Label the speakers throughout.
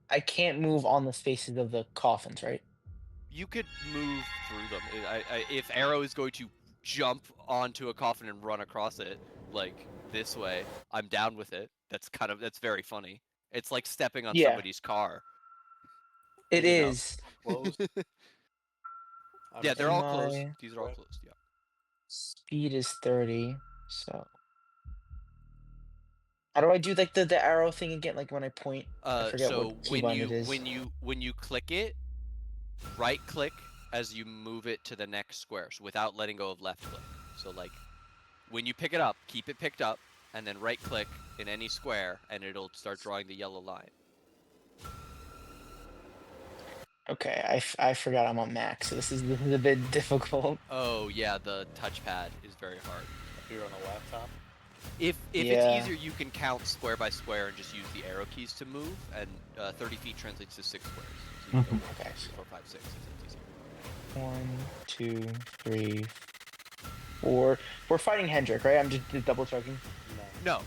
Speaker 1: I can't move on the spaces of the coffins, right?
Speaker 2: You could move through them. If Arrow is going to jump onto a coffin and run across it like this way, I'm down with it. That's very funny. It's like stepping on
Speaker 1: Yeah,
Speaker 2: somebody's car,
Speaker 1: it
Speaker 2: you know.
Speaker 1: is.
Speaker 3: Closed. I'm
Speaker 2: Yeah, they're
Speaker 1: And
Speaker 2: all closed.
Speaker 1: my
Speaker 2: These are all closed. Yeah.
Speaker 1: speed is 30, so how do I do like the arrow thing again? Like when I point, I forget what
Speaker 2: So
Speaker 1: key button it is.
Speaker 2: when you click it, right click as you move it to the next square, so without letting go of left click. So like when you pick it up, keep it picked up, and then right click in any square, and it'll start drawing the yellow line.
Speaker 1: Okay, I forgot I'm on Mac, so this is a bit difficult.
Speaker 2: Oh yeah, the touchpad is very hard.
Speaker 3: if you're on a laptop.
Speaker 2: If it's
Speaker 1: Yeah.
Speaker 2: easier, you can count square by square and just use the arrow keys to move, and 30 feet translates to 6 squares. So you can go 1,
Speaker 1: Okay.
Speaker 2: 2, 3, 4, 5, 6 if it's easier.
Speaker 1: 1, 2, 3, 4. We're fighting Hendrik, right? I'm just double checking.
Speaker 3: No.
Speaker 2: No,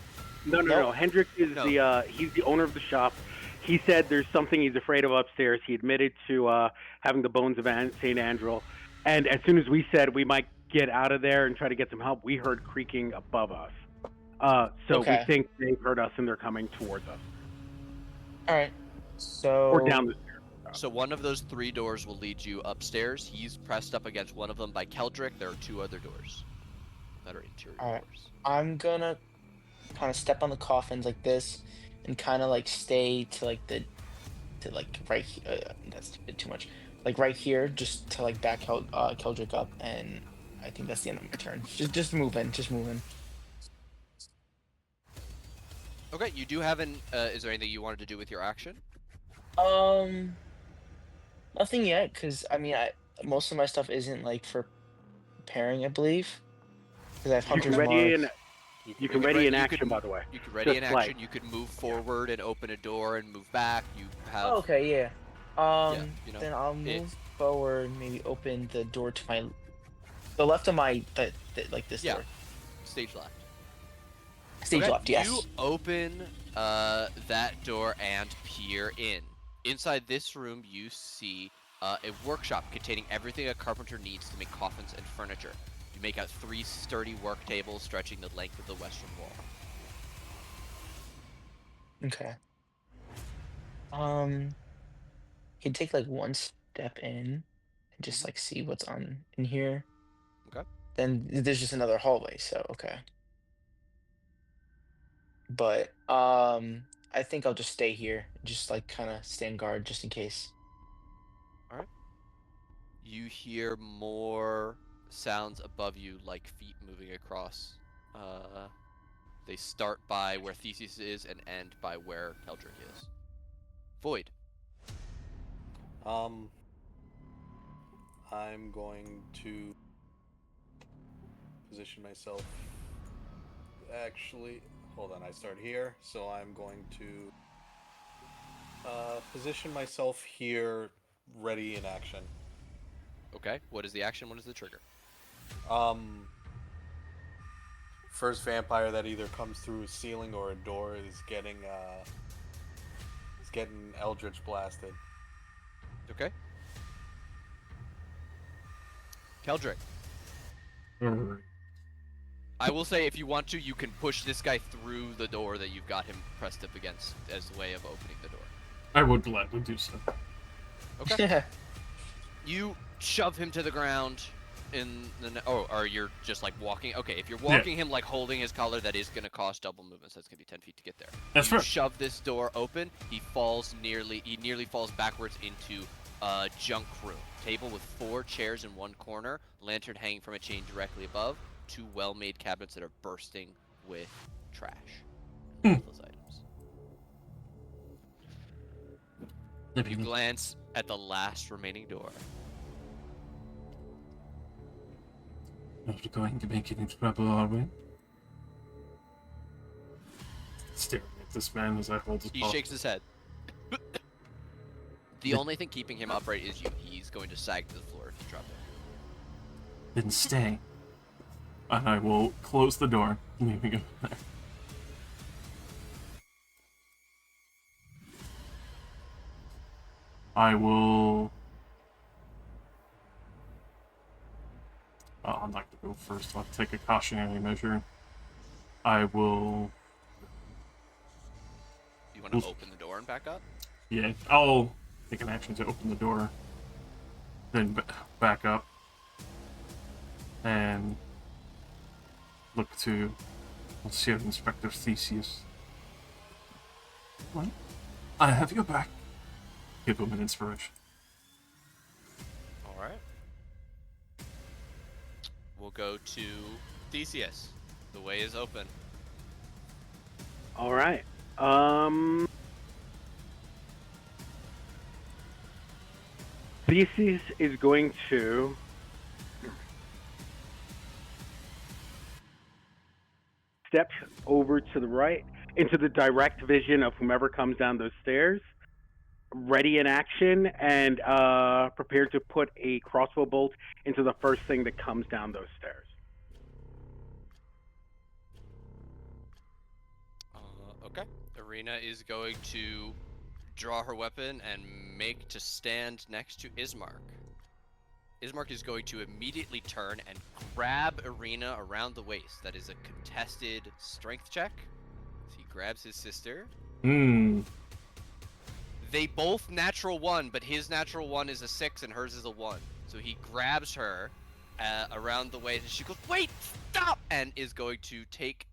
Speaker 4: No, no,
Speaker 1: Nope.
Speaker 4: no. Hendrik is
Speaker 2: No.
Speaker 4: he's the owner of the shop. He said there's something he's afraid of upstairs. He admitted to having the bones of Saint Andrew. And as soon as we said we might get out of there and try to get some help, we heard creaking above us. So we
Speaker 1: Okay.
Speaker 4: think they've heard us and they're coming towards us
Speaker 1: All right.
Speaker 4: or
Speaker 1: So
Speaker 4: down the stairs.
Speaker 2: So one of those 3 doors will lead you upstairs. He's pressed up against one of them by Keldrick. There are 2 other doors that are interior
Speaker 1: all right.
Speaker 2: doors.
Speaker 1: I'm gonna kind of step on the coffins like this and kind of like stay to like the to like that's a bit too much. Like right here, just to like back Keldrick up, and I think that's the end of my turn. Just moving, just moving.
Speaker 2: Okay, you do have an. Is there anything you wanted to do with your action?
Speaker 1: Um, Nothing yet, because I mean, I most of my stuff isn't like for pairing, I believe, because I have
Speaker 4: You can
Speaker 1: Hunter's
Speaker 2: Okay.
Speaker 4: ready
Speaker 1: Mark.
Speaker 4: an
Speaker 3: You
Speaker 4: you
Speaker 3: can
Speaker 4: can
Speaker 2: You could
Speaker 4: ready
Speaker 2: re-
Speaker 4: an
Speaker 2: you could
Speaker 4: action,
Speaker 2: m-
Speaker 4: by the way.
Speaker 2: you could ready an
Speaker 4: Just like
Speaker 2: action. You could move forward and open a door and move back. You have
Speaker 1: Oh, okay, yeah.
Speaker 2: yeah, you know
Speaker 1: Then I'll
Speaker 2: it.
Speaker 1: move forward, maybe open the door to the left of my like this
Speaker 2: Yeah,
Speaker 1: door.
Speaker 2: stage left.
Speaker 1: Stage
Speaker 2: Okay,
Speaker 1: left,
Speaker 2: you
Speaker 1: yes.
Speaker 2: open that door and peer in. Inside this room, you see a workshop containing everything a carpenter needs to make coffins and furniture. You make out 3 sturdy work tables stretching the length of the western wall.
Speaker 1: Okay. Um, can take like one step in and just
Speaker 2: Hmm.
Speaker 1: like see what's on in here.
Speaker 2: Okay.
Speaker 1: Then there's just another hallway, so okay. But I think I'll just stay here, just like kind of stand guard just in case.
Speaker 2: All right. You hear more sounds above you, like feet moving across. Uh, they start by where Theseus is and end by where Keldrick is. Void.
Speaker 3: Um, I'm going to position myself. Actually, hold on. I start here, so I'm going to position myself here, ready in action.
Speaker 2: Okay. What is the action? What is the trigger?
Speaker 3: Um, First vampire that either comes through a ceiling or a door is getting Eldritch blasted.
Speaker 2: Okay. Keldrick.
Speaker 5: Alright.
Speaker 2: I will say, if you want to, you can push this guy through the door that you've got him pressed up against as a way of opening the door.
Speaker 5: I would gladly do so.
Speaker 2: Okay. You shove him to the ground or you're just like walking. Okay, if you're walking him like holding his collar, that is going to cost double movement, so that's going to be 10 feet to get there.
Speaker 5: That's
Speaker 2: You
Speaker 5: right.
Speaker 2: shove this door open, he nearly falls backwards into a junk room. Table with 4 chairs in one corner, lantern hanging from a chain directly above, 2 well-made cabinets that are bursting with trash. Worthless items. You glance at the last remaining door.
Speaker 5: Not going to make any trouble, are we? Staring at this man as I hold his
Speaker 2: He
Speaker 5: paw.
Speaker 2: shakes his head. The only thing keeping him upright is you. He's going to sag to the floor if you drop him.
Speaker 5: Then stay. And I will close the door, leaving him there. I will. I'm not gonna go first. I'll take a cautionary measure. I will.
Speaker 2: You want to open the door and back up?
Speaker 5: Yeah, I'll take an action to open the door, then back up, and look to. Let's see, Inspector Theseus. What? I have your back. Give him an inspiration.
Speaker 2: All right. We'll go to Theseus. The way is open.
Speaker 4: All right. Theseus is going to step over to the right into the direct vision of whomever comes down those stairs, ready in action, and prepared to put a crossbow bolt into the first thing that comes down those stairs.
Speaker 2: Okay. Arena is going to draw her weapon and make to stand next to Ismark. Ismark is going to immediately turn and grab Arena around the waist. That is a contested strength check. So he grabs his sister.
Speaker 5: Hmm.
Speaker 2: They both natural 1, but his natural 1 is a 6 and hers is a 1. So he grabs her around the waist and she goes, "Wait, stop!" and is going to take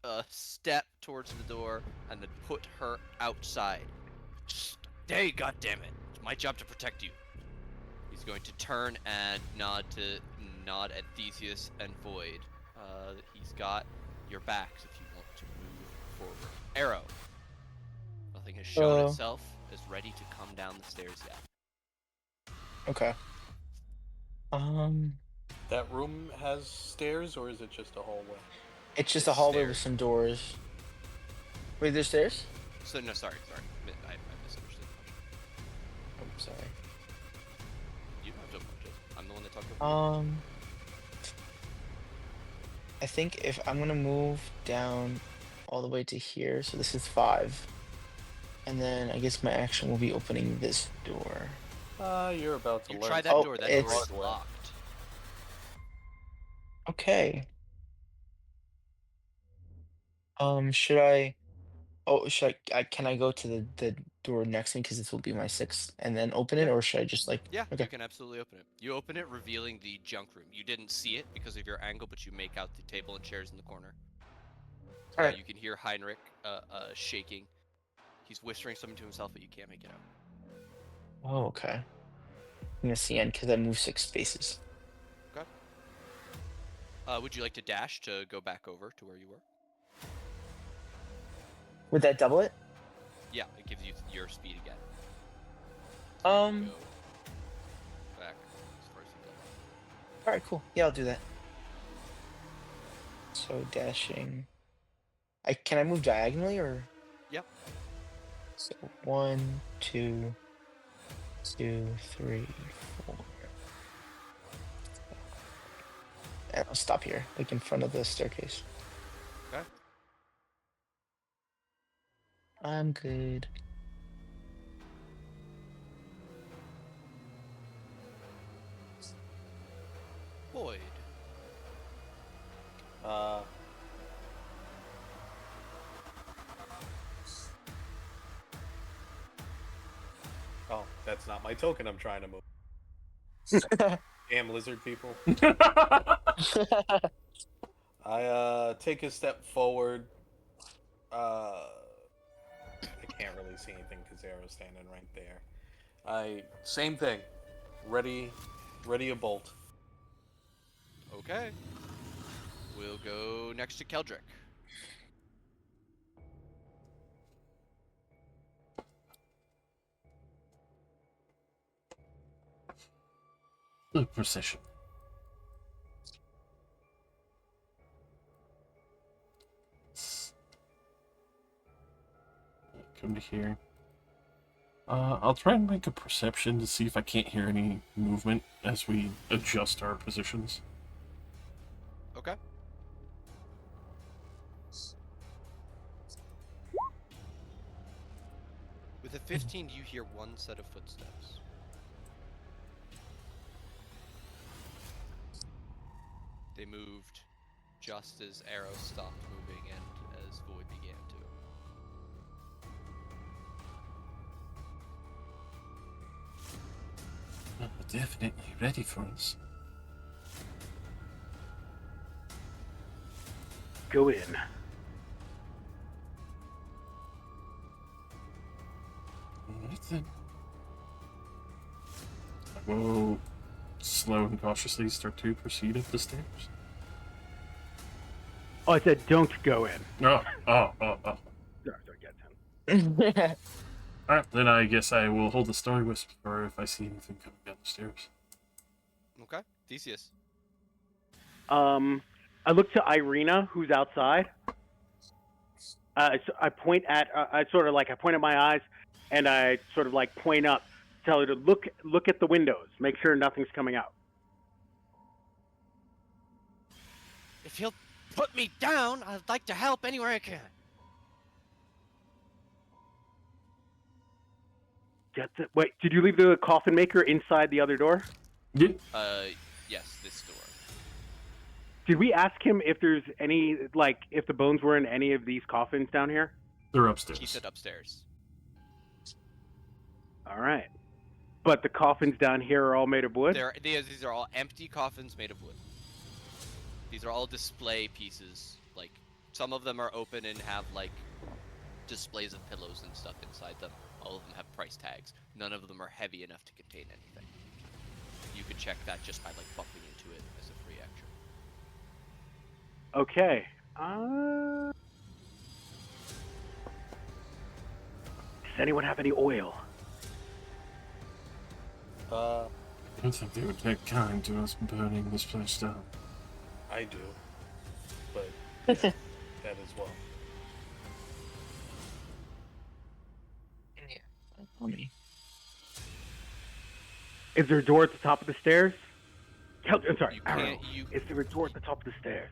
Speaker 2: a step towards the door and then put her outside. Stay, goddammit. It's my job to protect you. He's going to turn and nod at Theseus and Void. He's got your backs if you want to move forward. Arrow. Nothing has shown itself as ready to come down the stairs yet.
Speaker 1: Okay.
Speaker 3: That room has stairs, or is it just a hallway?
Speaker 1: It's just
Speaker 2: It's
Speaker 1: a hallway with
Speaker 2: stairs.
Speaker 1: some doors. Wait, there's stairs?
Speaker 2: So no, sorry. I misunderstood.
Speaker 1: Oh, sorry.
Speaker 2: You don't have to apologize. I'm the one that talked over you.
Speaker 1: I think if I'm gonna move down all the way to here, so this is 5. And then I guess my action will be opening this door.
Speaker 3: You're about to
Speaker 2: You
Speaker 3: learn.
Speaker 2: try that
Speaker 1: Oh,
Speaker 2: door. That door
Speaker 1: it's-
Speaker 2: is locked.
Speaker 1: Okay. Should I? Oh, should can I go to the door next to me because this will be my 6th, and then open it,
Speaker 2: Yeah.
Speaker 1: or should I just like?
Speaker 2: Yeah,
Speaker 1: Okay.
Speaker 2: you can absolutely open it. You open it, revealing the junk room. You didn't see it because of your angle, but you make out the table and chairs in the corner.
Speaker 1: All right.
Speaker 2: You can hear Heinrich shaking. He's whispering something to himself, but you can't make it out.
Speaker 1: Oh, okay. I'm gonna see end because I moved 6 spaces.
Speaker 2: Okay. Would you like to dash to go back over to where you were?
Speaker 1: Would that double it?
Speaker 2: Yeah, it gives you your speed again.
Speaker 1: Um.
Speaker 2: Go back as far as you go.
Speaker 1: All right. Cool. Yeah, I'll do that. So dashing. Can I move diagonally or?
Speaker 2: Yep.
Speaker 1: So 1, 2, 2, 3, 4. And I'll stop here, like in front of the staircase.
Speaker 2: Okay.
Speaker 1: I'm good.
Speaker 2: Void.
Speaker 3: Oh, that's not my token I'm trying to move. Damn lizard people. I take a step forward. I can't really see anything because Arrow's standing right there. Same thing. Ready a bolt.
Speaker 2: Okay. We'll go next to Keldrick.
Speaker 5: Precision. Come to here. I'll try and make a perception to see if I can't hear any movement as we adjust our positions.
Speaker 2: Okay. With a 15, you hear one set of footsteps. They moved just as Arrow stopped moving and as Void began to.
Speaker 5: Definitely ready for us.
Speaker 4: Go in.
Speaker 5: Alright then. I will slow and cautiously start to proceed up the stairs.
Speaker 4: Oh, I said don't go in.
Speaker 5: Oh.
Speaker 4: Sorry, get him.
Speaker 5: Alright, then I guess I will hold the story wisp for if I see anything coming down the stairs.
Speaker 2: Okay, Theseus.
Speaker 4: I look to Irina, who's outside. So I point at, I point at my eyes, and I sort of like point up, tell her to look at the windows, make sure nothing's coming out.
Speaker 2: If he'll put me down, I'd like to help anywhere I can.
Speaker 4: Wait, did you leave the coffin maker inside the other door?
Speaker 5: Yeah.
Speaker 2: Yes, this door.
Speaker 4: Did we ask him if there's any, like, if the bones were in any of these coffins down here?
Speaker 5: They're upstairs.
Speaker 2: He said upstairs.
Speaker 4: All right. But the coffins down here are all made of wood?
Speaker 2: These are all empty coffins made of wood. These are all display pieces. Like, some of them are open and have, like, displays of pillows and stuff inside them. All of them have price tags. None of them are heavy enough to contain anything. You can check that just by, like, bumping into it as a free action.
Speaker 4: Okay. Does anyone have any oil?
Speaker 5: I don't think they would take kind to us burning this place down.
Speaker 3: I do, but yeah, that as well.
Speaker 1: Yeah, funny.
Speaker 4: Is there a door at the top of the stairs? I'm sorry,
Speaker 2: You
Speaker 4: Arrow.
Speaker 2: can't.
Speaker 4: Is there a door at the top of the stairs?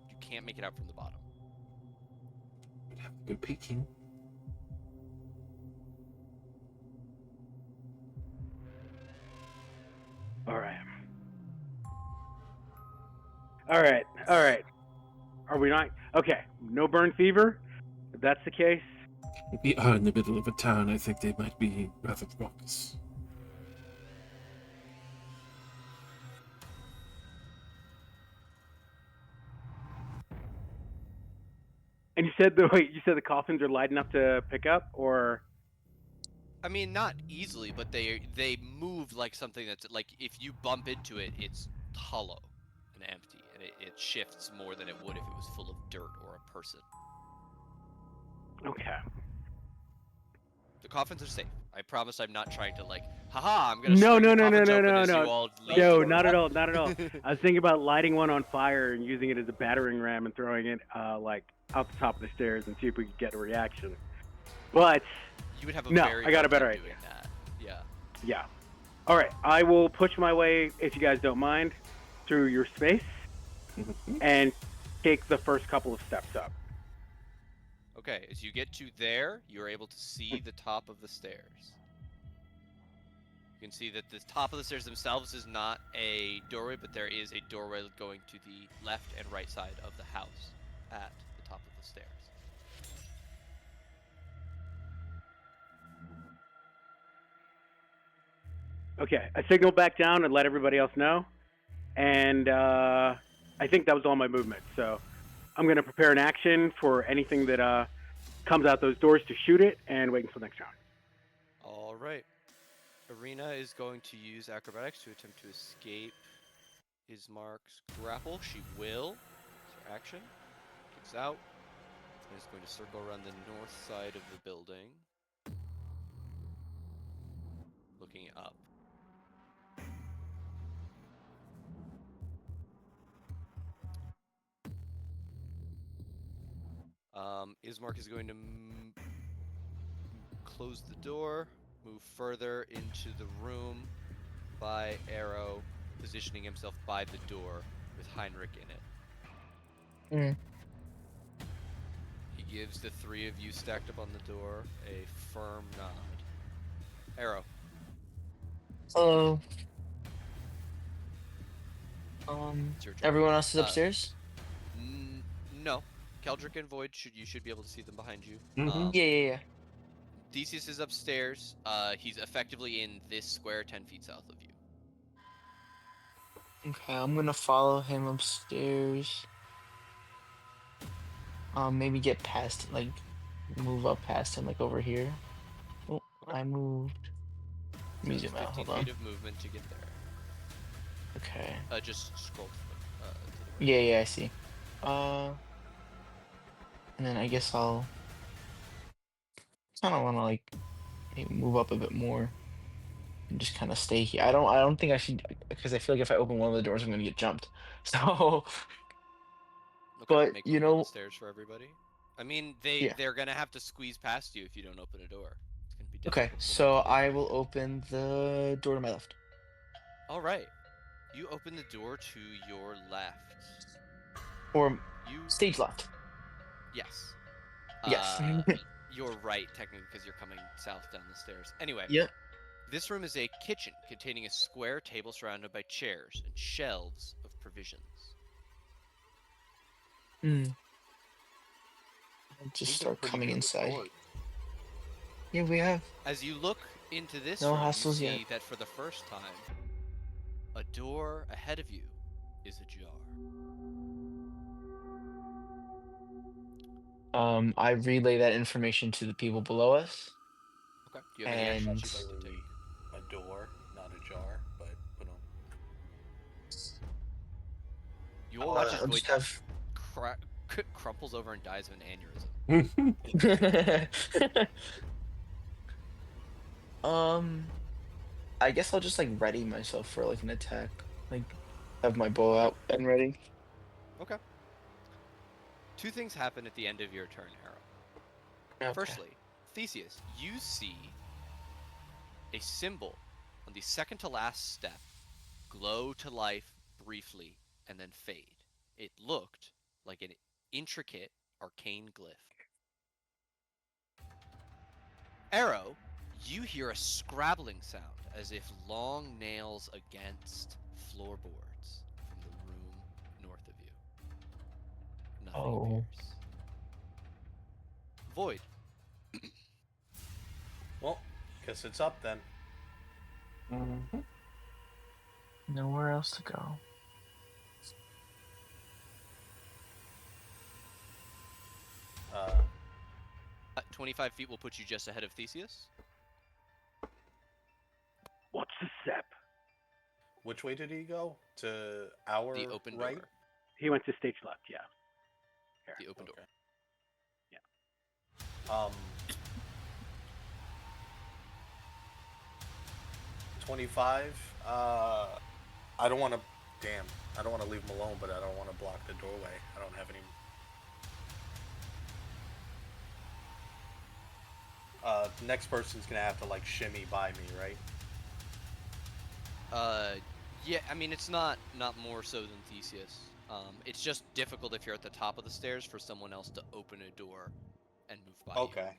Speaker 2: You can't make it out from the bottom.
Speaker 5: We'd have to go peeking.
Speaker 4: All right. Are we not? Okay, no burn fever? If that's the case.
Speaker 5: We are in the middle of a town. I think they might be rather raucous.
Speaker 4: And you said the coffins are light enough to pick up, or?
Speaker 2: I mean, not easily, but they move like something that's like if you bump into it, it's hollow and empty, and it shifts more than it would if it was full of dirt or a person.
Speaker 4: Okay.
Speaker 2: The coffins are safe. I promise I'm not trying to like, haha, I'm gonna
Speaker 4: No,
Speaker 2: swing
Speaker 4: no,
Speaker 2: the
Speaker 4: no, no,
Speaker 2: coffins
Speaker 4: no,
Speaker 2: open
Speaker 4: no,
Speaker 2: as
Speaker 4: no.
Speaker 2: you all leave.
Speaker 4: No, not at all, not at all. I was thinking about lighting one on fire and using it as a battering ram and throwing it like out the top of the stairs and see if we could get a reaction. But
Speaker 2: You would have a
Speaker 4: No,
Speaker 2: very
Speaker 4: I got a
Speaker 2: hard
Speaker 4: better
Speaker 2: time
Speaker 4: idea.
Speaker 2: doing that. Yeah.
Speaker 4: yeah. All right, I will push my way, if you guys don't mind, through your space and take the first couple of steps up.
Speaker 2: Okay, as you get to there, you're able to see the top of the stairs. You can see that the top of the stairs themselves is not a doorway, but there is a doorway going to the left and right side of the house at the top of the stairs.
Speaker 4: Okay, I signal back down and let everybody else know. And I think that was all my movement. So I'm going to prepare an action for anything that comes out those doors to shoot it and wait until next round.
Speaker 2: All right. Arena is going to use acrobatics to attempt to escape Ismark's grapple. She will. It's her action. Kicks out. And is going to circle around the north side of the building. Looking up. Ismark is going to close the door, move further into the room by Arrow, positioning himself by the door with Heinrich in it.
Speaker 1: Mm.
Speaker 2: He gives the three of you stacked up on the door a firm nod. Arrow.
Speaker 1: Hello.
Speaker 2: It's your turn.
Speaker 1: Everyone else is upstairs?
Speaker 2: No. Keldrick and Void you should be able to see them behind you.
Speaker 5: Mhm.
Speaker 1: Yeah.
Speaker 2: Theseus is upstairs. He's effectively in this square 10 feet south of you.
Speaker 1: Okay, I'm gonna follow him upstairs. Maybe get past, like, move up past him, like over here. Oh, I moved. Let
Speaker 2: So
Speaker 1: me
Speaker 2: it's
Speaker 1: zoom out.
Speaker 2: 15
Speaker 1: Hold on.
Speaker 2: feet of movement to get there.
Speaker 1: Okay.
Speaker 2: Just scroll to the right.
Speaker 1: Yeah, I see. Uh, and then I guess I'll kind of want to like maybe move up a bit more and just kind of stay here. I don't think I should because I feel like if I open one of the doors, I'm gonna get jumped. So,
Speaker 2: Okay,
Speaker 1: but
Speaker 2: make
Speaker 1: you
Speaker 2: room on the
Speaker 1: know,
Speaker 2: stairs for everybody. I mean,
Speaker 1: yeah.
Speaker 2: they're gonna have to squeeze past you if you don't open a door. It's gonna be
Speaker 1: Okay,
Speaker 2: difficult for them
Speaker 1: so
Speaker 2: to get
Speaker 1: I
Speaker 2: there.
Speaker 1: will open the door to my left.
Speaker 2: All right, you open the door to your left.
Speaker 1: Or
Speaker 2: You
Speaker 1: stage left.
Speaker 2: yes.
Speaker 1: Yes.
Speaker 2: You're right technically because you're coming south down the stairs. Anyway,
Speaker 1: Yep.
Speaker 2: this room is a kitchen containing a square table surrounded by chairs and shelves of provisions.
Speaker 1: Mm. I'll just
Speaker 3: We've been
Speaker 1: start
Speaker 3: pretty
Speaker 1: coming
Speaker 3: good with
Speaker 1: inside.
Speaker 3: doors.
Speaker 1: Yeah, we have
Speaker 2: As you look into this
Speaker 1: no
Speaker 2: room, you
Speaker 1: hassles yet.
Speaker 2: see that for the first time, a door ahead of you is ajar.
Speaker 1: I relay that information to the people below us,
Speaker 2: Okay. Do you have any actions
Speaker 1: and
Speaker 2: you'd like to take?
Speaker 3: A door, not a jar, but
Speaker 2: You will watch as
Speaker 1: I'll
Speaker 2: Void
Speaker 1: just have.
Speaker 2: crumples over and dies of an aneurysm.
Speaker 1: um, I guess I'll just like ready myself for like an attack, like have my bow
Speaker 2: Okay.
Speaker 1: out and ready.
Speaker 2: Okay. Two things happen at the end of your turn, Arrow.
Speaker 1: Okay.
Speaker 2: Firstly, Theseus, you see a symbol on the second to last step glow to life briefly and then fade. It looked like an intricate arcane glyph. Arrow, you hear a scrabbling sound as if long nails against floorboards from the room north of you. Nothing
Speaker 1: Oh.
Speaker 2: appears. Void.
Speaker 3: well, guess it's up then.
Speaker 5: Mhm.
Speaker 1: Nowhere else to go.
Speaker 3: Uh,
Speaker 2: 25 feet will put you just ahead of Theseus.
Speaker 4: What's the step?
Speaker 3: which way did he go? To our
Speaker 2: The open
Speaker 3: right?
Speaker 2: door.
Speaker 4: He went to stage left. Yeah.
Speaker 2: The open door.
Speaker 3: Okay. Um, 25. I don't want to. Damn. I don't want to leave him alone, but I don't want to block the doorway. I don't have any. Next person's gonna have to like shimmy by me, right?
Speaker 2: Yeah, I mean it's not more so than Theseus. It's just difficult if you're at the top of the stairs for someone else to open a door and move by you.
Speaker 3: Okay.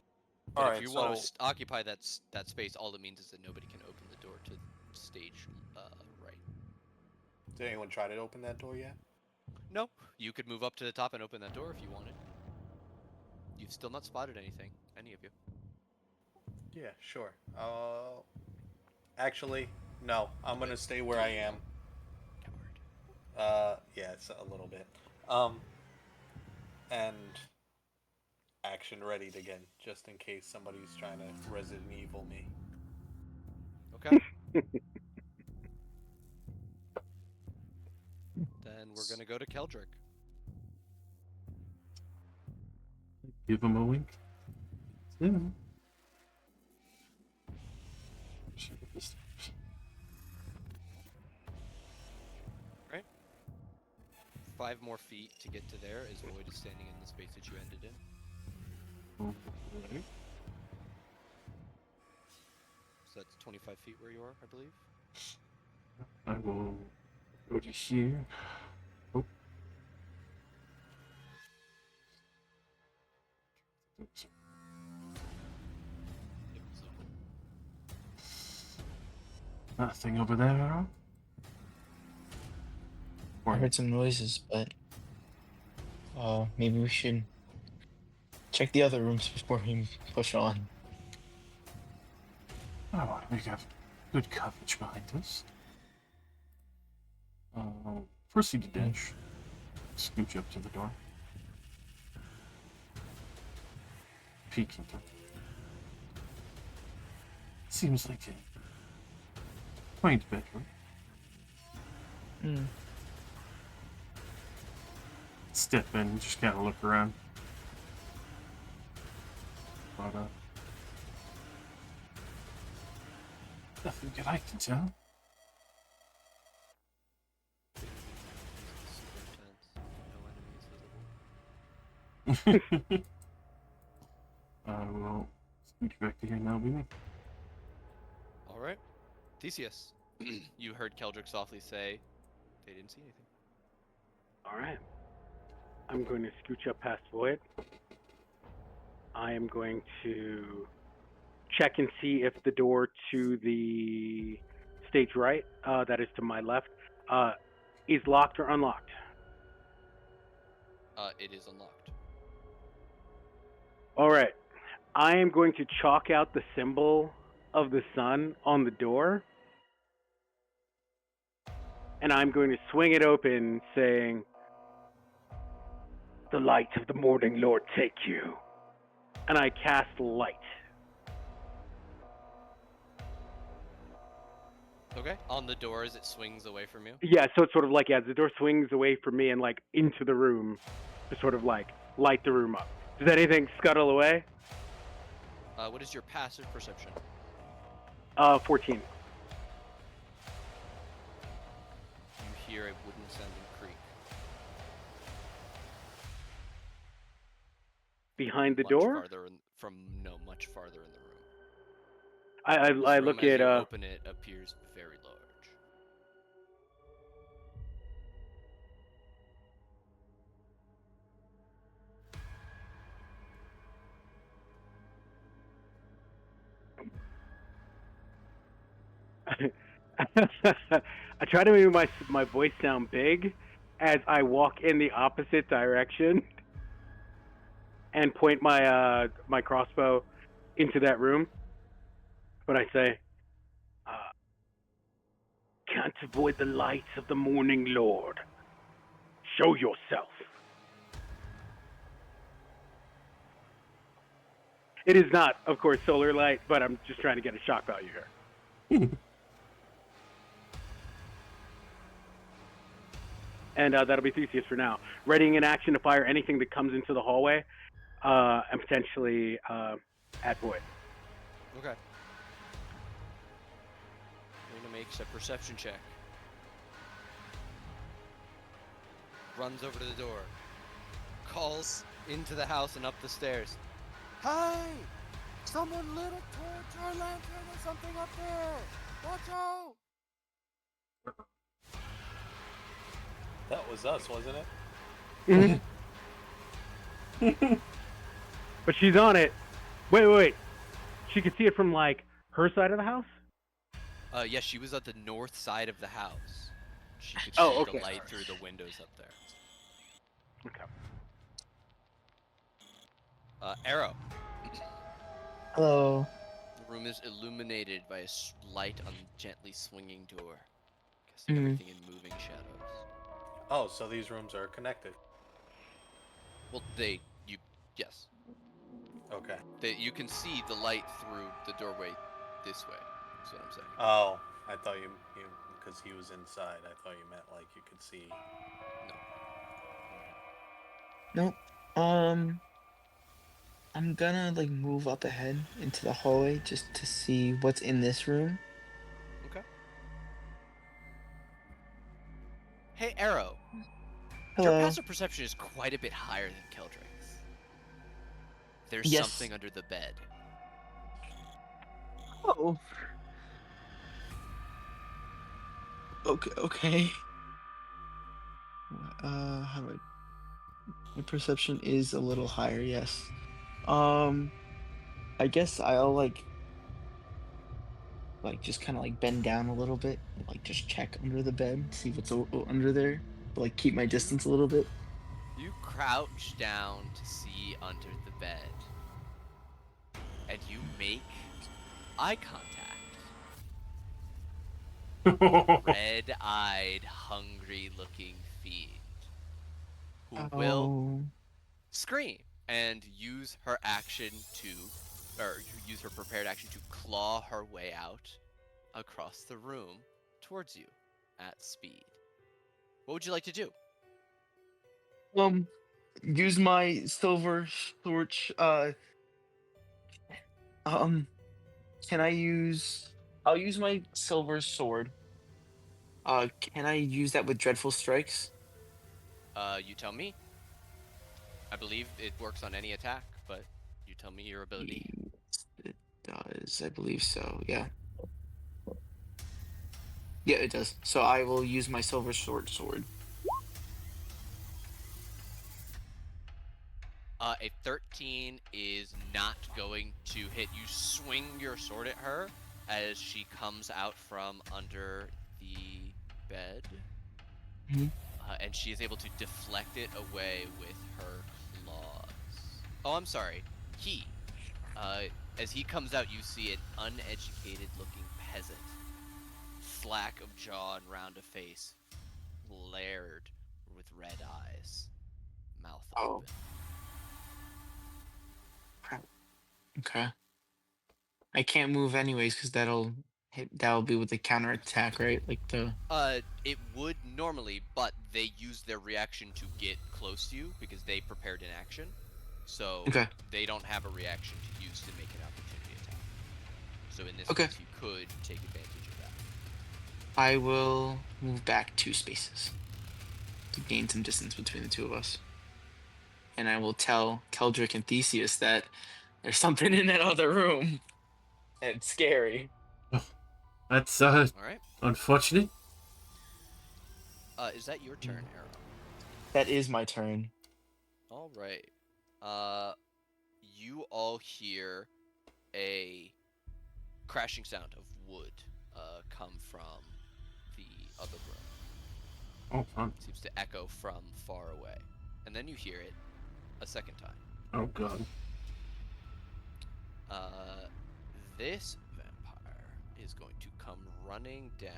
Speaker 2: But
Speaker 3: All
Speaker 2: if
Speaker 3: right.
Speaker 2: you
Speaker 3: So
Speaker 2: want to occupy that space, all it means is that nobody can open the door to stage right.
Speaker 3: did anyone try to open that door yet?
Speaker 2: No, you could move up to the top and open that door if you wanted. You've still not spotted anything, any of you.
Speaker 3: Yeah. Sure. Actually, no. I'm gonna stay where I am.
Speaker 2: Coward.
Speaker 3: Yeah, it's a little bit. And action readied again, just in case somebody's trying to Resident Evil me.
Speaker 2: Okay. Then we're gonna go to Keldrick.
Speaker 5: Give him a wink. Yeah.
Speaker 2: Right. 5 more feet to get to there as Void is standing in the space that you ended in.
Speaker 5: Alright.
Speaker 2: So that's 25 feet where you are, I believe.
Speaker 5: I will go to here. Oh. Nothing over there, Arrow?
Speaker 1: I
Speaker 5: Or
Speaker 1: heard some noises, but maybe we should check the other rooms before we push on.
Speaker 5: oh, we have good coverage behind us. Proceed to dash. Scooch up to the door. Peek into it. Seems like a quaint bedroom.
Speaker 1: Hmm.
Speaker 5: Step in and just kind of look around. But, nothing that I can tell.
Speaker 2: Super intense. No enemies visible.
Speaker 5: Well, scooch back to here now, baby.
Speaker 2: All right. Theseus, you heard Keldrick softly say they didn't see anything.
Speaker 4: All right. I'm going to scooch up past Void. I am going to check and see if the door to the stage right, that is to my left, is locked or unlocked.
Speaker 2: It is unlocked.
Speaker 4: All right. I am going to chalk out the symbol of the sun on the door, and I'm going to swing it open, saying, "The light of the morning, Lord, take you." And I cast light.
Speaker 2: Okay. On the door as it swings away from you.
Speaker 4: Yeah, so it's sort of like, the door swings away from me and like into the room to sort of like light the room up. Does anything scuttle away?
Speaker 2: What is your passive perception?
Speaker 4: 14.
Speaker 2: You hear a wooden sounding creak.
Speaker 4: Behind the
Speaker 2: Much
Speaker 4: door?
Speaker 2: farther much farther in the room.
Speaker 4: I
Speaker 2: This room,
Speaker 4: look
Speaker 2: as
Speaker 4: at
Speaker 2: you open it, appears very large.
Speaker 4: I try to make my voice sound big as I walk in the opposite direction and point my my crossbow into that room. But I say, "Can't avoid the lights of the morning, Lord. Show yourself." It is not, of course, solar light, but I'm just trying to get a shock value here. And that'll be Theseus for now. Readying an action to fire anything that comes into the hallway, and potentially at Void.
Speaker 2: Okay. Luna makes a perception check. Runs over to the door. Calls into the house and up the stairs. Hey! Someone lit a torch or a lantern or something up there! Watch out!
Speaker 3: That was us, wasn't it?
Speaker 4: Mm-hmm. But she's on it. Wait. She could see it from like her side of the house?
Speaker 2: Yes, she was at the north side of the house. She could see
Speaker 4: Oh, okay.
Speaker 2: the light through the windows up there.
Speaker 4: Okay.
Speaker 2: Arrow.
Speaker 1: Hello.
Speaker 2: The room is illuminated by a light on a gently swinging door. Casting everything in moving shadows.
Speaker 3: Oh, so these rooms are connected.
Speaker 2: Well, yes.
Speaker 3: Okay.
Speaker 2: You can see the light through the doorway this way. That's what I'm saying.
Speaker 3: Oh, I thought you because he was inside. I thought you meant like you could see.
Speaker 1: Nope. I'm gonna like move up ahead into the hallway just to see what's in this room.
Speaker 2: Okay. Hey, Arrow.
Speaker 1: Hello.
Speaker 2: Your passive perception is quite a bit higher than Keldrick's. There's
Speaker 1: Yes.
Speaker 2: something under the bed.
Speaker 1: Oh. Okay. How do I? My perception is a little higher, yes. I guess I'll like like just kind of like bend down a little bit, and, like just check under the bed, see what's under there, but, like keep my distance a little bit.
Speaker 2: You crouch down to see under the bed, and you make eye contact with a red-eyed, hungry-looking fiend who will
Speaker 1: Oh,
Speaker 2: scream and use her action to, or use her prepared action to claw her way out across the room towards you at speed. What would you like to do?
Speaker 1: use my silver torch. Um, can I use? I'll use my silver sword. Can I use that with dreadful strikes?
Speaker 2: You tell me. I believe it works on any attack, but you tell me your ability.
Speaker 1: Yes, it does. I believe so. Yeah. Yeah, it does. So I will use my silver sword.
Speaker 2: A 13 is not going to hit. You swing your sword at her as she comes out from under the bed,
Speaker 1: Mhm.
Speaker 2: and she is able to deflect it away with her claws. Oh, I'm sorry. As he comes out, you see an uneducated-looking peasant, slack of jaw and round of face, flared with red eyes, mouth
Speaker 1: Oh,
Speaker 2: open.
Speaker 1: crap. Okay. I can't move anyways because that'll hit. That'll be with the counterattack, right? Like the.
Speaker 2: It would normally, but they use their reaction to get close to you because they prepared an action. So
Speaker 1: Okay.
Speaker 2: they don't have a reaction to use to make an opportunity attack. So in this
Speaker 1: Okay.
Speaker 2: case, you could take advantage of that.
Speaker 1: I will move back 2 spaces to gain some distance between the two of us, and I will tell Keldrick and Theseus that there's something in that other room. And it's scary.
Speaker 5: That's
Speaker 2: All right.
Speaker 5: unfortunate.
Speaker 2: Is that your turn, Arrow?
Speaker 1: That is my turn.
Speaker 2: All right. You all hear a crashing sound of wood come from the other room.
Speaker 5: Oh, fun.
Speaker 2: Seems to echo from far away. And then you hear it a second time.
Speaker 5: Oh god.
Speaker 2: This vampire is going to come running down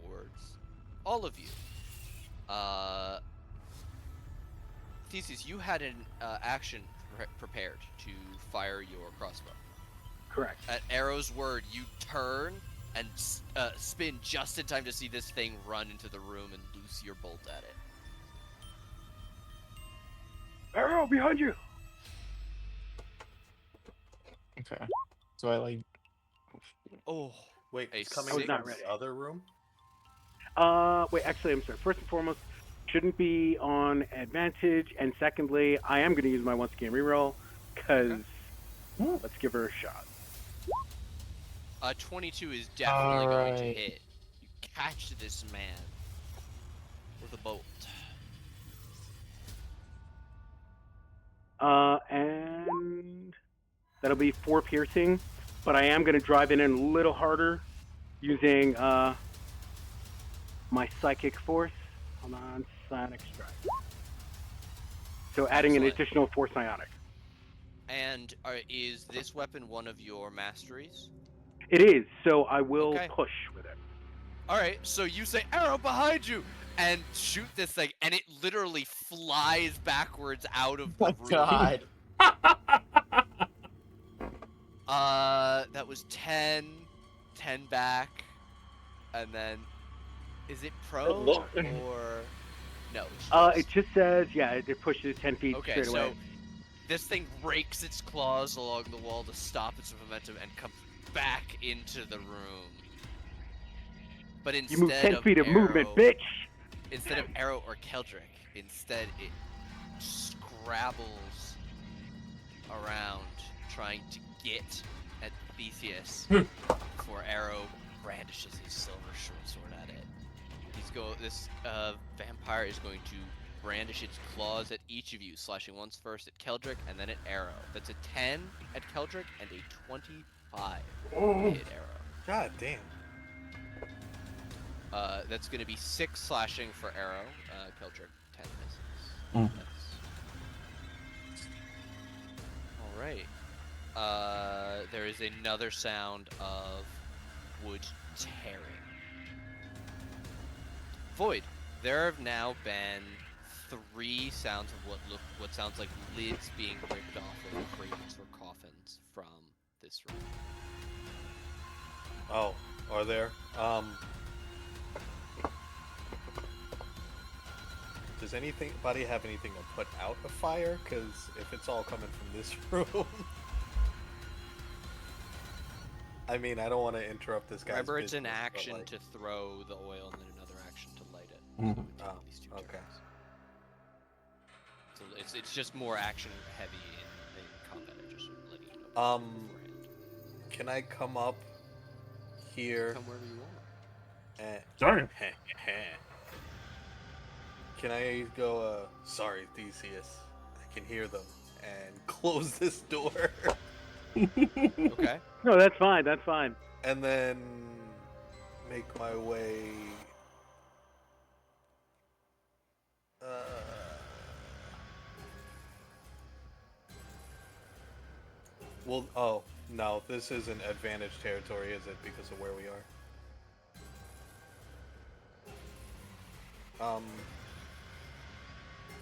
Speaker 2: towards all of you. Theseus, you had an action prepared to fire your crossbow.
Speaker 4: Correct.
Speaker 2: At Arrow's word, you turn and spin just in time to see this thing run into the room and loose your bolt at it.
Speaker 4: Arrow behind you.
Speaker 1: Okay. So I like.
Speaker 2: Oh,
Speaker 3: Wait,
Speaker 2: A
Speaker 3: it's coming
Speaker 4: I was
Speaker 3: from
Speaker 4: not ready.
Speaker 3: the other room?
Speaker 4: Wait, actually, I'm sorry. First and foremost, shouldn't be on advantage, and secondly, I am going to use my once again reroll because let's give her a shot.
Speaker 2: 22 is definitely going to
Speaker 1: Alright.
Speaker 2: hit. You catch this man with a bolt.
Speaker 4: And that'll be 4 piercing, but I am going to drive it in a little harder using my psychic force. Hold on, psionic strike. So adding an
Speaker 2: Excellent.
Speaker 4: additional 4 psionic.
Speaker 2: And is this weapon one of your masteries?
Speaker 4: It is, so I will
Speaker 2: Okay.
Speaker 4: push with it.
Speaker 2: Alright, so you say, Arrow behind you! And shoot this thing, and it literally flies backwards out of the
Speaker 1: Oh
Speaker 2: room.
Speaker 1: God.
Speaker 2: That was 10 back, and then, is it pro,
Speaker 1: look.
Speaker 2: or, no, it's
Speaker 4: It just says, yeah, it pushes 10 feet
Speaker 2: okay,
Speaker 4: straight away.
Speaker 2: so this thing rakes its claws along the wall to stop its momentum and comes back into the room. But
Speaker 4: You move
Speaker 2: instead
Speaker 4: 10 feet of
Speaker 2: Arrow,
Speaker 4: movement, bitch!
Speaker 2: instead of Arrow or Keldrick, instead it scrabbles around trying to get at Theseus before Arrow brandishes his silver short sword at it. This vampire is going to brandish its claws at each of you, slashing once first at Keldrick and then at Arrow. That's a 10 at Keldrick and a 25
Speaker 5: Oh.
Speaker 2: hit Arrow.
Speaker 3: God damn.
Speaker 2: That's going to be 6 slashing for arrow. Keldrick, 10 misses.
Speaker 5: Mm.
Speaker 2: All right. There is another sound of wood tearing. Void. There have now been 3 sounds of what sounds like lids being ripped off of crates or coffins from this room.
Speaker 3: Oh, are there? Does anybody have anything to put out a fire? Because if it's all coming from this room, I mean, I don't want to interrupt this guy's.
Speaker 2: Remember, it's an
Speaker 3: business, but,
Speaker 2: action
Speaker 3: like...
Speaker 2: to throw the oil and then another action to light it.
Speaker 5: Mhm.
Speaker 2: So it would take these 2
Speaker 3: okay.
Speaker 2: turns. So it's just more action heavy in combat. Just letting you know beforehand.
Speaker 3: Can I come up here?
Speaker 2: Come wherever you want.
Speaker 5: Sorry.
Speaker 3: Can I go? Sorry, Theseus. I can hear them, and close this door,
Speaker 2: Okay.
Speaker 4: No, that's fine. That's fine.
Speaker 3: and then make my way. Well, oh no, this isn't advantage territory, is it? Because of where we are.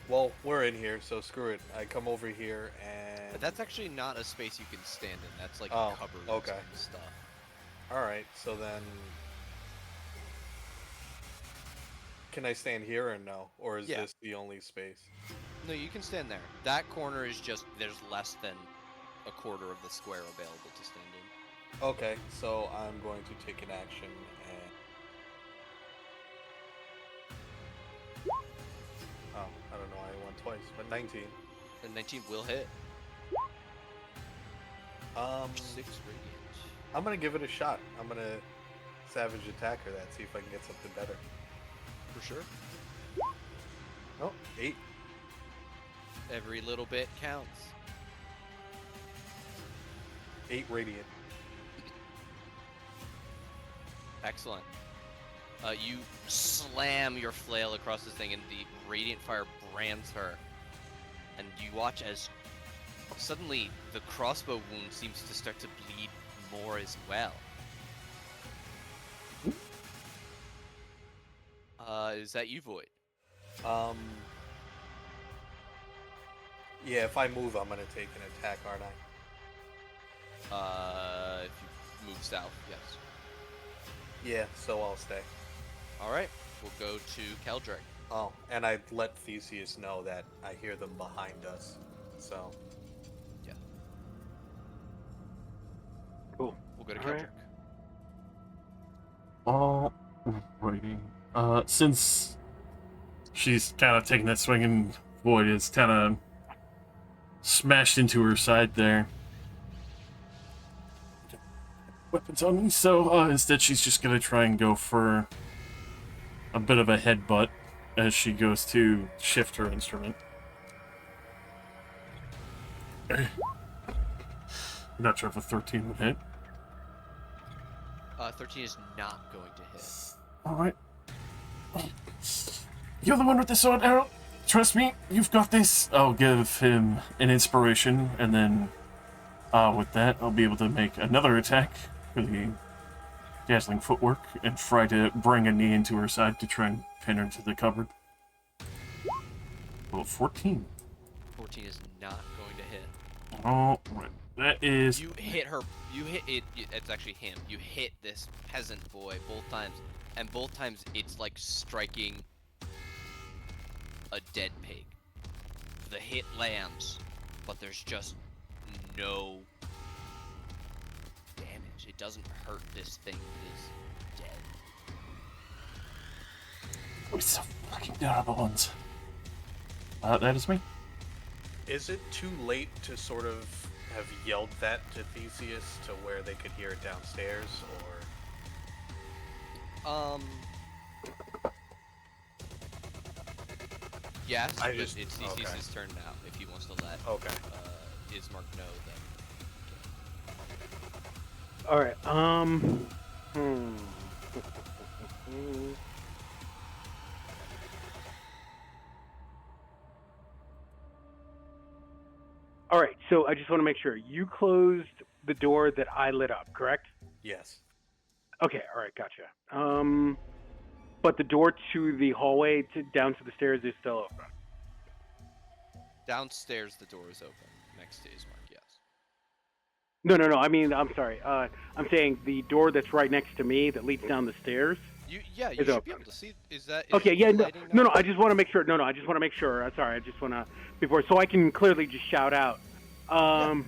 Speaker 3: Well, we're in here, so screw it. I come over here and.
Speaker 2: But that's actually not a space you can stand in. That's like
Speaker 3: Oh,
Speaker 2: cupboards
Speaker 3: okay.
Speaker 2: and stuff.
Speaker 3: All right, so then. Can I stand here or no? Or is
Speaker 2: Yeah.
Speaker 3: this the only space?
Speaker 2: No, you can stand there. That corner is just there's less than a quarter of the square available to stand in.
Speaker 3: Okay, so I'm going to take an action and. Oh, I don't know why I won twice, but 19.
Speaker 2: And 19 will hit. 6 radiant.
Speaker 3: I'm gonna give it a shot. I'm gonna savage attacker that, see if I can get something better.
Speaker 2: For sure.
Speaker 3: Oh, 8.
Speaker 2: Every little bit counts.
Speaker 3: 8 radiant.
Speaker 2: Excellent. You slam your flail across this thing, and the radiant fire brands her. And you watch as suddenly the crossbow wound seems to start to bleed more as well. Is that you, Void?
Speaker 3: Yeah, if I move, I'm gonna take an attack, aren't I?
Speaker 2: If you move south, yes.
Speaker 3: Yeah, so I'll stay.
Speaker 2: All right, we'll go to Keldrick.
Speaker 3: Oh, and I let Theseus know that I hear them behind us. So.
Speaker 2: Yeah.
Speaker 4: Cool.
Speaker 2: We'll go to
Speaker 4: All right.
Speaker 2: Keldrick.
Speaker 5: Alrighty. Since she's kind of taking that swing and Void is kind of smashed into her side there. Weapons on me, so instead she's just gonna try and go for a bit of a headbutt as she goes to shift her instrument. Not sure if a 13 would hit.
Speaker 2: 13 is not going to hit.
Speaker 5: Alright. You're the one with the sword, arrow. Trust me, you've got this. I'll give him an inspiration, and then with that, I'll be able to make another attack for the dazzling footwork and try to bring a knee into her side to try and pin her to the cupboard. Well, 14.
Speaker 2: 14 is not going to hit.
Speaker 5: Alright. That is...
Speaker 2: You hit her. You hit it. It's actually him. You hit this peasant boy both times, and both times it's like striking a dead pig. The hit lands, but there's just no damage. It doesn't hurt this thing that is dead.
Speaker 5: We're so fucking terrible ones. That is me.
Speaker 3: Is it too late to sort of have yelled that to Theseus to where they could hear it downstairs, or?
Speaker 2: Yes,
Speaker 3: I
Speaker 2: but
Speaker 3: just-
Speaker 2: it's
Speaker 3: okay.
Speaker 2: Theseus' turn now. If he wants to let
Speaker 3: Okay.
Speaker 2: Ismark know that.
Speaker 4: All right. Hmm. All right, so I just want to make sure you closed the door that I lit up, correct?
Speaker 3: Yes.
Speaker 4: Okay, all right, gotcha. But the door to the hallway down to the stairs is still open.
Speaker 2: Downstairs, the door is open. Next to Ismark, yes.
Speaker 4: No, no, no. I mean, I'm sorry. I'm saying the door that's right next to me that leads down the stairs
Speaker 2: You
Speaker 4: is
Speaker 2: should be
Speaker 4: open.
Speaker 2: able to see. Is
Speaker 4: Okay,
Speaker 2: the
Speaker 4: yeah, no,
Speaker 2: lighting
Speaker 4: no,
Speaker 2: not?
Speaker 4: no. I just want to make sure. No, no. I just want to make sure. Sorry, I just want to before so I can clearly just shout out.
Speaker 2: Yeah.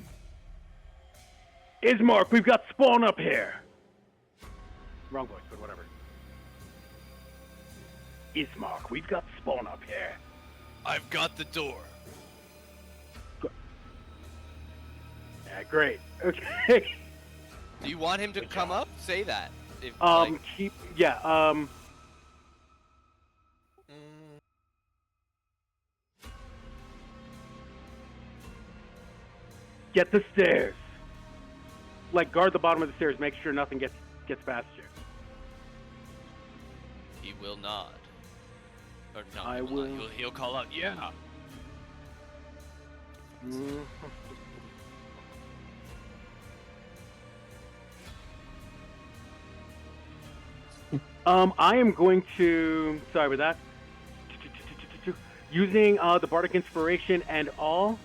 Speaker 4: Ismark, we've got spawn up here. Wrong voice, but whatever. Ismark, we've got spawn up here.
Speaker 2: I've got the door.
Speaker 4: Yeah, great. Okay.
Speaker 2: Do you want him to
Speaker 3: Good
Speaker 2: come
Speaker 3: job.
Speaker 2: up? Say that. If, like,
Speaker 4: Yeah.
Speaker 2: mm,
Speaker 4: Get the stairs. Like guard the bottom of the stairs. Make sure nothing gets past you.
Speaker 2: he will nod. Or no,
Speaker 4: I
Speaker 2: he will.
Speaker 4: will-
Speaker 2: Not. He'll call out. Yeah.
Speaker 4: Mhm. I am going to. Sorry about that. Using the Bardic Inspiration and all,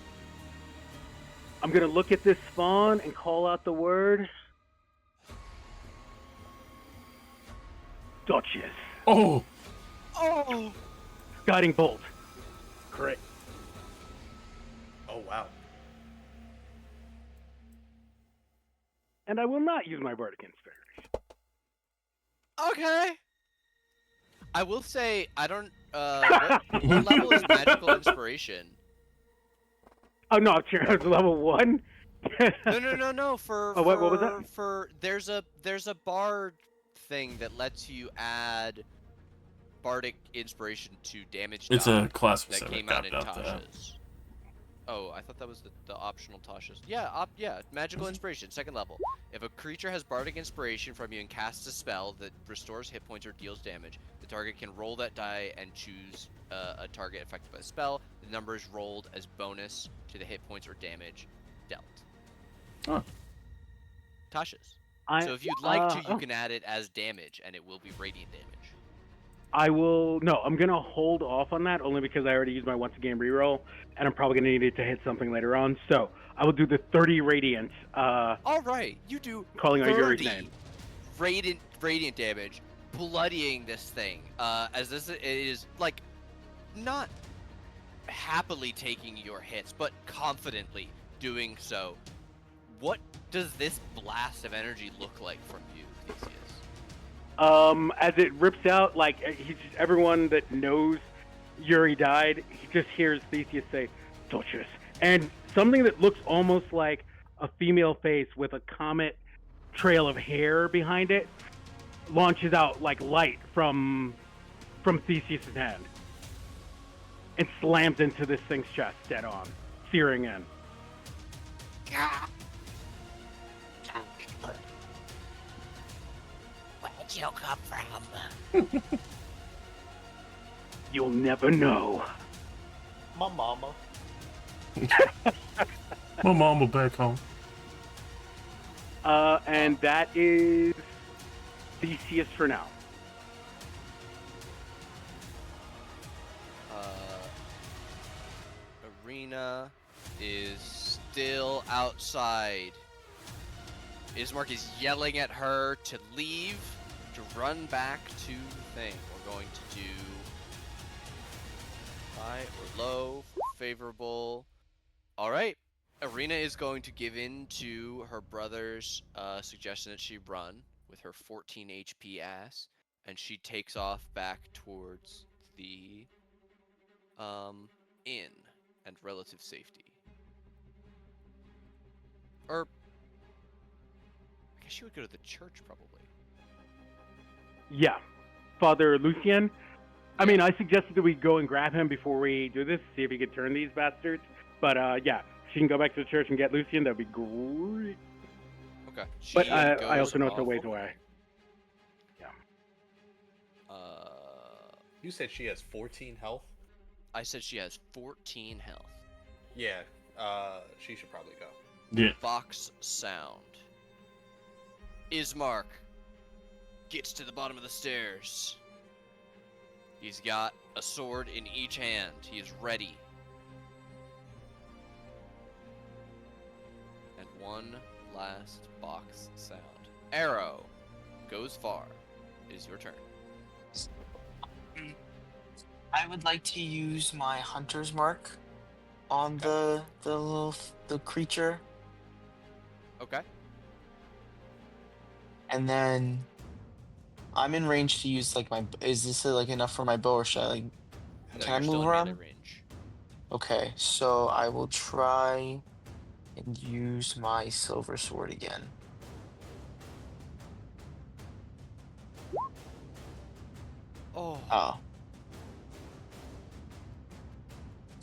Speaker 4: I'm going to look at this spawn and call out the word Duchess.
Speaker 5: Oh,
Speaker 2: Oh.
Speaker 4: Guiding Bolt. Great.
Speaker 3: Oh wow.
Speaker 4: And I will not use my Bardic Inspiration.
Speaker 2: Okay. I will say I don't. What level is magical inspiration?
Speaker 4: Oh, no, it's level 1?
Speaker 2: No. For
Speaker 4: Oh, what was that?
Speaker 2: For there's a bard thing that lets you add bardic inspiration to damage
Speaker 5: it's
Speaker 2: die
Speaker 5: a class
Speaker 2: that
Speaker 5: specific.
Speaker 2: came out in
Speaker 5: that.
Speaker 2: Tasha's. Oh, I thought that was the optional Tasha's. Yeah, magical inspiration, second level. If a creature has bardic inspiration from you and casts a spell that restores hit points or deals damage, the target can roll that die and choose a target affected by the spell. The number is rolled as bonus to the hit points or damage dealt.
Speaker 5: Huh.
Speaker 2: Tasha's. So if you'd like to, you can add it as damage, and it will be radiant damage.
Speaker 4: I will. No, I'm gonna hold off on that only because I already used my once a game reroll, and I'm probably gonna need it to hit something later on. So I will do the 30 radiant.
Speaker 2: All right, you do
Speaker 4: Calling out Yuri's
Speaker 2: 30
Speaker 4: name.
Speaker 2: radiant damage, bloodying this thing. As this is like not happily taking your hits, but confidently doing so. What does this blast of energy look like from you, Theseus?
Speaker 4: As it rips out, like everyone that knows Yuri died, he just hears Theseus say, "Duchess," and something that looks almost like a female face with a comet trail of hair behind it launches out like light from Theseus's hand and slams into this thing's chest dead on, searing in.
Speaker 6: Where'd you come from?
Speaker 4: You'll never know.
Speaker 3: My mama.
Speaker 5: My mom will back home.
Speaker 4: And that is Theseus for now.
Speaker 2: Arena is still outside. Ismark is yelling at her to leave, to run back to the thing. We're going to do high or low, favorable. All right. Arena is going to give in to her brother's suggestion that she run with her 14 HP ass, and she takes off back towards the inn and relative safety. Or I guess she would go to the church probably.
Speaker 4: Yeah. Father Lucien. I mean, I suggested that we go and grab him before we do this, see if he could turn these bastards. But yeah, if she can go back to the church and get Lucien, that'd be great.
Speaker 2: Okay. She
Speaker 4: But I
Speaker 2: goes
Speaker 4: also know it's a
Speaker 2: off.
Speaker 4: ways away.
Speaker 3: You said she has 14 health?
Speaker 2: I said she has 14 health.
Speaker 3: Yeah, she should probably go.
Speaker 5: Yeah.
Speaker 2: Box sound. Ismark gets to the bottom of the stairs. He's got a sword in each hand. He is ready. And one last box sound. Arrow goes far. It is your turn.
Speaker 1: I would like to use my hunter's mark on
Speaker 2: Okay.
Speaker 1: the creature,
Speaker 2: Okay.
Speaker 1: and then I'm in range to use like my. Is this like enough for my bow, or should I like?
Speaker 2: No,
Speaker 1: Can I
Speaker 2: you're still
Speaker 1: move
Speaker 2: in melee
Speaker 1: around?
Speaker 2: range.
Speaker 1: Okay, so I will try and use my silver sword again.
Speaker 2: Oh.
Speaker 1: Oh,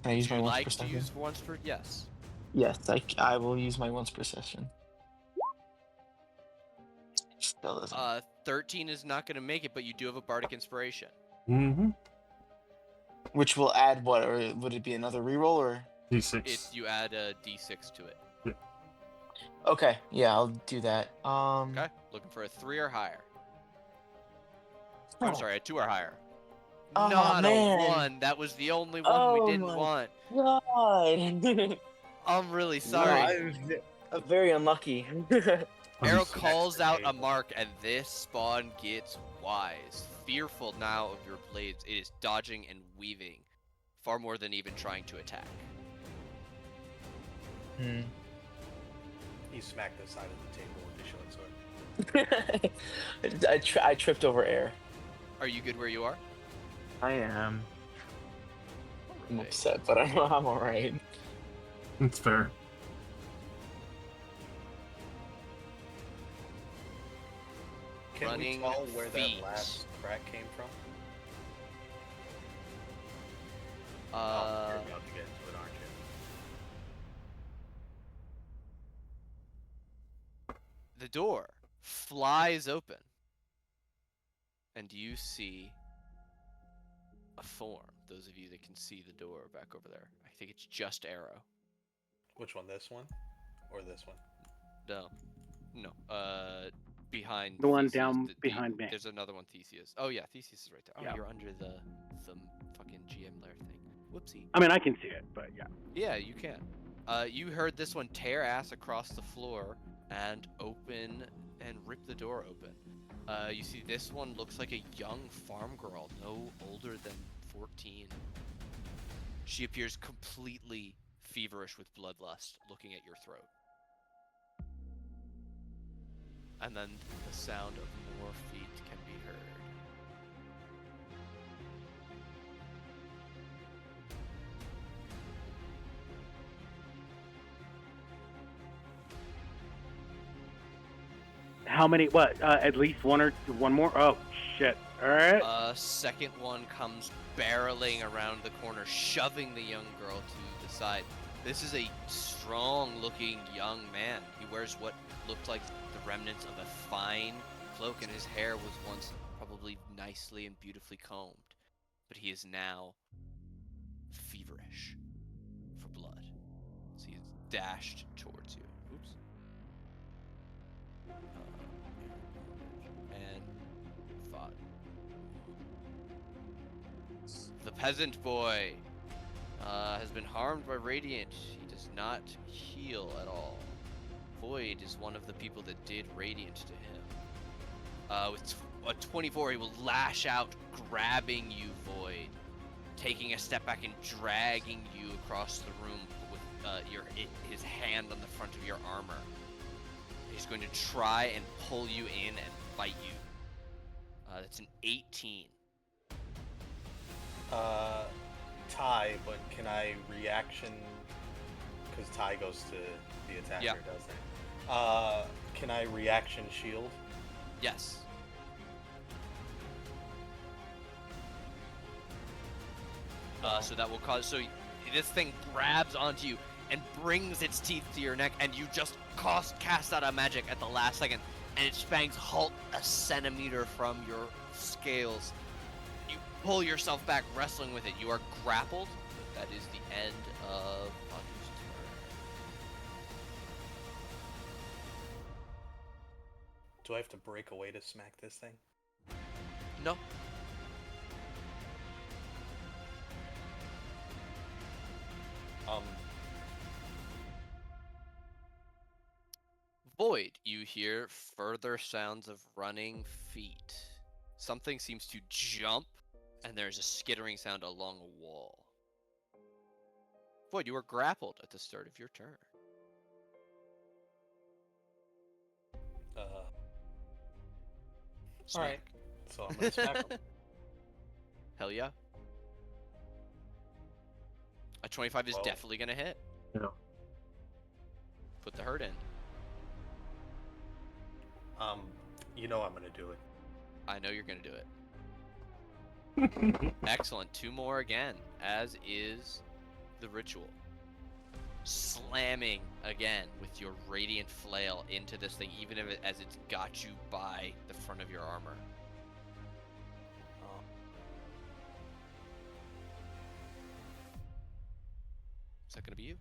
Speaker 1: can I
Speaker 2: Would
Speaker 1: use my
Speaker 2: you
Speaker 1: once
Speaker 2: like
Speaker 1: per
Speaker 2: to
Speaker 1: second?
Speaker 2: use once per? Yes.
Speaker 1: Yes, I will use my once per session. Still doesn't.
Speaker 2: 13 is not going to make it, but you do have a bardic inspiration.
Speaker 5: Mm-hmm.
Speaker 1: Which will add what, or would it be another reroll, or?
Speaker 5: D6.
Speaker 2: You add a d6 to it.
Speaker 1: Okay, yeah, I'll do that.
Speaker 2: Okay. Looking for a 3 or higher. I'm sorry, a 2 or higher.
Speaker 1: Oh
Speaker 2: Not a
Speaker 1: man.
Speaker 2: 1. That was the only one we
Speaker 1: Oh
Speaker 2: didn't
Speaker 1: my
Speaker 2: want.
Speaker 1: god.
Speaker 2: I'm really
Speaker 1: No,
Speaker 2: sorry.
Speaker 1: I'm very unlucky.
Speaker 2: Arrow
Speaker 3: Smack
Speaker 2: calls
Speaker 3: the
Speaker 2: out a
Speaker 3: table.
Speaker 2: mark, and this spawn gets wise. Fearful now of your blades. It is dodging and weaving. Far more than even trying to attack.
Speaker 1: Hmm.
Speaker 3: He smacked the side of the table with his short sword.
Speaker 1: I tripped over air.
Speaker 2: Are you good where you are?
Speaker 1: I am. I'm
Speaker 2: Alright.
Speaker 1: upset, but I'm alright.
Speaker 5: It's fair.
Speaker 3: Can
Speaker 2: Running
Speaker 3: we tell where
Speaker 2: feet.
Speaker 3: that last crack came from? You're about to get into it, aren't you?
Speaker 2: The door flies open, and you see a form. Those of you that can see the door back over there. I think it's just Arrow.
Speaker 3: Which one? This one? Or this one?
Speaker 2: No. Behind
Speaker 4: The one
Speaker 2: Theseus.
Speaker 4: down behind me.
Speaker 2: There's another one, Theseus. Oh yeah, Theseus is right there. Oh,
Speaker 4: Yeah.
Speaker 2: you're under the fucking GM lair thing. Whoopsie.
Speaker 4: I mean, I can see it, but yeah.
Speaker 2: Yeah, you can. You heard this one tear ass across the floor and open and rip the door open. You see this one looks like a young farm girl, no older than 14. She appears completely feverish with bloodlust, looking at your throat. And then the sound of more feet can be heard.
Speaker 4: How many? What? At least one more? Oh shit! All right.
Speaker 2: Second one comes barreling around the corner, shoving the young girl to the side. This is a strong-looking young man. He wears what looked like the remnants of a fine cloak, and his hair was once probably nicely and beautifully combed. But he is now feverish for blood. So he is dashed towards you. Oops. And fought. The peasant boy has been harmed by Radiant. He does not heal at all. Void is one of the people that did Radiant to him. With a 24, he will lash out, grabbing you, Void, taking a step back and dragging you across the room with his hand on the front of your armor. He's going to try and pull you in and bite you. That's an 18.
Speaker 3: Ty, but can I reaction? Because Ty goes to the attacker,
Speaker 2: Yeah.
Speaker 3: doesn't it? Can I reaction shield?
Speaker 2: Yes. So that will cause. So this thing grabs onto you and brings its teeth to your neck, and you just cast out a magic at the last second, and its fangs halt a centimeter from your scales. You pull yourself back, wrestling with it. You are grappled. That is the end of Audrey's turn.
Speaker 3: Do I have to break away to smack this thing?
Speaker 2: No. Void, you hear further sounds of running feet. Something seems to jump, and there's a skittering sound along a wall. Void, you were grappled at the start of your turn.
Speaker 3: All right. So I'm gonna smack him.
Speaker 2: Hell yeah. A 25 is
Speaker 3: Well.
Speaker 2: definitely gonna hit.
Speaker 5: Yeah.
Speaker 2: Put the hurt in.
Speaker 3: You know I'm gonna do it.
Speaker 2: I know you're gonna do it. Excellent. 2 more again, as is the ritual. Slamming again with your radiant flail into this thing, even if as it's got you by the front of your armor. Is that gonna be you?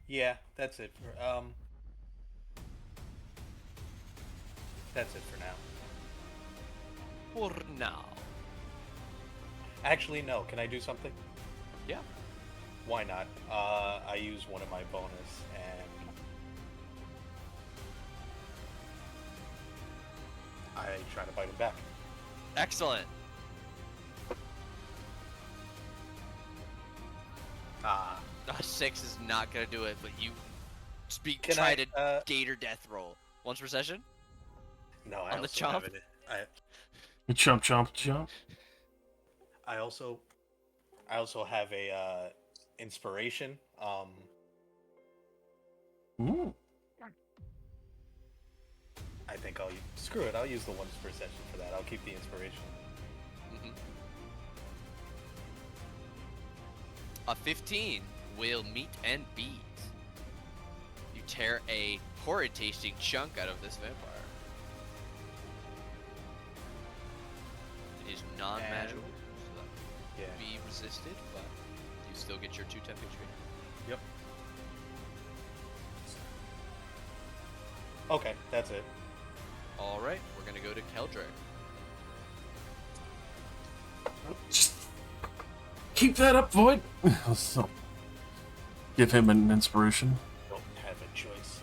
Speaker 3: Yeah, that's it. That's it for now.
Speaker 2: For now.
Speaker 3: Actually, no. Can I do something?
Speaker 2: Yeah.
Speaker 3: Why not? I use one of my bonus and I try to bite him back.
Speaker 2: Excellent. A 6 is not gonna do it, but you try to gator death roll. Once per session?
Speaker 3: No, I
Speaker 2: On the
Speaker 3: also
Speaker 2: chomp?
Speaker 3: have it.
Speaker 5: Chomp, chomp, chomp.
Speaker 3: I also have a inspiration.
Speaker 5: Ooh.
Speaker 3: I think screw it. I'll use the once per session for that. I'll keep the inspiration.
Speaker 2: A 15 will meet and beat. You tear a horrid-tasting chunk out of this vampire. It is non-magical, so that will be resisted, but you still get your 2 temp HP.
Speaker 3: Yep. Okay, that's it.
Speaker 2: All right, we're gonna go to Keldrick.
Speaker 5: Just keep that up, Void. So, give him an inspiration.
Speaker 3: Don't have a choice.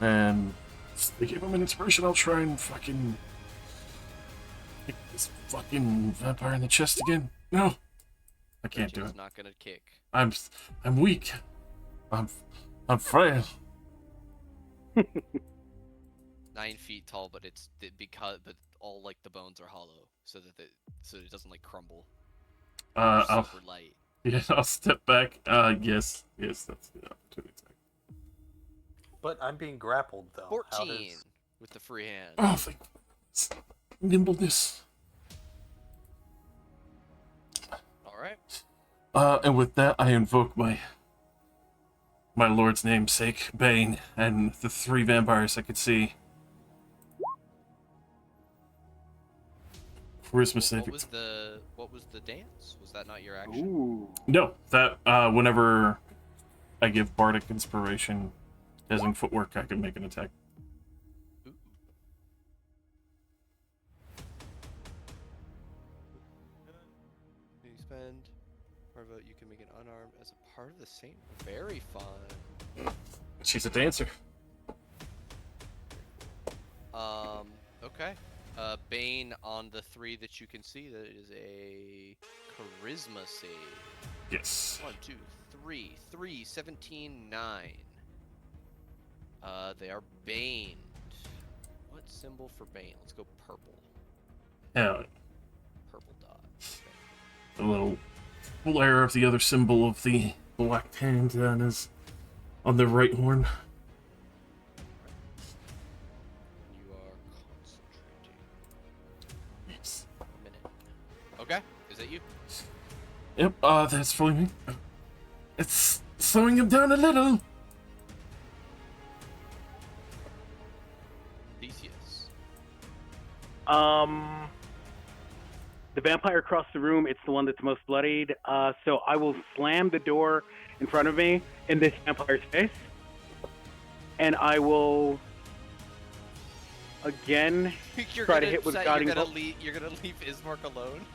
Speaker 5: And if they give him an inspiration, I'll try and fucking kick this fucking vampire in the chest again. No, I can't do it.
Speaker 2: It's not gonna kick.
Speaker 5: I'm weak. I'm frail.
Speaker 2: 9 feet tall, but but all like the bones are hollow, so that it doesn't like crumble.
Speaker 5: I'll,
Speaker 2: Super light.
Speaker 5: yeah, I'll step back. Yes, that's the opportunity attack.
Speaker 3: But I'm being grappled though.
Speaker 2: 14 with the free hand.
Speaker 5: Oh, thank goodness. Nimbleness.
Speaker 2: All right.
Speaker 5: And with that, I invoke my lord's namesake, Bane, and the 3 vampires I could see. Charisma saving.
Speaker 2: What was the dance? Was that not your action?
Speaker 4: Ooh.
Speaker 5: No, that whenever I give bardic inspiration as in footwork, I can make an attack.
Speaker 2: Ooh. You spend part of it. You can make an unarmed as a part of the same. Very fun.
Speaker 5: She's a dancer.
Speaker 2: Okay. Bane on the 3 that you can see. That is a charisma save.
Speaker 5: Yes.
Speaker 2: 1, 2, 3, 3, 17, 9. They are baned. What symbol for Bane? Let's go purple.
Speaker 5: Yeah.
Speaker 2: Purple dot.
Speaker 5: The little flare of the other symbol of the black hand on the right horn.
Speaker 2: You are concentrating.
Speaker 5: Yes.
Speaker 2: A minute. Okay. Is that you?
Speaker 5: Yep, that's fully me. It's slowing him down a little.
Speaker 2: Theseus.
Speaker 4: The vampire across the room, it's the one that's most bloodied. So I will slam the door in front of me in this vampire's face. And I will again
Speaker 2: You're
Speaker 4: try to
Speaker 2: gonna
Speaker 4: hit with
Speaker 2: say
Speaker 4: guiding
Speaker 2: you're gonna
Speaker 4: bolt.
Speaker 2: leave Ismark alone.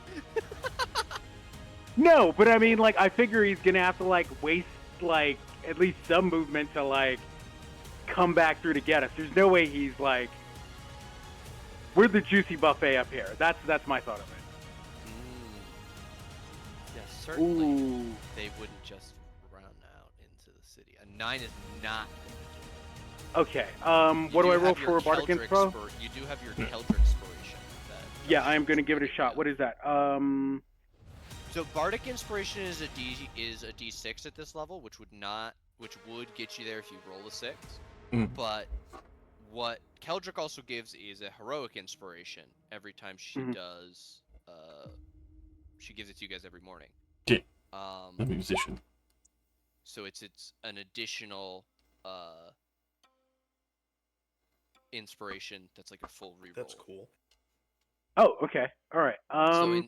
Speaker 4: No, but I mean, like, I figure he's gonna have to like waste like at least some movement to like come back through to get us. There's no way he's like, we're the juicy buffet up here. That's my thought of it.
Speaker 2: Yeah, certainly
Speaker 4: Ooh.
Speaker 2: they wouldn't just run out into the city. A 9 is not.
Speaker 4: Okay.
Speaker 2: You
Speaker 4: What do I
Speaker 2: have
Speaker 4: roll
Speaker 2: your
Speaker 4: for a bardic
Speaker 2: Keldric
Speaker 4: info?
Speaker 2: You do have your Keldric inspiration.
Speaker 4: Yeah, I am gonna give it a shot. What is that?
Speaker 2: So bardic inspiration is a D6 at this level, which would get you there if you roll a 6.
Speaker 5: Mm.
Speaker 2: But what Keldric also gives is a heroic inspiration every time she does. She gives it to you guys every morning.
Speaker 5: Yeah. The musician.
Speaker 2: So it's an additional inspiration that's like a full reroll.
Speaker 3: That's cool.
Speaker 4: Oh, okay. All right.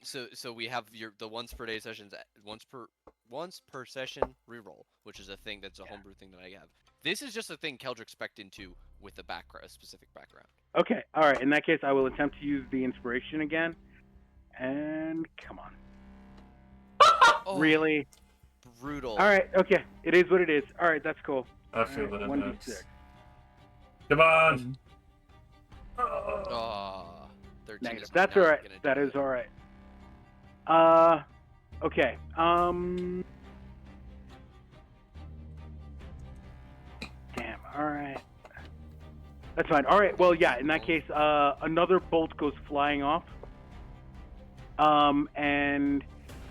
Speaker 2: So we have the once per day sessions, once per session reroll, which is a thing that's a homebrew thing that I have. This is just a thing Keldric spec'd into with a specific background.
Speaker 4: Okay. All right. In that case, I will attempt to use the inspiration again. And come on.
Speaker 2: Oh,
Speaker 4: Really?
Speaker 2: brutal.
Speaker 4: All right. Okay. It is what it is. All right. That's cool.
Speaker 5: I feel that.
Speaker 4: 1d6.
Speaker 5: Come on.
Speaker 2: Oh, 13
Speaker 4: Negative.
Speaker 2: is
Speaker 4: That's
Speaker 2: not
Speaker 4: all right.
Speaker 2: gonna do
Speaker 4: That is
Speaker 2: it.
Speaker 4: all right. Okay. Damn. All right. That's fine. All right. Well, yeah. In that case, another bolt goes flying off. And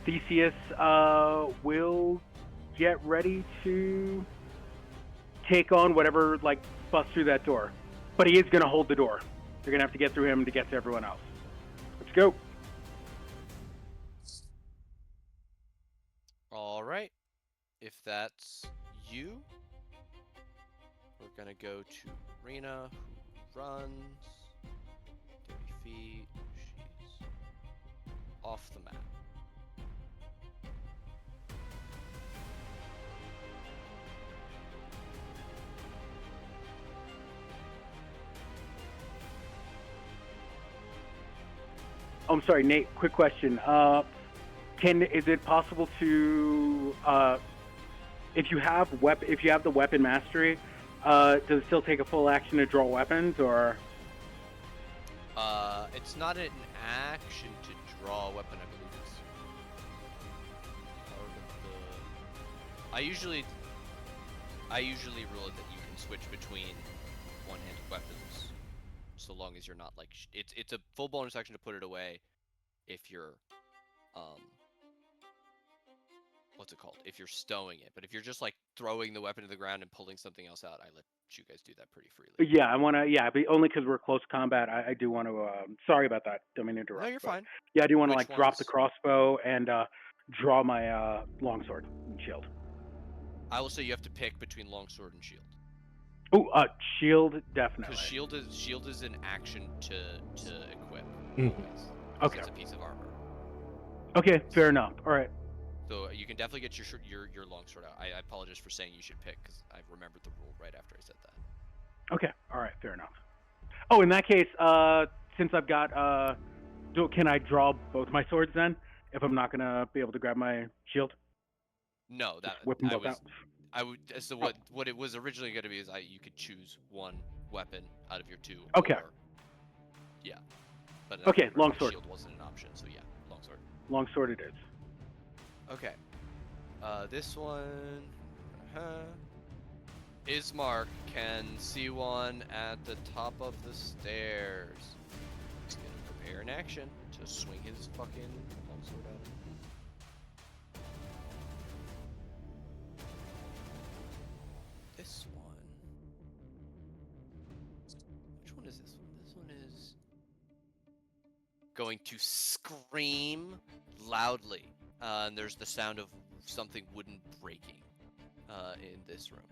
Speaker 4: Theseus will get ready to take on whatever like busts through that door. But he is going to hold the door. You're going to have to get through him to get to everyone else. Let's go.
Speaker 2: All right. If that's you, we're gonna go to Rena, who runs 30 feet. She's off the map.
Speaker 4: Oh, I'm sorry, Nate. Quick question. Is it possible to, if you have the weapon mastery, does it still take a full action to draw weapons, or?
Speaker 2: It's not an action to draw a weapon. I believe it's part of the. I usually rule it that you can switch between one-handed weapons, so long as you're not like it's a full bonus action to put it away, if you're what's it called? If you're stowing it, but if you're just like throwing the weapon to the ground and pulling something else out, I let you guys do that pretty freely.
Speaker 4: Yeah, I want to. Yeah, but only because we're close combat. I do want to. Sorry about that. Don't mean to interrupt.
Speaker 2: No, you're fine.
Speaker 4: Yeah, I do want to
Speaker 2: Which
Speaker 4: like drop
Speaker 2: ones?
Speaker 4: the crossbow and draw my longsword and shield.
Speaker 2: I will say you have to pick between longsword and shield.
Speaker 4: Oh, shield definitely.
Speaker 2: Because shield is an action to equip.
Speaker 5: Mhm.
Speaker 2: Always,
Speaker 4: Okay.
Speaker 2: It's a piece of armor.
Speaker 4: Okay, fair enough. All right.
Speaker 2: So you can definitely get your longsword out. I apologize for saying you should pick, because I remembered the rule right after I said that.
Speaker 4: Okay. All right. Fair enough. Oh, in that case, since I've got, can I draw both my swords then? If I'm not gonna be able to grab my shield.
Speaker 2: No, that
Speaker 4: Just whip them both out.
Speaker 2: I would. So what it was originally going to be is you could choose one weapon out of your two.
Speaker 4: Okay.
Speaker 2: Or, yeah. But
Speaker 4: Okay, longsword.
Speaker 2: Shield wasn't an option, so yeah, longsword.
Speaker 4: Longsword it is.
Speaker 2: Okay. This one. Ismark can see one at the top of the stairs. He's gonna prepare an action to swing his fucking longsword at him. This one. Which one is this one? This one is going to scream loudly. And there's the sound of something wooden breaking in this room.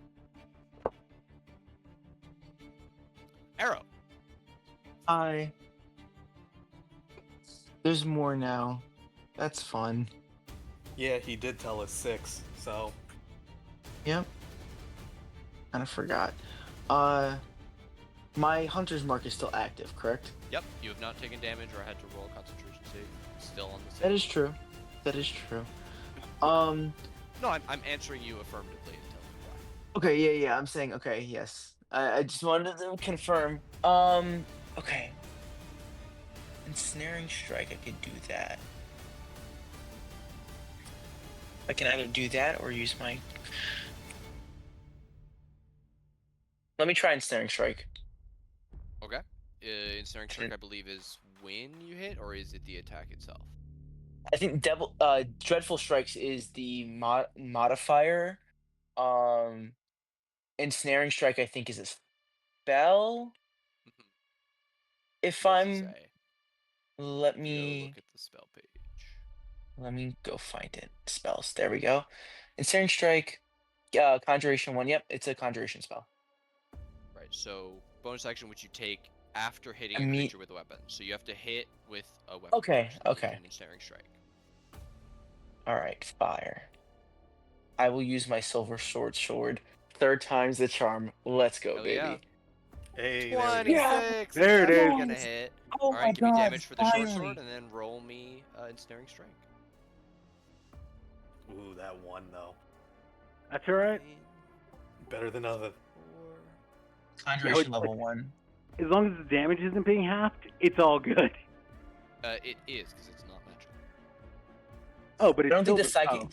Speaker 2: Arrow.
Speaker 1: Hi. There's more now. That's fun.
Speaker 3: Yeah, he did tell us 6. So
Speaker 1: Yep. Kind of forgot. Uh, my hunter's mark is still active, correct?
Speaker 2: Yep, you have not taken damage or had to roll a concentration save. Still on the
Speaker 1: That
Speaker 2: same.
Speaker 1: is true. That is true. Um.
Speaker 2: No, I'm answering you affirmatively and telling you why.
Speaker 1: Okay. Yeah. Yeah. I'm saying. Okay. Yes. I just wanted to confirm. Okay. Ensnaring strike. I could do that. I can either do that or use my. Let me try ensnaring strike.
Speaker 2: Okay. Ensnaring strike, I believe, is when you hit, or is it the attack itself?
Speaker 1: I think dreadful strikes is the modifier. Um, ensnaring strike I think is a spell.
Speaker 2: Mhm.
Speaker 1: If
Speaker 2: What does it
Speaker 1: I'm
Speaker 2: say?
Speaker 1: let
Speaker 2: If you go look
Speaker 1: me
Speaker 2: at the spell page.
Speaker 1: let me go find it. Spells. There we go. Ensnaring strike. Conjuration one. Yep, it's a conjuration spell.
Speaker 2: Right. So bonus action, which you take after hitting
Speaker 1: I
Speaker 2: a
Speaker 1: mean,
Speaker 2: creature with a weapon. So you have to hit with a weapon
Speaker 1: okay,
Speaker 2: first, then you
Speaker 1: okay.
Speaker 2: can ensnaring strike.
Speaker 1: All right, fire. I will use my silver sword. Third time's the charm. Let's go,
Speaker 2: Hell yeah.
Speaker 1: baby.
Speaker 3: hey, there we go.
Speaker 1: Yeah.
Speaker 2: 26.
Speaker 4: There it
Speaker 2: That's
Speaker 4: is.
Speaker 2: gonna
Speaker 1: Yes.
Speaker 2: hit.
Speaker 1: Oh
Speaker 2: All
Speaker 1: my
Speaker 2: right, give me
Speaker 1: god,
Speaker 2: damage for the short sword,
Speaker 1: finally.
Speaker 2: and then roll me ensnaring strike.
Speaker 3: Ooh, that one though.
Speaker 4: That's all right.
Speaker 2: 9,
Speaker 3: Better than nothing.
Speaker 2: 4.
Speaker 4: Yeah,
Speaker 1: Conjuration level one.
Speaker 4: as long as the damage isn't being halved, it's all good.
Speaker 2: It is because it's not magical.
Speaker 4: Oh, but
Speaker 1: I
Speaker 4: it's
Speaker 1: don't think
Speaker 4: still
Speaker 1: the psychic
Speaker 4: oh.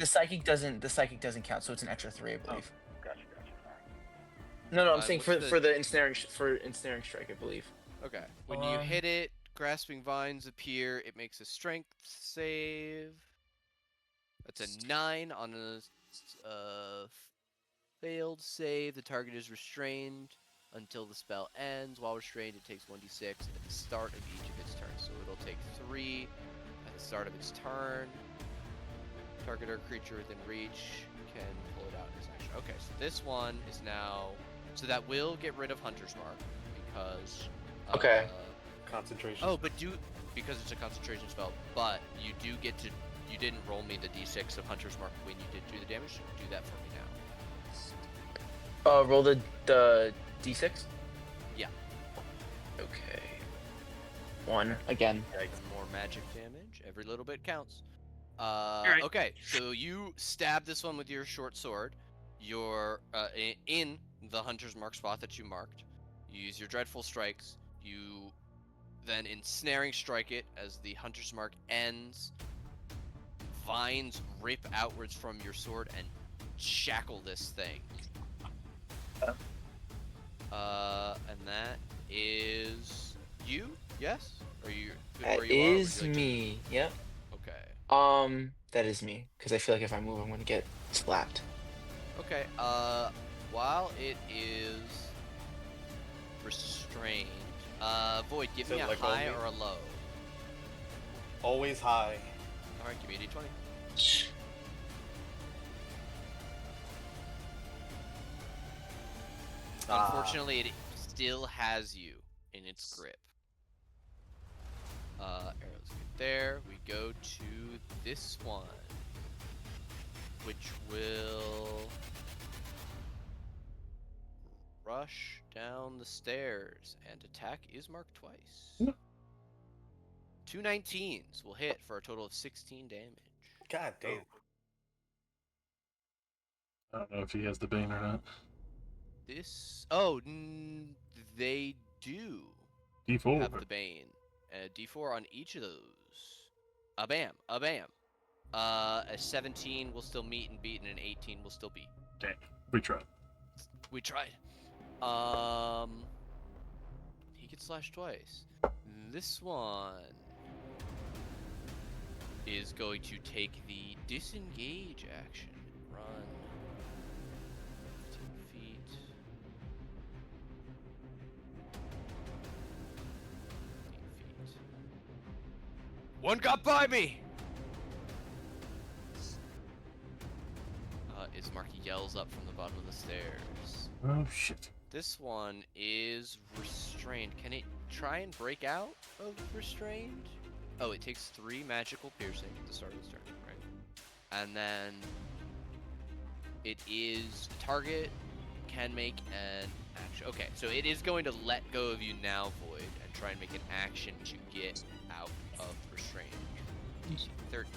Speaker 1: the psychic doesn't count, so it's an extra three, I
Speaker 4: Oh,
Speaker 1: believe.
Speaker 4: gotcha.
Speaker 1: No, no, I'm
Speaker 2: And
Speaker 1: saying
Speaker 2: what's the
Speaker 1: for the ensnaring strike, I believe.
Speaker 2: okay? When you hit it, grasping vines appear. It makes a strength save. That's a 9 on a failed save. The target is restrained until the spell ends. While restrained, it takes 1d6 at the start of each of its turns. So it'll take 3 at the start of its turn. Target or creature within reach can pull it out in its action. Okay, so this one is now. So that will get rid of Hunter's Mark because.
Speaker 1: Okay.
Speaker 3: Concentration.
Speaker 2: Oh, but because it's a concentration spell, but you do get to. You didn't roll me the d6 of Hunter's Mark when you did do the damage. Do that for me now.
Speaker 1: Roll the d6.
Speaker 2: Yeah.
Speaker 1: Okay. One again.
Speaker 2: More magic damage. Every little bit counts.
Speaker 1: Alright.
Speaker 2: Okay, so you stab this one with your short sword. You're in the Hunter's Mark spot that you marked. You use your Dreadful Strikes. You then ensnaring strike it as the Hunter's Mark ends. Vines rip outwards from your sword and shackle this thing. And that is you? Yes? Are you good
Speaker 1: That
Speaker 2: where you are? Or would
Speaker 1: is
Speaker 2: you like to-
Speaker 1: me. Yep.
Speaker 2: Okay.
Speaker 1: That is me. Because I feel like if I move, I'm gonna get slapped.
Speaker 2: Okay, while it is restrained, Void, give
Speaker 3: So
Speaker 2: me a
Speaker 3: like
Speaker 2: high
Speaker 3: only-
Speaker 2: or a low.
Speaker 3: Always high.
Speaker 2: Alright, give me a d20. Unfortunately, it still has you in its grip. Arrows get there. We go to this one, which will rush down the stairs, and attack is marked twice.
Speaker 5: No.
Speaker 2: 2 19s will hit for a total of 16 damage.
Speaker 3: God damn.
Speaker 5: I don't know if he has the bane or not.
Speaker 2: This they do
Speaker 5: D4.
Speaker 2: have the bane. D4 on each of those. A bam, a bam. A 17 will still meet and beat, and an 18 will still beat.
Speaker 5: Dang, we tried.
Speaker 2: We tried. He gets slashed twice. This one is going to take the disengage action. Run 15 feet. 15 feet. One got by me! Ismark yells up from the bottom of the stairs.
Speaker 5: Oh shit.
Speaker 2: This one is restrained. Can it try and break out of restrained? Oh, it takes 3 magical piercing at the start of the turn, right? And then it is target can make an action. Okay, so it is going to let go of you now, Void, and try and make an action to get out of restraint. DC 13.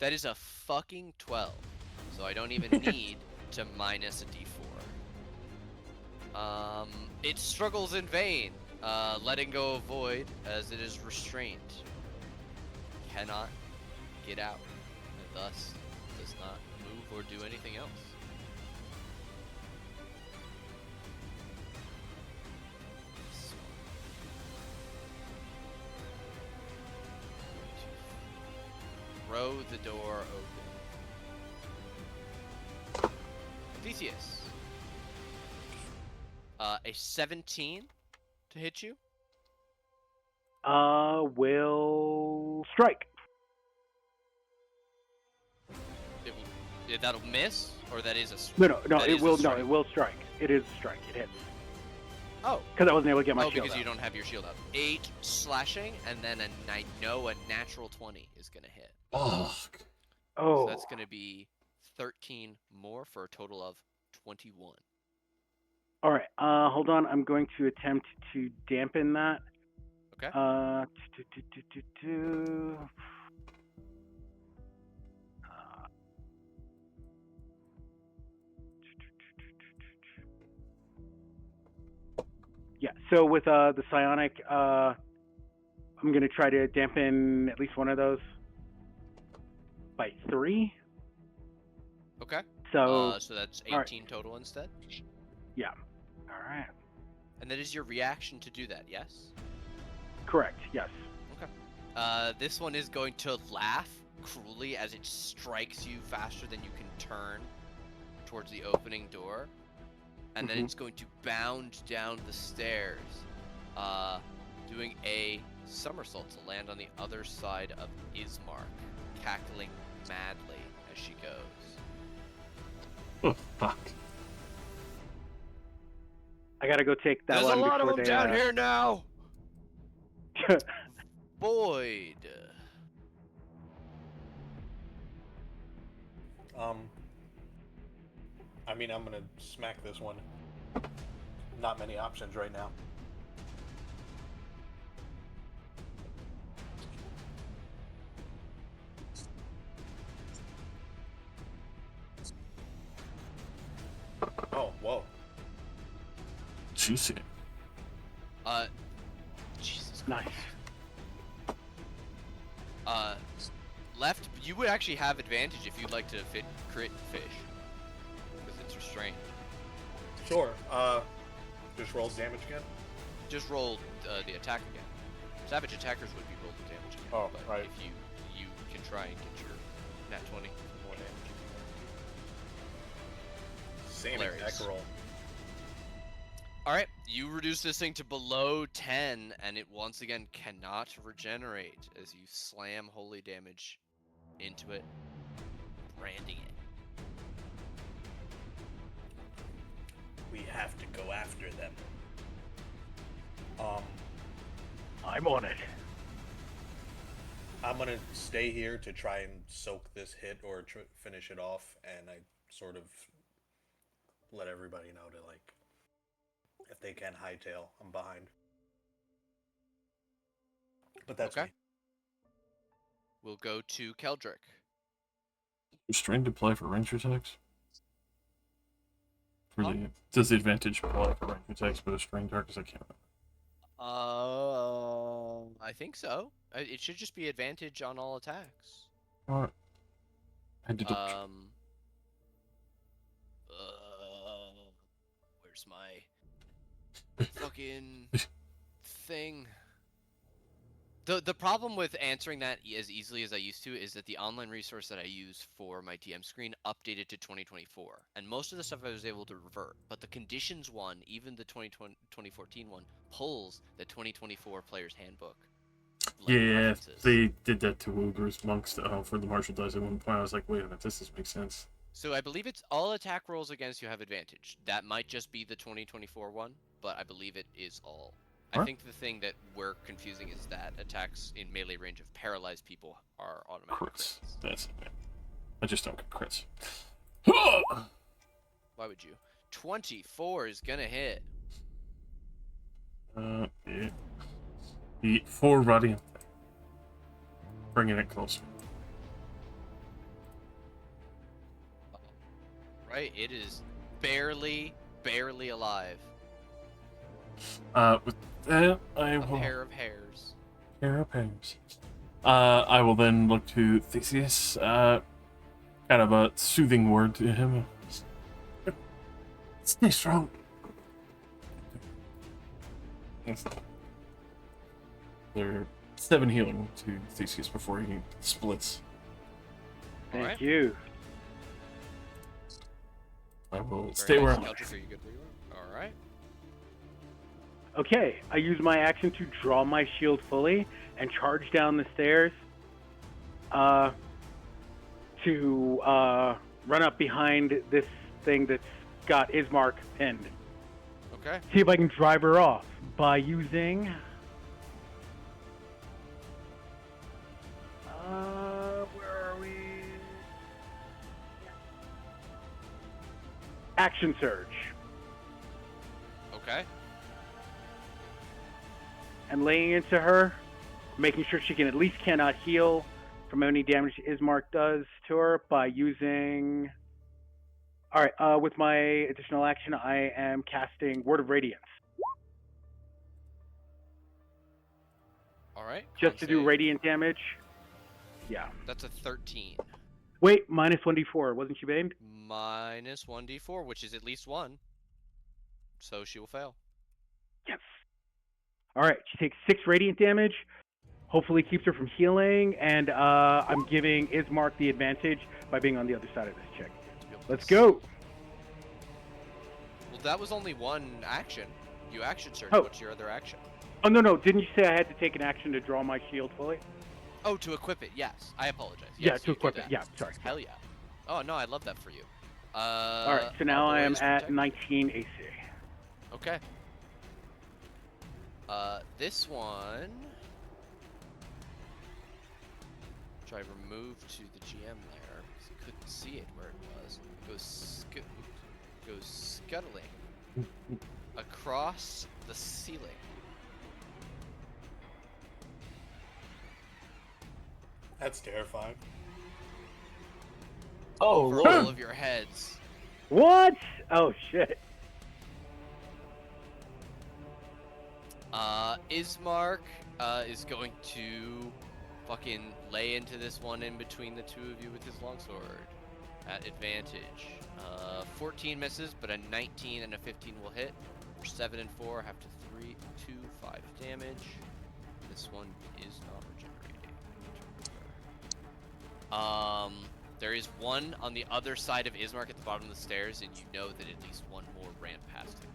Speaker 2: That is a fucking 12. So I don't even need to minus a d4. It struggles in vain, letting go of Void as it is restrained. Cannot get out, and thus does not move or do anything else. Throw the door open. Theseus. A 17 to hit you.
Speaker 4: Will strike.
Speaker 2: That'll miss, or that is a
Speaker 4: No.
Speaker 2: that
Speaker 4: It
Speaker 2: is a
Speaker 4: will. No,
Speaker 2: strike?
Speaker 4: it will strike. It is a strike. It hits.
Speaker 2: Oh.
Speaker 4: Because I wasn't able to get my
Speaker 2: Oh,
Speaker 4: shield
Speaker 2: because
Speaker 4: out.
Speaker 2: you don't have your shield up. 8 slashing, and then a natural 20 is gonna hit.
Speaker 5: Fuck.
Speaker 4: Oh.
Speaker 2: So that's gonna be 13 more for a total of 21.
Speaker 4: All right. Hold on. I'm going to attempt to dampen that.
Speaker 2: Okay.
Speaker 4: Yeah. So with the psionic, I'm gonna try to dampen at least one of those by 3.
Speaker 2: Okay.
Speaker 4: So
Speaker 2: So that's
Speaker 4: all right.
Speaker 2: 18 total instead.
Speaker 4: Yeah. All right.
Speaker 2: And that is your reaction to do that, yes?
Speaker 4: Correct. Yes.
Speaker 2: Okay. This one is going to laugh cruelly as it strikes you faster than you can turn towards the opening door. And then it's going to bound down the stairs, doing a somersault to land on the other side of Ismark, cackling madly as she goes.
Speaker 5: Oh, fuck.
Speaker 4: I gotta go take that
Speaker 2: There's
Speaker 4: one
Speaker 2: a lot of
Speaker 4: before
Speaker 2: them
Speaker 4: they.
Speaker 2: down here now! Boyd.
Speaker 3: I mean, I'm gonna smack this one. Not many options right now. Oh, whoa.
Speaker 5: Juicy.
Speaker 2: Jesus
Speaker 4: Nice.
Speaker 2: Left, you would actually have advantage if you'd like to crit fish. Because it's restrained.
Speaker 3: Sure. Just rolls damage again?
Speaker 2: Just roll the attack again. Savage attackers would be rolled the damage again.
Speaker 3: Oh,
Speaker 2: but
Speaker 3: right.
Speaker 2: if you can try and get your nat 20 for more damage.
Speaker 3: Same
Speaker 2: Hilarious.
Speaker 3: exact roll.
Speaker 2: Alright, you reduce this thing to below 10, and it once again cannot regenerate as you slam holy damage into it, branding it.
Speaker 3: We have to go after them.
Speaker 4: I'm on it.
Speaker 3: I'm gonna stay here to try and soak this hit or finish it off, and I sort of let everybody know to, like, if they can hightail, I'm behind. But that's
Speaker 2: Okay.
Speaker 3: me.
Speaker 2: We'll go to Keldrick.
Speaker 5: Restrained to apply for range attacks? For
Speaker 2: Huh?
Speaker 5: does the advantage apply for range attacks but a strained targets? I can't remember.
Speaker 2: I think so. It should just be advantage on all attacks.
Speaker 5: Alright. I did
Speaker 2: Where's my fucking thing? The problem with answering that as easily as I used to is that the online resource that I use for my DM screen updated to 2024, and most of the stuff I was able to revert, but the conditions one, even the 2014 one, pulls the 2024 player's handbook. Like,
Speaker 5: Yeah,
Speaker 2: references.
Speaker 5: they did that to Ogre's monks for the martial dice at one point. I was like, wait a minute, this doesn't make sense.
Speaker 2: So I believe it's all attack rolls against you have advantage. That might just be the 2024 one, but I believe it is all I
Speaker 5: Huh?
Speaker 2: think the thing that we're confusing is that attacks in melee range of paralyzed people are automatic
Speaker 5: Crits.
Speaker 2: crits.
Speaker 5: That's it. I just don't get crits.
Speaker 2: Why would you? 24 is gonna hit.
Speaker 5: Yeah. The 4 radiant. Bringing it closer.
Speaker 2: Right, it is barely alive.
Speaker 5: With that, I
Speaker 2: A
Speaker 5: will.
Speaker 2: pair of hairs.
Speaker 5: Pair of hairs. I will then look to Theseus. Kind of a soothing word to him. Stay strong. There 7 healing to Theseus before he splits.
Speaker 4: Thank
Speaker 2: Alright.
Speaker 4: you.
Speaker 5: I will
Speaker 2: Very
Speaker 5: stay
Speaker 2: nice.
Speaker 5: where I'm at.
Speaker 2: Eldritch, are you good where you are? Alright.
Speaker 4: Okay, I use my action to draw my shield fully and charge down the stairs. To run up behind this thing that's got Ismark pinned.
Speaker 2: Okay.
Speaker 4: See if I can drive her off by using. Where are we? Action surge.
Speaker 2: Okay.
Speaker 4: And laying into her, making sure she can at least cannot heal from any damage Ismark does to her by using. All right, with my additional action, I am casting Word of Radiance
Speaker 2: Alright.
Speaker 4: just to do radiant damage. Yeah.
Speaker 2: That's a 13.
Speaker 4: Wait, minus 1d4. Wasn't she banned?
Speaker 2: Minus 1d4, which is at least 1. So she will fail.
Speaker 4: Yes. All right, she takes 6 radiant damage. Hopefully keeps her from healing, and I'm giving Ismark the advantage by being on the other side of this chick. Let's go.
Speaker 2: Well, that was only one action. You action surge.
Speaker 4: Oh.
Speaker 2: What's your other action?
Speaker 4: Oh, no. Didn't you say I had to take an action to draw my shield fully?
Speaker 2: Oh, to equip it. Yes. I apologize.
Speaker 4: Yeah,
Speaker 2: Yes,
Speaker 4: to
Speaker 2: you do
Speaker 4: equip it.
Speaker 2: that.
Speaker 4: Yeah, sorry.
Speaker 2: Hell yeah. Oh, no, I love that for you.
Speaker 4: All right, so now
Speaker 2: our
Speaker 4: I am
Speaker 2: boys
Speaker 4: at
Speaker 2: protect-
Speaker 4: 19 AC.
Speaker 2: Okay. This one, which I removed to the GM there because I couldn't see it where it was, goes scuttling across the ceiling.
Speaker 3: That's terrifying.
Speaker 1: Oh,
Speaker 2: Over
Speaker 1: Lord.
Speaker 2: all of your heads.
Speaker 4: What? Oh, shit.
Speaker 2: Ismark is going to fucking lay into this one in between the two of you with his longsword at advantage. 14 misses, but a 19 and a 15 will hit. For 7 and 4, have to 5 damage. This one is not regenerating. There is one on the other side of Ismark at the bottom of the stairs, and you know that at least one more ran past him.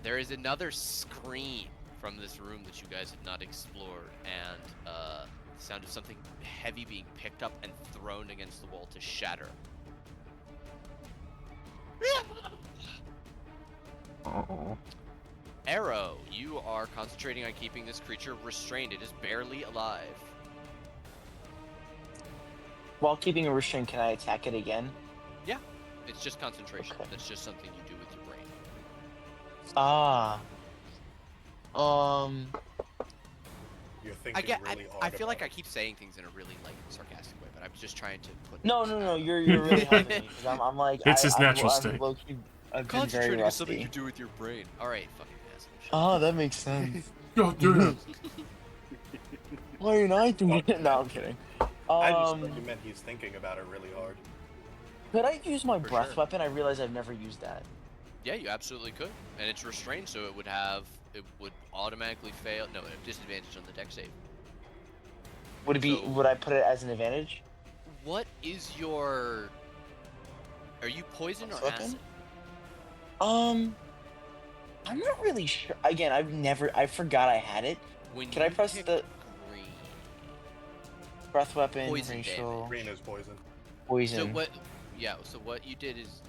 Speaker 2: There is another scream from this room that you guys have not explored, and the sound of something heavy being picked up and thrown against the wall to shatter.
Speaker 5: Uh-oh.
Speaker 2: Arrow, you are concentrating on keeping this creature restrained. It is barely alive.
Speaker 1: While keeping a restraint, can I attack it again?
Speaker 2: Yeah, it's just concentration.
Speaker 1: Okay.
Speaker 2: That's just something you do with your brain.
Speaker 1: Ah.
Speaker 3: You're thinking really hard.
Speaker 2: I feel like I
Speaker 3: about
Speaker 2: keep saying things in a really like sarcastic way, but I'm just trying to put.
Speaker 1: No. You're really helping me because I'm like
Speaker 5: It's his natural
Speaker 1: I'm
Speaker 5: state.
Speaker 1: low-key, I've been very
Speaker 2: Concentrating is something
Speaker 1: rusty.
Speaker 2: you do with your brain. All right, fucking asshole. shut
Speaker 1: Oh,
Speaker 2: up.
Speaker 1: that makes sense.
Speaker 5: God damn.
Speaker 1: Why are I doing it? No, I'm kidding.
Speaker 3: I just thought you meant he's thinking about it really hard.
Speaker 1: Could I use my
Speaker 2: For
Speaker 1: breath
Speaker 2: sure.
Speaker 1: weapon? I realize I've never used that.
Speaker 2: Yeah, you absolutely could, and it's restrained, so it would automatically fail. No, a disadvantage on the deck save.
Speaker 1: Would it be?
Speaker 2: So-
Speaker 1: Would I put it as an advantage?
Speaker 2: What is your? Are you poison or
Speaker 1: Weapon?
Speaker 2: acid?
Speaker 1: I'm not really sure. Again, I forgot I had it.
Speaker 2: When
Speaker 1: Can I
Speaker 2: you
Speaker 1: press
Speaker 2: pick
Speaker 1: the-
Speaker 2: green?
Speaker 1: Breath weapon,
Speaker 2: Poison
Speaker 1: racial,
Speaker 3: Green is poison.
Speaker 2: So
Speaker 1: poison.
Speaker 2: what? Yeah. So what you did is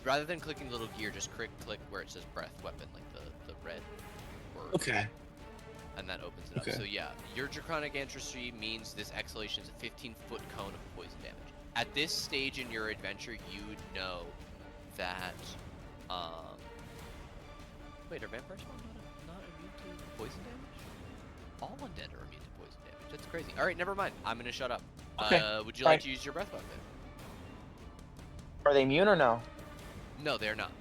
Speaker 2: rather than clicking the little gear, just click where it says breath weapon, like the red word.
Speaker 1: Okay.
Speaker 2: And that opens it up.
Speaker 1: Okay.
Speaker 2: So yeah, your draconic ancestry means this exhalation is a 15-foot cone of poison damage. At this stage in your adventure, you know that. Wait, are vampires not immune to poison damage? All undead are immune to poison damage. That's crazy. All right, never mind. I'm gonna shut up.
Speaker 1: Okay.
Speaker 2: Would you like
Speaker 1: Right.
Speaker 2: to use your breath weapon?
Speaker 1: Are they immune or no?
Speaker 2: No, they're not.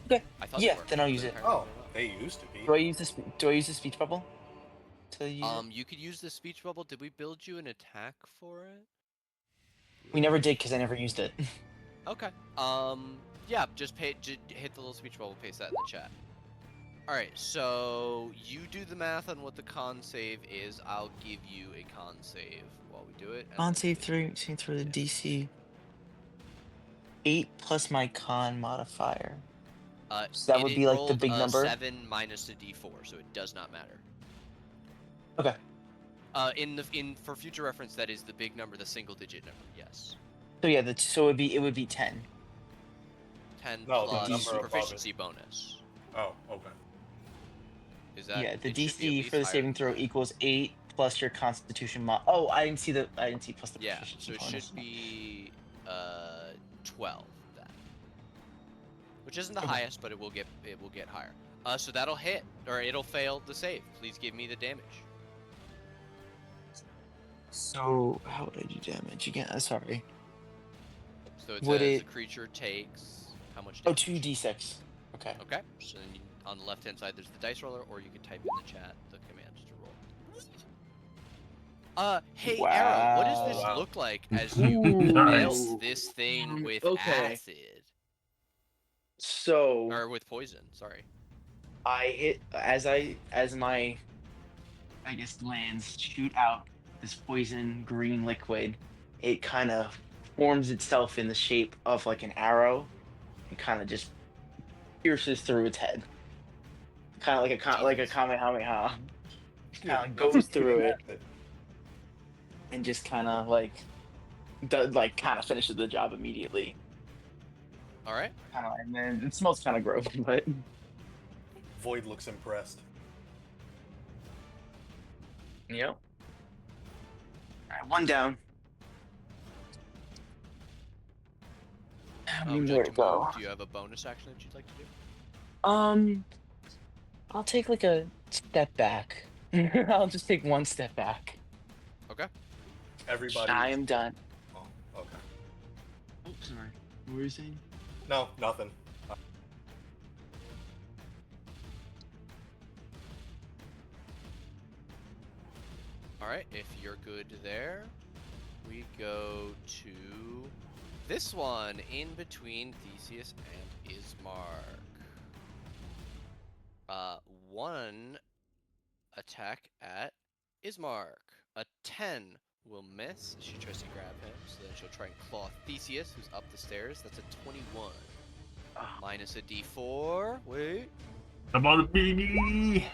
Speaker 1: Okay.
Speaker 2: I thought
Speaker 1: Yeah,
Speaker 2: they were.
Speaker 1: then I'll
Speaker 2: but
Speaker 1: use it.
Speaker 2: apparently
Speaker 3: Oh,
Speaker 2: they're
Speaker 3: they used to be.
Speaker 1: Do I use this? Do I use the speech bubble to use
Speaker 2: not.
Speaker 1: it?
Speaker 2: You could use the speech bubble. Did we build you an attack for it?
Speaker 1: We never did because I never used it.
Speaker 2: Okay. Yeah, just hit the little speech bubble, paste that in the chat. Alright, so you do the math on what the con save is. I'll give you a con save while we do it. and
Speaker 1: Con
Speaker 2: then
Speaker 1: save
Speaker 2: just-
Speaker 1: 3 through the DC. 8 plus my con modifier. So that would be like the
Speaker 2: rolled
Speaker 1: big
Speaker 2: a
Speaker 1: number.
Speaker 2: 7 minus a d4, so it does not matter.
Speaker 1: Okay.
Speaker 2: For future reference, that is the big number, the single digit number. Yes.
Speaker 1: So yeah, so it would be 10.
Speaker 2: 10
Speaker 3: No, the
Speaker 2: plus
Speaker 3: number above it.
Speaker 2: proficiency bonus.
Speaker 3: Oh, okay.
Speaker 2: Is that?
Speaker 1: Yeah, the
Speaker 2: it should be at
Speaker 1: DC
Speaker 2: least
Speaker 1: for the
Speaker 2: higher
Speaker 1: saving
Speaker 2: than
Speaker 1: throw
Speaker 2: that.
Speaker 1: equals 8 plus your Constitution mod. Oh, I didn't see plus the
Speaker 2: Yeah,
Speaker 1: proficiency
Speaker 2: so it
Speaker 1: bonus.
Speaker 2: should be 12 then. Which isn't the
Speaker 1: Okay.
Speaker 2: highest, but it will get higher. So that'll hit, or it'll fail the save. Please give me the damage.
Speaker 1: So how would I do damage again? Sorry.
Speaker 2: So it
Speaker 1: Would
Speaker 2: says
Speaker 1: it-
Speaker 2: the creature takes how much
Speaker 1: Oh,
Speaker 2: damage?
Speaker 1: 2d6. Okay.
Speaker 2: Okay, so then on the left hand side there's the dice roller, or you can type in the chat the commands to roll. Hey Arrow, what does this
Speaker 3: Wow.
Speaker 2: look like as you
Speaker 5: Nice.
Speaker 2: melt this thing with
Speaker 1: Okay.
Speaker 2: acid?
Speaker 1: So
Speaker 2: Or with poison, sorry.
Speaker 1: I hit as my I guess glands shoot out this poison green liquid. It kind of forms itself in the shape of like an arrow and kind of just pierces through its head. Kind of like a
Speaker 2: Jesus.
Speaker 1: kamehameha. Kind of goes through it and just kind of like kind of finishes the job immediately.
Speaker 2: Alright.
Speaker 1: And then it smells kind of gross, but
Speaker 3: Void looks impressed.
Speaker 1: yep. All right, one down.
Speaker 2: Would you
Speaker 1: Where
Speaker 2: like
Speaker 1: to
Speaker 2: to
Speaker 1: go?
Speaker 2: move? Do you have a bonus action that you'd like to do?
Speaker 1: I'll take like a step back. I'll just take one step back.
Speaker 2: Okay.
Speaker 3: Everybody.
Speaker 1: I am done.
Speaker 3: Oh, okay.
Speaker 1: Oh, sorry. What were you saying?
Speaker 3: No, nothing.
Speaker 2: Alright, if you're good there, we go to this one in between Theseus and Ismark. One attack at Ismark. A 10 will miss. She tries to grab him, so then she'll try and claw Theseus, who's up the stairs. That's a 21. Minus a d4. Wait.
Speaker 5: I'm on the baby.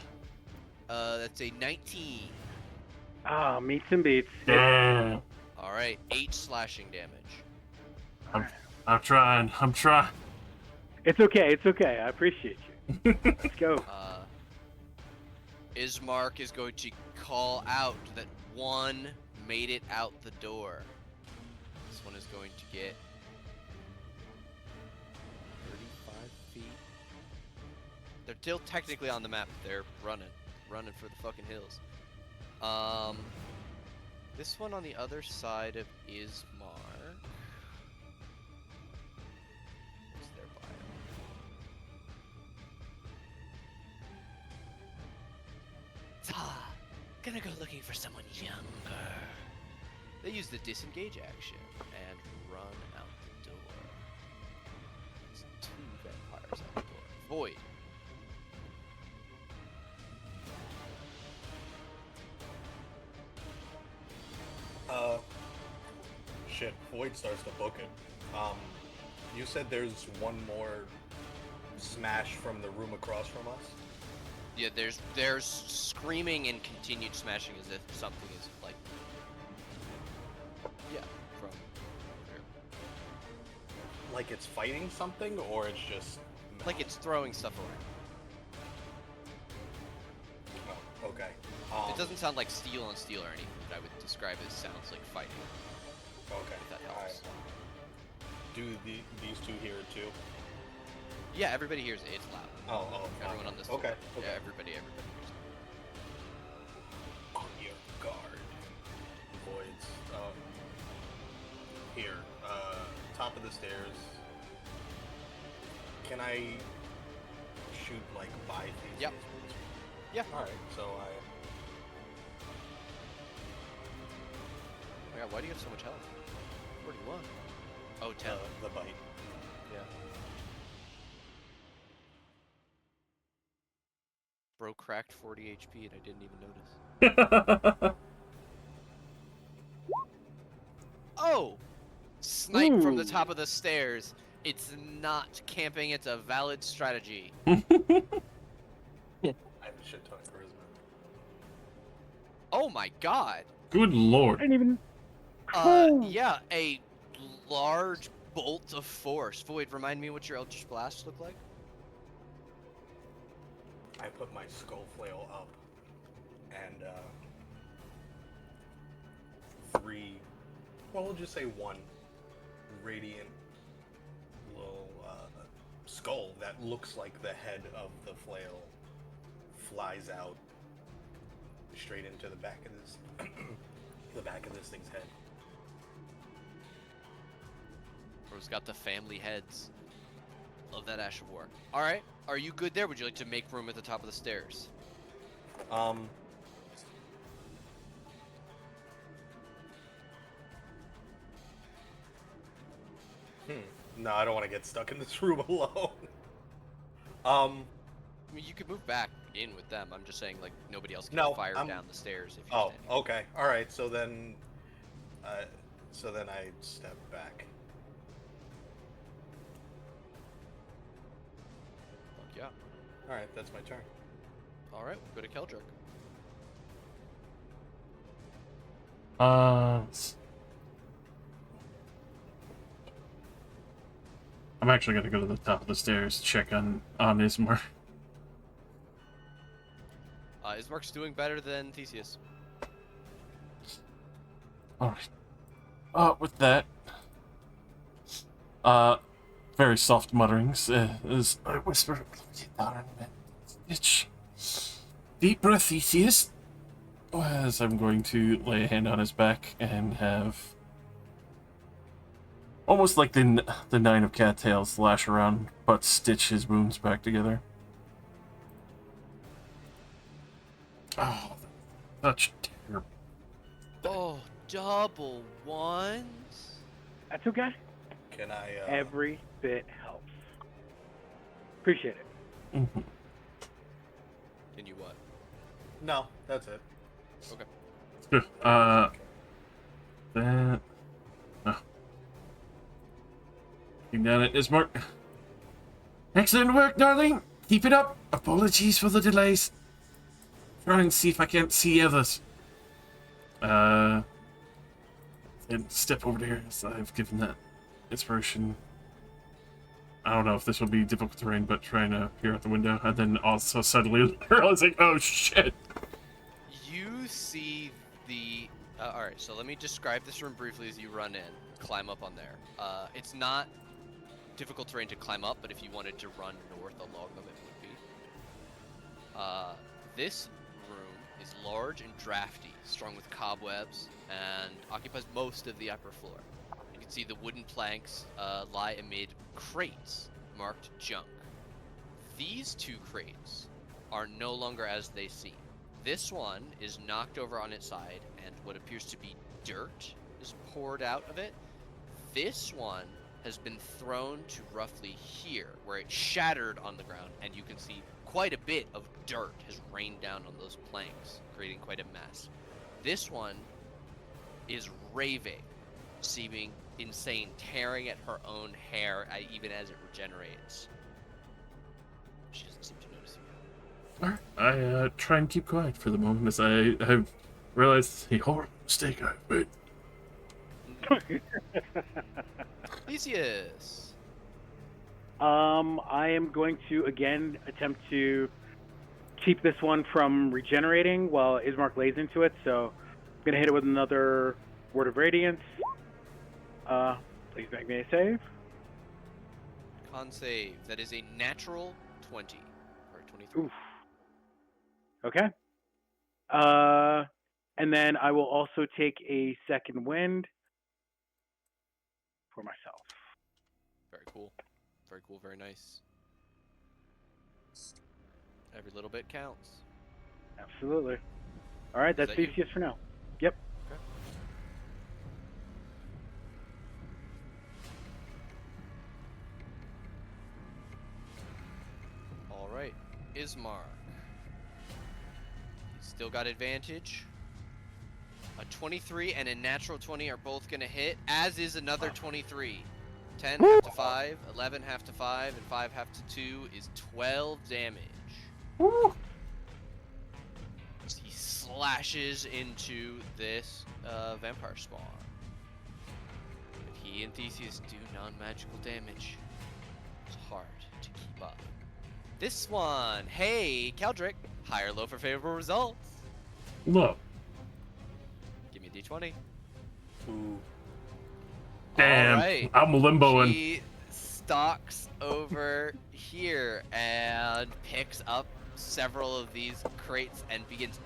Speaker 2: That's a 19.
Speaker 4: Ah, meets and beats.
Speaker 5: Damn.
Speaker 2: Alright, 8 slashing damage.
Speaker 5: I'm trying.
Speaker 4: It's okay. It's okay. I appreciate you. Let's go.
Speaker 2: Ismark is going to call out that one made it out the door. This one is going to get 35 feet. They're still technically on the map. They're running for the fucking hills. This one on the other side of Ismark. What's their bio?
Speaker 6: Gonna go looking for someone younger.
Speaker 2: They use the disengage action and run out the door. There's 2 vampires out the door. Void.
Speaker 3: Shit. Void starts to book it. You said there's one more smash from the room across from us.
Speaker 2: Yeah, there's screaming and continued smashing as if something is like, yeah, from here.
Speaker 3: like it's fighting something, or it's just
Speaker 2: Like it's throwing stuff around.
Speaker 3: Oh, okay.
Speaker 2: It doesn't sound like steel on steel or anything, but I would describe it as sounds like fighting.
Speaker 3: Okay.
Speaker 2: If that helps.
Speaker 3: Alright. Do these two hear it too?
Speaker 2: Yeah, everybody hears it. It's loud.
Speaker 3: Oh.
Speaker 2: Everyone on this.
Speaker 3: Okay.
Speaker 2: floor.
Speaker 3: Okay.
Speaker 2: Yeah, everybody hears it.
Speaker 3: On your guard. Voids. Here. Top of the stairs. Can I shoot like by these?
Speaker 2: Yep. Yeah.
Speaker 3: Alright, so
Speaker 2: Oh my god, why do you have so much health? 41. Oh, 10.
Speaker 3: the bite.
Speaker 2: Yeah. Bro cracked 40 HP and I didn't even notice. Oh! Snipe from the
Speaker 4: Ooh.
Speaker 2: top of the stairs. It's not camping, it's a valid strategy.
Speaker 3: I have a shit ton of charisma.
Speaker 2: Oh my god!
Speaker 5: Good
Speaker 4: I
Speaker 5: lord.
Speaker 4: didn't even. Oh.
Speaker 2: Yeah, a large bolt of force. Void, remind me what your Eldritch Blast look like?
Speaker 3: I put my skull flail up, and 3. Well, we'll just say 1 radiant little skull that looks like the head of the flail flies out straight into the back of this the back of this thing's head.
Speaker 2: Bro's got the family heads. Love that Ash of War. Alright, are you good there? Would you like to make room at the top of the stairs?
Speaker 3: No, I don't want to get stuck in this room alone.
Speaker 2: I mean, you could move back in with them. I'm just saying, like, nobody else can
Speaker 3: No,
Speaker 2: fire
Speaker 3: I'm-
Speaker 2: down the stairs if you're
Speaker 3: Oh,
Speaker 2: standing.
Speaker 3: okay. All right. So then I step back.
Speaker 2: Fuck yeah.
Speaker 3: All right, that's my turn.
Speaker 2: Alright, we'll go to Keldrick.
Speaker 5: I'm actually gonna go to the top of the stairs, check on Ismar.
Speaker 2: Ismark's doing better than Theseus.
Speaker 5: Alright. With that, very soft mutterings as I whisper, "Get down in a minute. Bitch. Deep breath, Theseus." As I'm going to lay a hand on his back and have almost like the Nine of Cattails lash around, but stitch his wounds back together. Oh, such terrible.
Speaker 2: Oh, double ones?
Speaker 4: That's okay.
Speaker 3: Can I?
Speaker 4: Every bit helps. Appreciate it.
Speaker 5: Mm-hmm.
Speaker 2: Can you what?
Speaker 3: No, that's it.
Speaker 2: Okay.
Speaker 5: That. Oh. Keep down it, Ismark. Excellent work, darling. Keep it up. Apologies for the delays. Try and see if I can't see others. And step over here as I've given that inspiration. I don't know if this will be difficult terrain, but trying to peer out the window, and then also suddenly realizing, oh shit.
Speaker 2: You see the... Alright, so let me describe this room briefly as you run in. Climb up on there. It's not difficult terrain to climb up, but if you wanted to run north along them, it would be. This room is large and drafty, strung with cobwebs, and occupies most of the upper floor. You can see the wooden planks lie amid crates marked junk. These 2 crates are no longer as they seem. This one is knocked over on its side, and what appears to be dirt is poured out of it. This one has been thrown to roughly here, where it shattered on the ground, and you can see quite a bit of dirt has rained down on those planks, creating quite a mess. This one is raving, seeming insane, tearing at her own hair even as it regenerates. She doesn't seem to notice you.
Speaker 5: Alright, I try and keep quiet for the moment as I have realized the horrible mistake I've made.
Speaker 2: Theseus,
Speaker 4: I am going to again attempt to keep this one from regenerating while Ismark lays into it. So I'm gonna hit it with another Word of Radiance. Please make me a save.
Speaker 2: Con save. That is a natural 20. Or 23.
Speaker 4: Oof. Okay. And then I will also take a second wind for myself.
Speaker 2: Very cool. Very cool, very nice. Every little bit counts.
Speaker 4: Absolutely. All right, that's
Speaker 2: that you?
Speaker 4: Theseus for now. Yep.
Speaker 2: Okay. Alright. Ismark. He's still got advantage. A 23 and a natural 20 are both going to hit, as is another 23. 10 half to 5, 11 half to 5, and 5 half to 2 is 12 damage.
Speaker 5: Woo!
Speaker 2: He slashes into this vampire spawn. But he and Theseus do non-magical damage. It's hard to keep up. This one, hey, Keldrick, high or low for favorable results?
Speaker 5: Look.
Speaker 2: Give me a d20.
Speaker 3: Ooh.
Speaker 5: Damn.
Speaker 2: Alright.
Speaker 5: I'm limboing.
Speaker 2: He stalks over here and picks up several of these crates and begins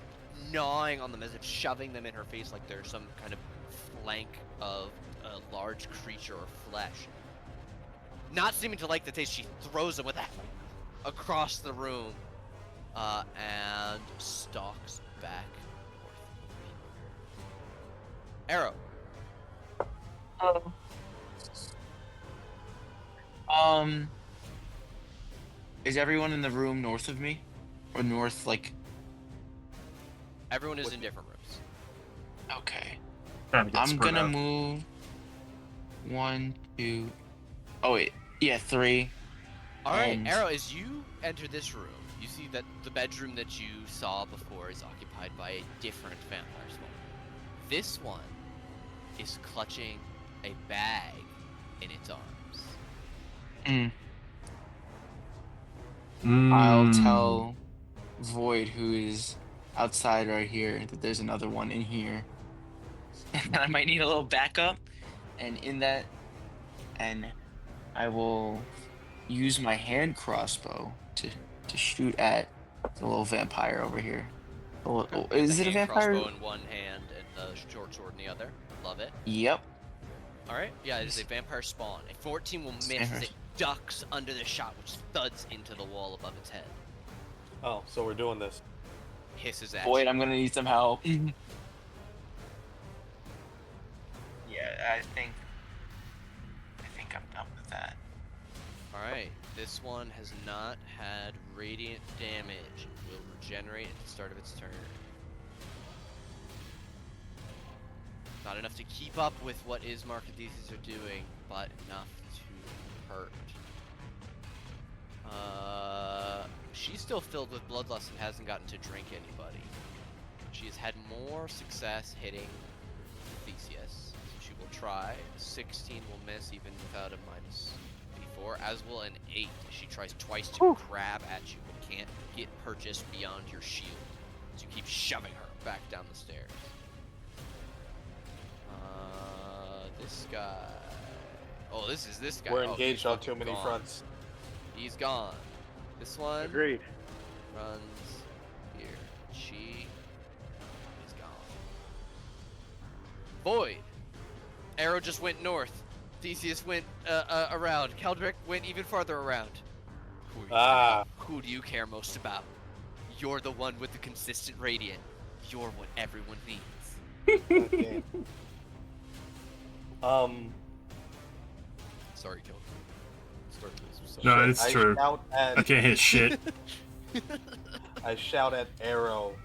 Speaker 2: gnawing on them as if shoving them in her face like they're some kind of flank of a large creature or flesh. Not seeming to like the taste, she throws them with that across the room and stalks back north. Arrow.
Speaker 1: Is everyone in the room north of me? Or north, like...
Speaker 2: Everyone is in different rooms.
Speaker 1: Okay.
Speaker 5: Time to get
Speaker 1: I'm
Speaker 5: spread
Speaker 1: gonna
Speaker 5: out.
Speaker 1: move... 1, 2... Oh, wait. Yeah, 3.
Speaker 2: Alright,
Speaker 1: And-
Speaker 2: Arrow, as you enter this room, you see that the bedroom that you saw before is occupied by a different vampire spawn. This one is clutching a bag in its arms.
Speaker 1: I'll tell Void, who is outside right here, that there's another one in here. And I might need a little backup. And in that... And I will use my hand crossbow to shoot at the little vampire over here. Is
Speaker 2: The
Speaker 1: it a
Speaker 2: hand
Speaker 1: vampire?
Speaker 2: crossbow in one hand and the short sword in the other. Love it.
Speaker 1: Yep.
Speaker 2: Alright, yeah, it is a vampire spawn. A 14 will miss as it ducks under the shot, which thuds into the wall above its head.
Speaker 3: Oh, so we're doing this.
Speaker 2: Hisses at
Speaker 1: Void,
Speaker 2: you.
Speaker 1: I'm gonna need some help. Yeah, I think I'm done with that.
Speaker 2: Alright, this one has not had radiant damage and will regenerate at the start of its turn. Not enough to keep up with what Ismark and Theseus are doing, but enough to hurt. She's still filled with bloodlust and hasn't gotten to drink anybody. She has had more success hitting Theseus. So she will try. 16 will miss even without a minus d4, as will an 8. She tries twice to grab at you, but can't get purchased beyond your shield. So you keep shoving her back down the stairs. This guy. Oh, this is this guy.
Speaker 3: We're
Speaker 2: Oh,
Speaker 3: engaged
Speaker 2: he's
Speaker 3: on
Speaker 2: fucking
Speaker 3: too many
Speaker 2: gone.
Speaker 3: fronts.
Speaker 2: He's gone. This one
Speaker 4: Agreed.
Speaker 2: runs here. She is gone. Void. Arrow just went north. Theseus went around. Keldrick went even farther around. Who do you care most about? You're the one with the consistent radiant. You're what everyone needs.
Speaker 3: Okay.
Speaker 2: Sorry, Keldrick. Sorry, Theseus.
Speaker 5: No, it's
Speaker 3: I
Speaker 5: true.
Speaker 3: Shout
Speaker 5: I
Speaker 3: at,
Speaker 5: can't hit shit.
Speaker 3: I shout at Arrow,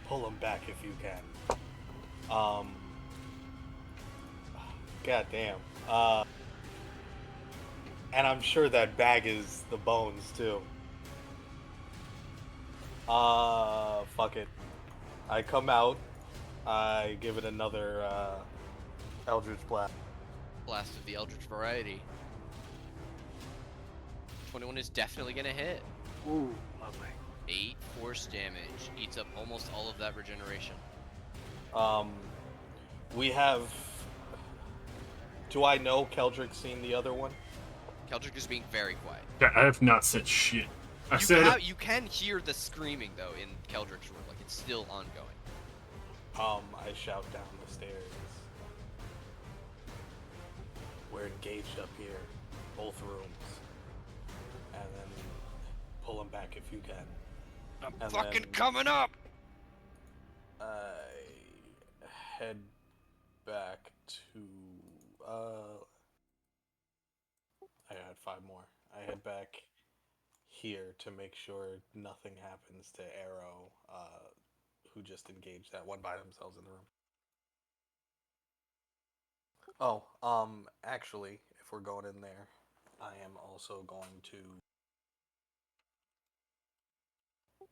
Speaker 3: pull him back if you can. God damn. And I'm sure that bag is the bones too. Fuck it. I come out. I give it another Eldritch Blast.
Speaker 2: Blast of the Eldritch variety. 21 is definitely gonna hit.
Speaker 4: Ooh, lovely.
Speaker 2: 8 force damage. Eats up almost all of that regeneration.
Speaker 3: We have. Do I know Keldrick's seen the other one?
Speaker 2: Keldrick is being very quiet.
Speaker 5: Yeah, I have not said shit. I said
Speaker 2: You can hear the screaming though in Keldrick's room, like it's still ongoing.
Speaker 3: I shout down the stairs. We're engaged up here, both rooms, and then pull them back if you can.
Speaker 2: I'm
Speaker 3: And
Speaker 2: fucking
Speaker 3: then-
Speaker 2: coming up.
Speaker 3: I head back to. I had 5 more. I head back here to make sure nothing happens to Arrow, who just engaged that one by themselves in the room. Oh, actually, if we're going in there, I am also going to.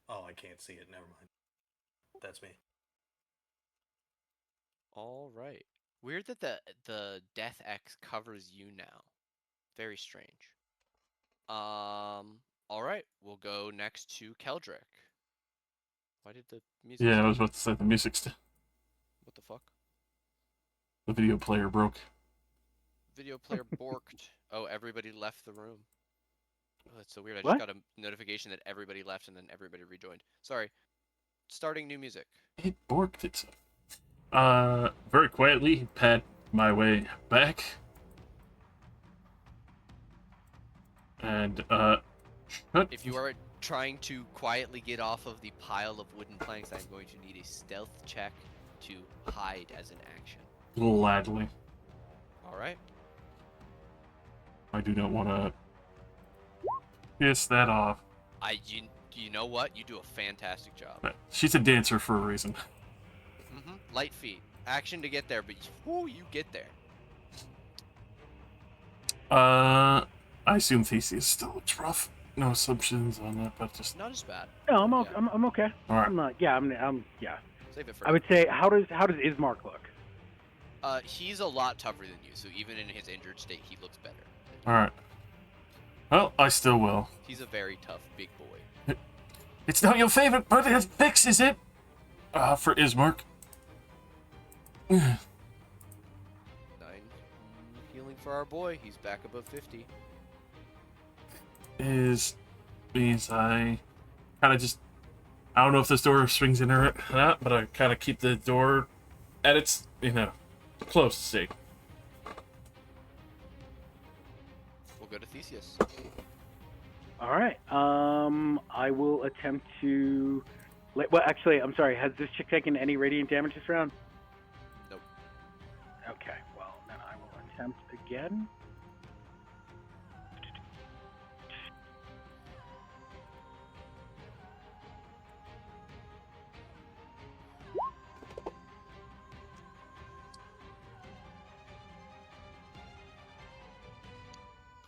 Speaker 3: Oh, I can't see it. Never mind. That's me.
Speaker 2: All right. Weird that the Death X covers you now. Very strange. All right. We'll go next to Keldrick. Why did the music?
Speaker 5: yeah, I
Speaker 2: stop?
Speaker 5: was about to say the music's
Speaker 2: What the fuck?
Speaker 5: the video player broke.
Speaker 2: Video player borked. Oh, everybody left the room. Oh, that's so weird. I
Speaker 4: What?
Speaker 2: just got a notification that everybody left and then everybody rejoined. Sorry. Starting new music.
Speaker 5: It borked itself. Very quietly, pat my way back. And, shut.
Speaker 2: If you are trying to quietly get off of the pile of wooden planks, I'm going to need a stealth check to hide as an action.
Speaker 5: Gladly.
Speaker 2: All right.
Speaker 5: I do not want to piss that off.
Speaker 2: You know what? You do a fantastic job.
Speaker 5: But she's a dancer for a reason.
Speaker 2: Light feet. Action to get there, but you get there.
Speaker 5: I assume Theseus still looks rough. No assumptions on that, but just
Speaker 2: Not as bad.
Speaker 4: No, I'm
Speaker 2: Yeah.
Speaker 4: okay. I'm okay.
Speaker 5: all right.
Speaker 4: I'm not. Yeah, I'm. Yeah.
Speaker 2: Save it for.
Speaker 4: I would say, how does Ismark look?
Speaker 2: He's a lot tougher than you, so even in his injured state, he looks better.
Speaker 5: All right. Well, I still will.
Speaker 2: He's a very tough big boy.
Speaker 5: It's not your favorite, but it fixes it. For Ismark.
Speaker 2: 9 healing for our boy. He's back above 50.
Speaker 5: Means I kind of just, I don't know if this door swings in or not, but I kind of keep the door at its, close sake.
Speaker 2: We'll go to Theseus.
Speaker 4: All right. I will attempt to. Well, actually, I'm sorry. Has this chick taken any radiant damage this round?
Speaker 2: Nope.
Speaker 4: Okay. Well, then I will attempt again.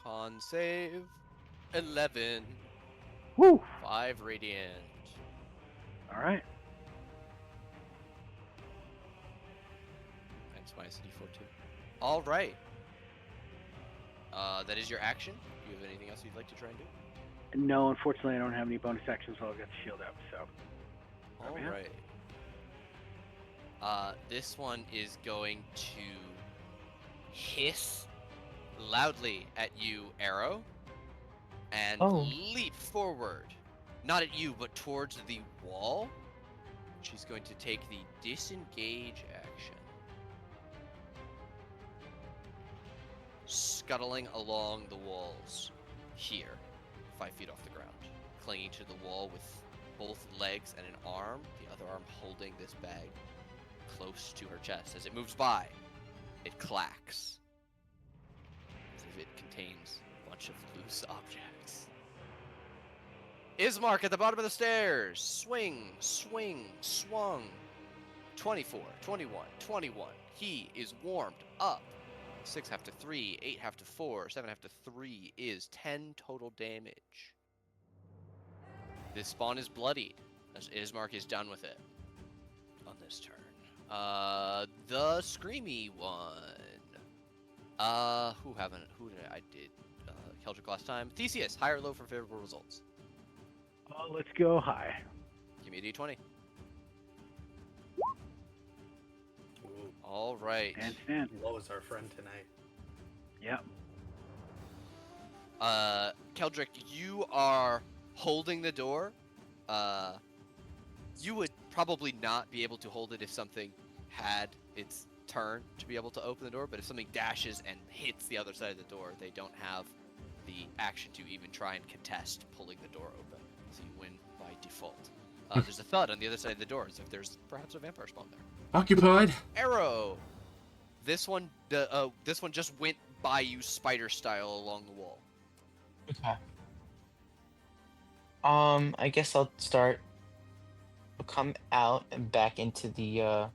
Speaker 2: Con save. 11.
Speaker 4: Woo!
Speaker 2: 5 radiant.
Speaker 4: All right.
Speaker 2: Thanks, minus D4 too. All right. That is your action. Do you have anything else you'd like to try and do?
Speaker 4: No, unfortunately, I don't have any bonus actions while I've got the shield up. So.
Speaker 2: All
Speaker 4: man.
Speaker 2: right. This one is going to hiss loudly at you, Arrow, and leap forward. Not at you, but towards the wall. She's going to take the disengage action. Scuttling along the walls here, 5 feet off the ground, clinging to the wall with both legs and an arm, the other arm holding this bag close to her chest. As it moves by, it clacks, as if it contains a bunch of loose objects. Ismark at the bottom of the stairs. Swing, swing, swung. 24, 21, 21. He is warmed up. 6 half to 3, 8 half to 4, 7 half to 3 is 10 total damage. This spawn is bloodied, as Ismark is done with it on this turn. The screamy one. Who did I did? Keldrick last time. Theseus, high or low for favorable results?
Speaker 4: Let's go high.
Speaker 2: Give me a d20.
Speaker 3: Ooh,
Speaker 2: All right.
Speaker 4: Stand.
Speaker 3: Lo is our friend tonight.
Speaker 4: Yep.
Speaker 2: Keldrick, you are holding the door. You would probably not be able to hold it if something had its turn to be able to open the door, but if something dashes and hits the other side of the door, they don't have the action to even try and contest pulling the door open. So you win by default. There's a thud on the other side of the door, as if there's perhaps a vampire spawn there.
Speaker 5: Occupied.
Speaker 2: Arrow! This one just went by you spider style along the wall.
Speaker 1: Okay. I guess I'll start. I'll come out and back into the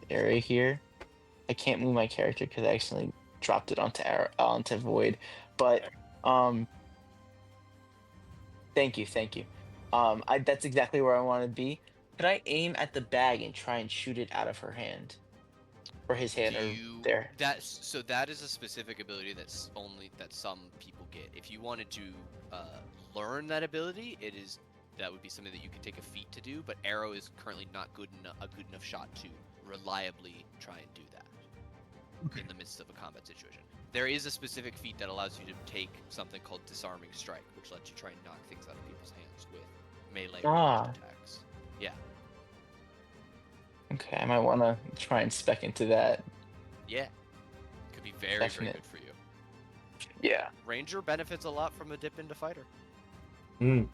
Speaker 1: area here. I can't move my character because I accidentally dropped it onto void. But um, thank you. That's exactly where I want to be. Could I aim at the bag and try and shoot it out of her hand, or his hand, or there?
Speaker 2: That is a specific ability that some people get. If you wanted to learn that ability, that would be something that you could take a feat to do. But Arrow is currently not a good enough shot to reliably try and do that in the midst of a combat situation. There is a specific feat that allows you to take something called Disarming Strike, which lets you try and knock things out of people's hands with melee or ranged attacks. Yeah.
Speaker 1: Okay, I might want to try and spec into that.
Speaker 2: Yeah. Could be very
Speaker 1: Definite.
Speaker 2: good for you.
Speaker 1: Yeah.
Speaker 2: Ranger benefits a lot from a dip into fighter.
Speaker 5: Mm.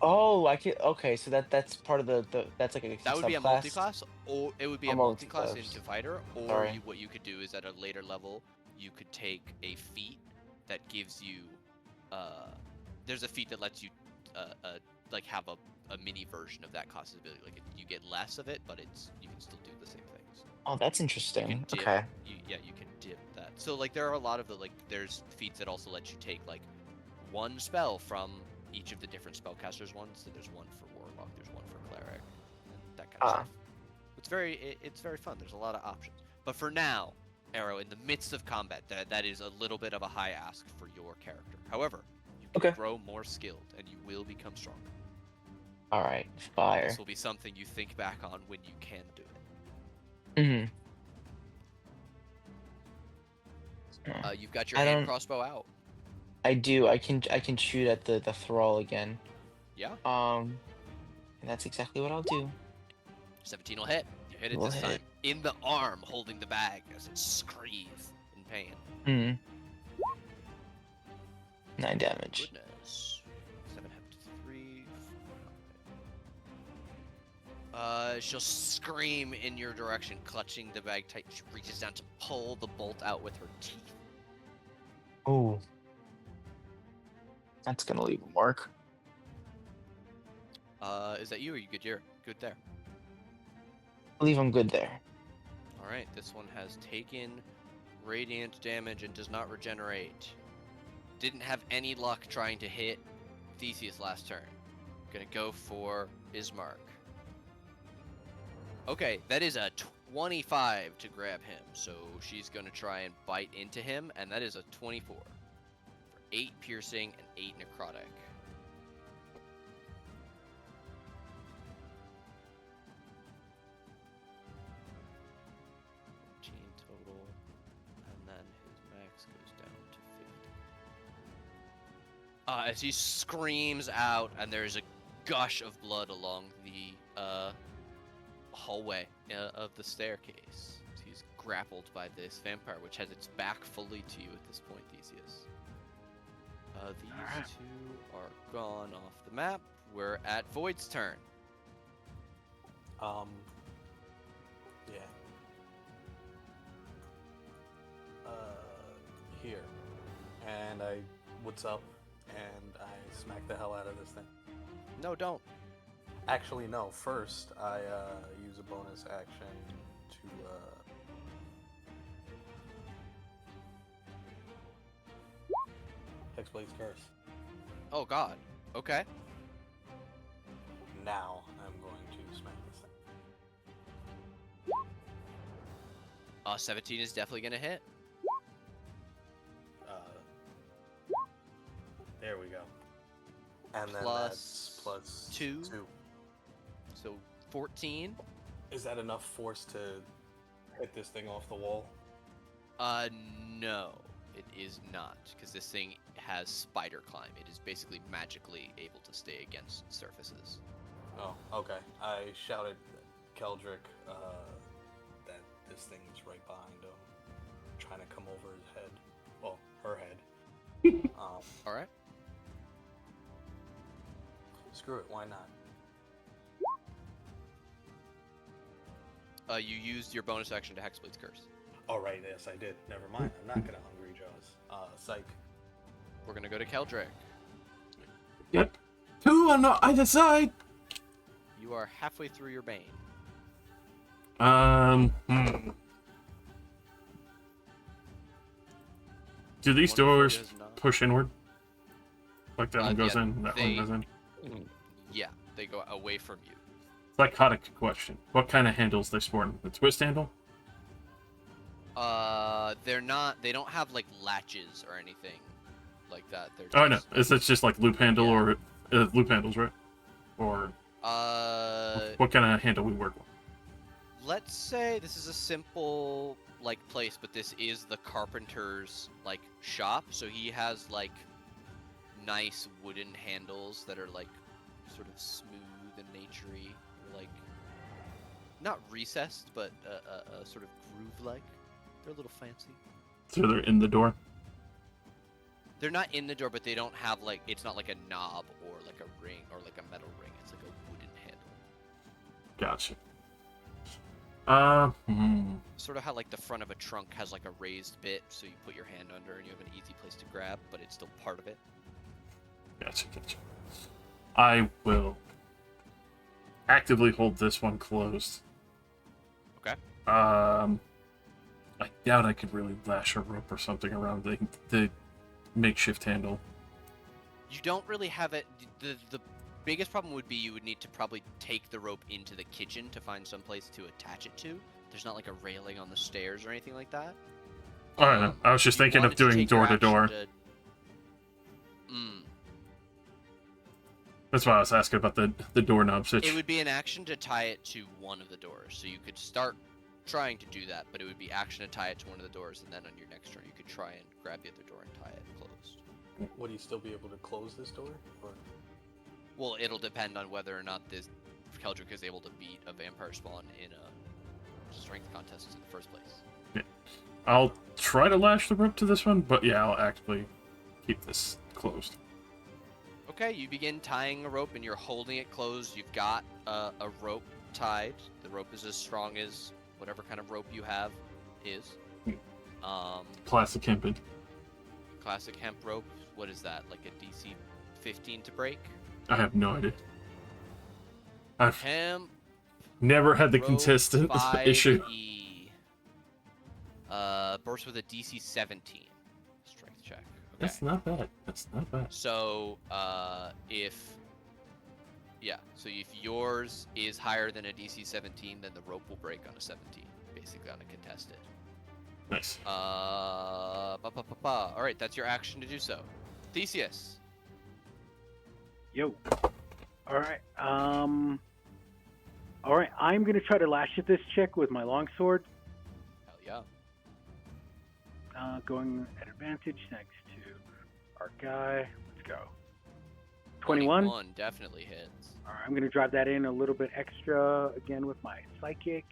Speaker 1: Oh, I could. Okay, so that's part of the that's like a
Speaker 2: That would be a
Speaker 1: subclass.
Speaker 2: multi-class, or it would be a multi-class into fighter, or
Speaker 1: Sorry.
Speaker 2: what you could do is at a later level, you could take a feat that gives you, there's a feat that lets you, like have a mini version of that class's ability. Like you get less of it, but you can still do the same things.
Speaker 1: Oh, that's
Speaker 2: You
Speaker 1: interesting.
Speaker 2: can dip,
Speaker 1: Okay.
Speaker 2: you can dip that. So like there are a lot of there's feats that also let you take like one spell from each of the different spellcasters ones. So there's one for warlock, there's one for cleric, and that kind of stuff. It's very fun. There's a lot of options. But for now, Arrow, in the midst of combat, that is a little bit of a high ask for your character. However, you can grow more skilled and you will become stronger.
Speaker 1: All right, fire.
Speaker 2: This will be something you think back on when you can do it. You've got your hand crossbow out.
Speaker 1: I do. I can shoot at the thrall again.
Speaker 2: Yeah.
Speaker 1: And that's exactly what I'll do.
Speaker 2: 17 will hit. You hit it this time. In the arm, holding the bag as it screams in pain.
Speaker 1: 9 damage.
Speaker 2: Goodness. 7 hit 3. 4. She'll scream in your direction, clutching the bag tight. She reaches down to pull the bolt out with her teeth.
Speaker 1: Oh. That's gonna leave a mark.
Speaker 2: Is that you or you good? You're good there.
Speaker 1: I believe I'm good there.
Speaker 2: Alright, this one has taken radiant damage and does not regenerate. Didn't have any luck trying to hit Theseus last turn. Gonna go for Bismarck. Okay, that is a 25 to grab him, so she's gonna try and bite into him, and that is a 24. For 8 piercing and 8 necrotic. Total, and then his max goes down to 50. As he screams out, and there's a gush of blood along the hallway of the staircase. He's grappled by this vampire, which has its back fully to you at this point, Theseus. These two are gone off the map. We're at Void's turn.
Speaker 3: Yeah. Here. And what's up? And I smack the hell out of this thing.
Speaker 2: No, don't.
Speaker 3: Actually, no. First, I use a bonus action to Hexblade's Curse.
Speaker 2: Oh God. Okay.
Speaker 3: Now I'm going to smack this thing.
Speaker 2: 17 is definitely gonna hit.
Speaker 3: There we go. And then that's
Speaker 2: Plus
Speaker 3: plus
Speaker 2: 2.
Speaker 3: 2.
Speaker 2: So 14.
Speaker 3: Is that enough force to hit this thing off the wall?
Speaker 2: No, it is not, because this thing has spider climb. It is basically magically able to stay against surfaces.
Speaker 3: Oh, okay. I shouted Keldrick that this thing is right behind him, trying to come over his head. Well, her head.
Speaker 2: All right.
Speaker 3: Screw it, why not?
Speaker 2: You used your bonus action to Hexblade's Curse.
Speaker 3: Oh, right, yes, I did. Never mind. I'm not gonna Hungry Jaws. Psych.
Speaker 2: We're gonna go to Keldrick.
Speaker 5: Yep. 2 on either side.
Speaker 2: You are halfway through your bane.
Speaker 5: Do these
Speaker 2: One
Speaker 5: doors
Speaker 2: does not.
Speaker 5: push inward? Like that one goes
Speaker 2: Yeah,
Speaker 5: in, that one goes in?
Speaker 2: Yeah, they go away from you.
Speaker 5: Psychotic question. What kind of handles they sporting? The twist handle?
Speaker 2: They're not. They don't have like latches or anything like that. They're
Speaker 5: Oh, no.
Speaker 2: just,
Speaker 5: Is it just like loop handle
Speaker 2: Yeah.
Speaker 5: or... loop handles, right? Or what kind of handle we work with?
Speaker 2: Let's say this is a simple like place, but this is the carpenter's like shop, so he has like nice wooden handles that are like sort of smooth and naturey, or like not recessed, but sort of groove-like. They're a little fancy.
Speaker 5: So they're in the door?
Speaker 2: They're not in the door, but they don't have like, it's not like a knob or like a ring or like a metal ring. It's like a wooden handle.
Speaker 5: Gotcha.
Speaker 2: Sort of how like the front of a trunk has like a raised bit, so you put your hand under and you have an easy place to grab, but it's still part of it.
Speaker 5: Gotcha. I will actively hold this one closed.
Speaker 2: Okay.
Speaker 5: I doubt I could really lash a rope or something around the makeshift handle.
Speaker 2: You don't really have it. The biggest problem would be you would need to probably take the rope into the kitchen to find some place to attach it to. There's not like a railing on the stairs or anything like that.
Speaker 5: I don't know. I was just thinking of doing door to door. That's why I was asking about the doorknob situation.
Speaker 2: It would be an action to tie it to one of the doors, so you could start trying to do that, but it would be action to tie it to one of the doors, and then on your next turn you could try and grab the other door and tie it closed.
Speaker 3: Would he still be able to close this door? Or...
Speaker 2: Well, it'll depend on whether or not this Keldrick is able to beat a vampire spawn in a strength contest in the first place.
Speaker 5: Yeah. I'll try to lash the rope to this one, but yeah, I'll actively keep this closed.
Speaker 2: Okay, you begin tying a rope and you're holding it closed. You've got a rope tied. The rope is as strong as whatever kind of rope you have is.
Speaker 5: Classic hemping.
Speaker 2: Classic hemp rope. What is that? Like a DC 15 to break?
Speaker 5: I have no idea. I've
Speaker 2: Hemp
Speaker 5: never had the
Speaker 2: rope
Speaker 5: consistent issue.
Speaker 2: 5E. Burst with a DC 17 strength check. Okay.
Speaker 5: That's not bad. That's not bad.
Speaker 2: So, if yours is higher than a DC 17, then the rope will break on a 17, basically on a contested.
Speaker 5: Nice.
Speaker 2: All right, that's your action to do so. Theseus.
Speaker 4: Yo. All right. All right. I'm gonna try to lash at this chick with my longsword.
Speaker 2: Hell yeah.
Speaker 4: Going at advantage next to our guy. Let's go. 21.
Speaker 2: 21 definitely hits.
Speaker 4: All right. I'm gonna drive that in a little bit extra again with my psychic.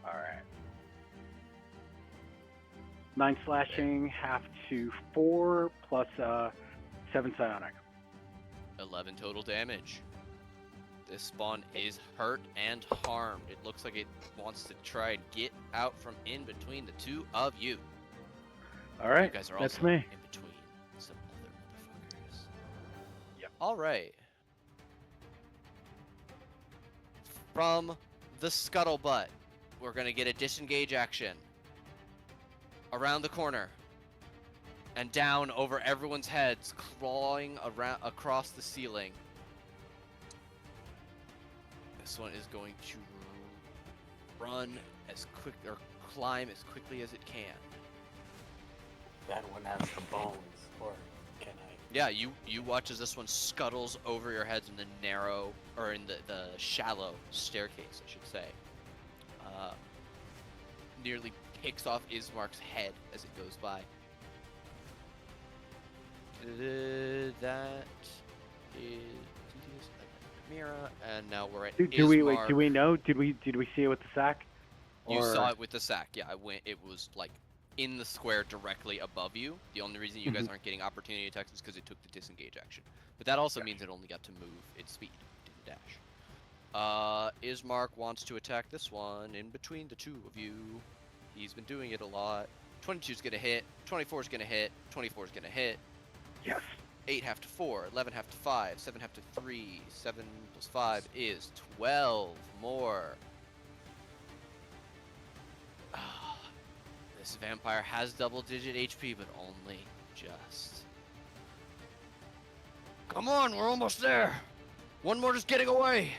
Speaker 4: All right. 9 slashing, half to 4, plus 7 psionic.
Speaker 2: 11 total damage. This spawn is hurt and harmed. It looks like it wants to try and get out from in between the two of you.
Speaker 4: All right,
Speaker 2: You guys are
Speaker 4: that's
Speaker 2: also
Speaker 4: me.
Speaker 2: in between some other motherfuckers.
Speaker 4: Yep.
Speaker 2: All right. From the scuttlebutt, we're gonna get a disengage action. Around the corner. And down over everyone's heads, crawling around across the ceiling. This one is going to run as quick or climb as quickly as it can.
Speaker 3: That one has the bones, or can I?
Speaker 2: Yeah, you watch as this one scuttles over your heads in the narrow, or in the shallow staircase, I should say. Nearly picks off Ismark's head as it goes by. That is Mira, and now we're at
Speaker 4: Do we wait?
Speaker 2: Ismark.
Speaker 4: Do we know? Did we see it with the sack?
Speaker 2: You
Speaker 4: Or...
Speaker 2: saw it with the sack. Yeah, it was like in the square directly above you. The only reason you guys aren't getting opportunity attacks is because it took the disengage action. But that also means it only got to move its speed, didn't dash. Ismark wants to attack this one in between the two of you. He's been doing it a lot. 22's gonna hit. 24's gonna hit. 24's gonna hit.
Speaker 4: Yes.
Speaker 2: 8 half to 4, 11 half to 5, 7 half to 3, 7 plus 5 is 12 more. This vampire has double-digit HP, but only just. Come on, we're almost there. One more just getting away.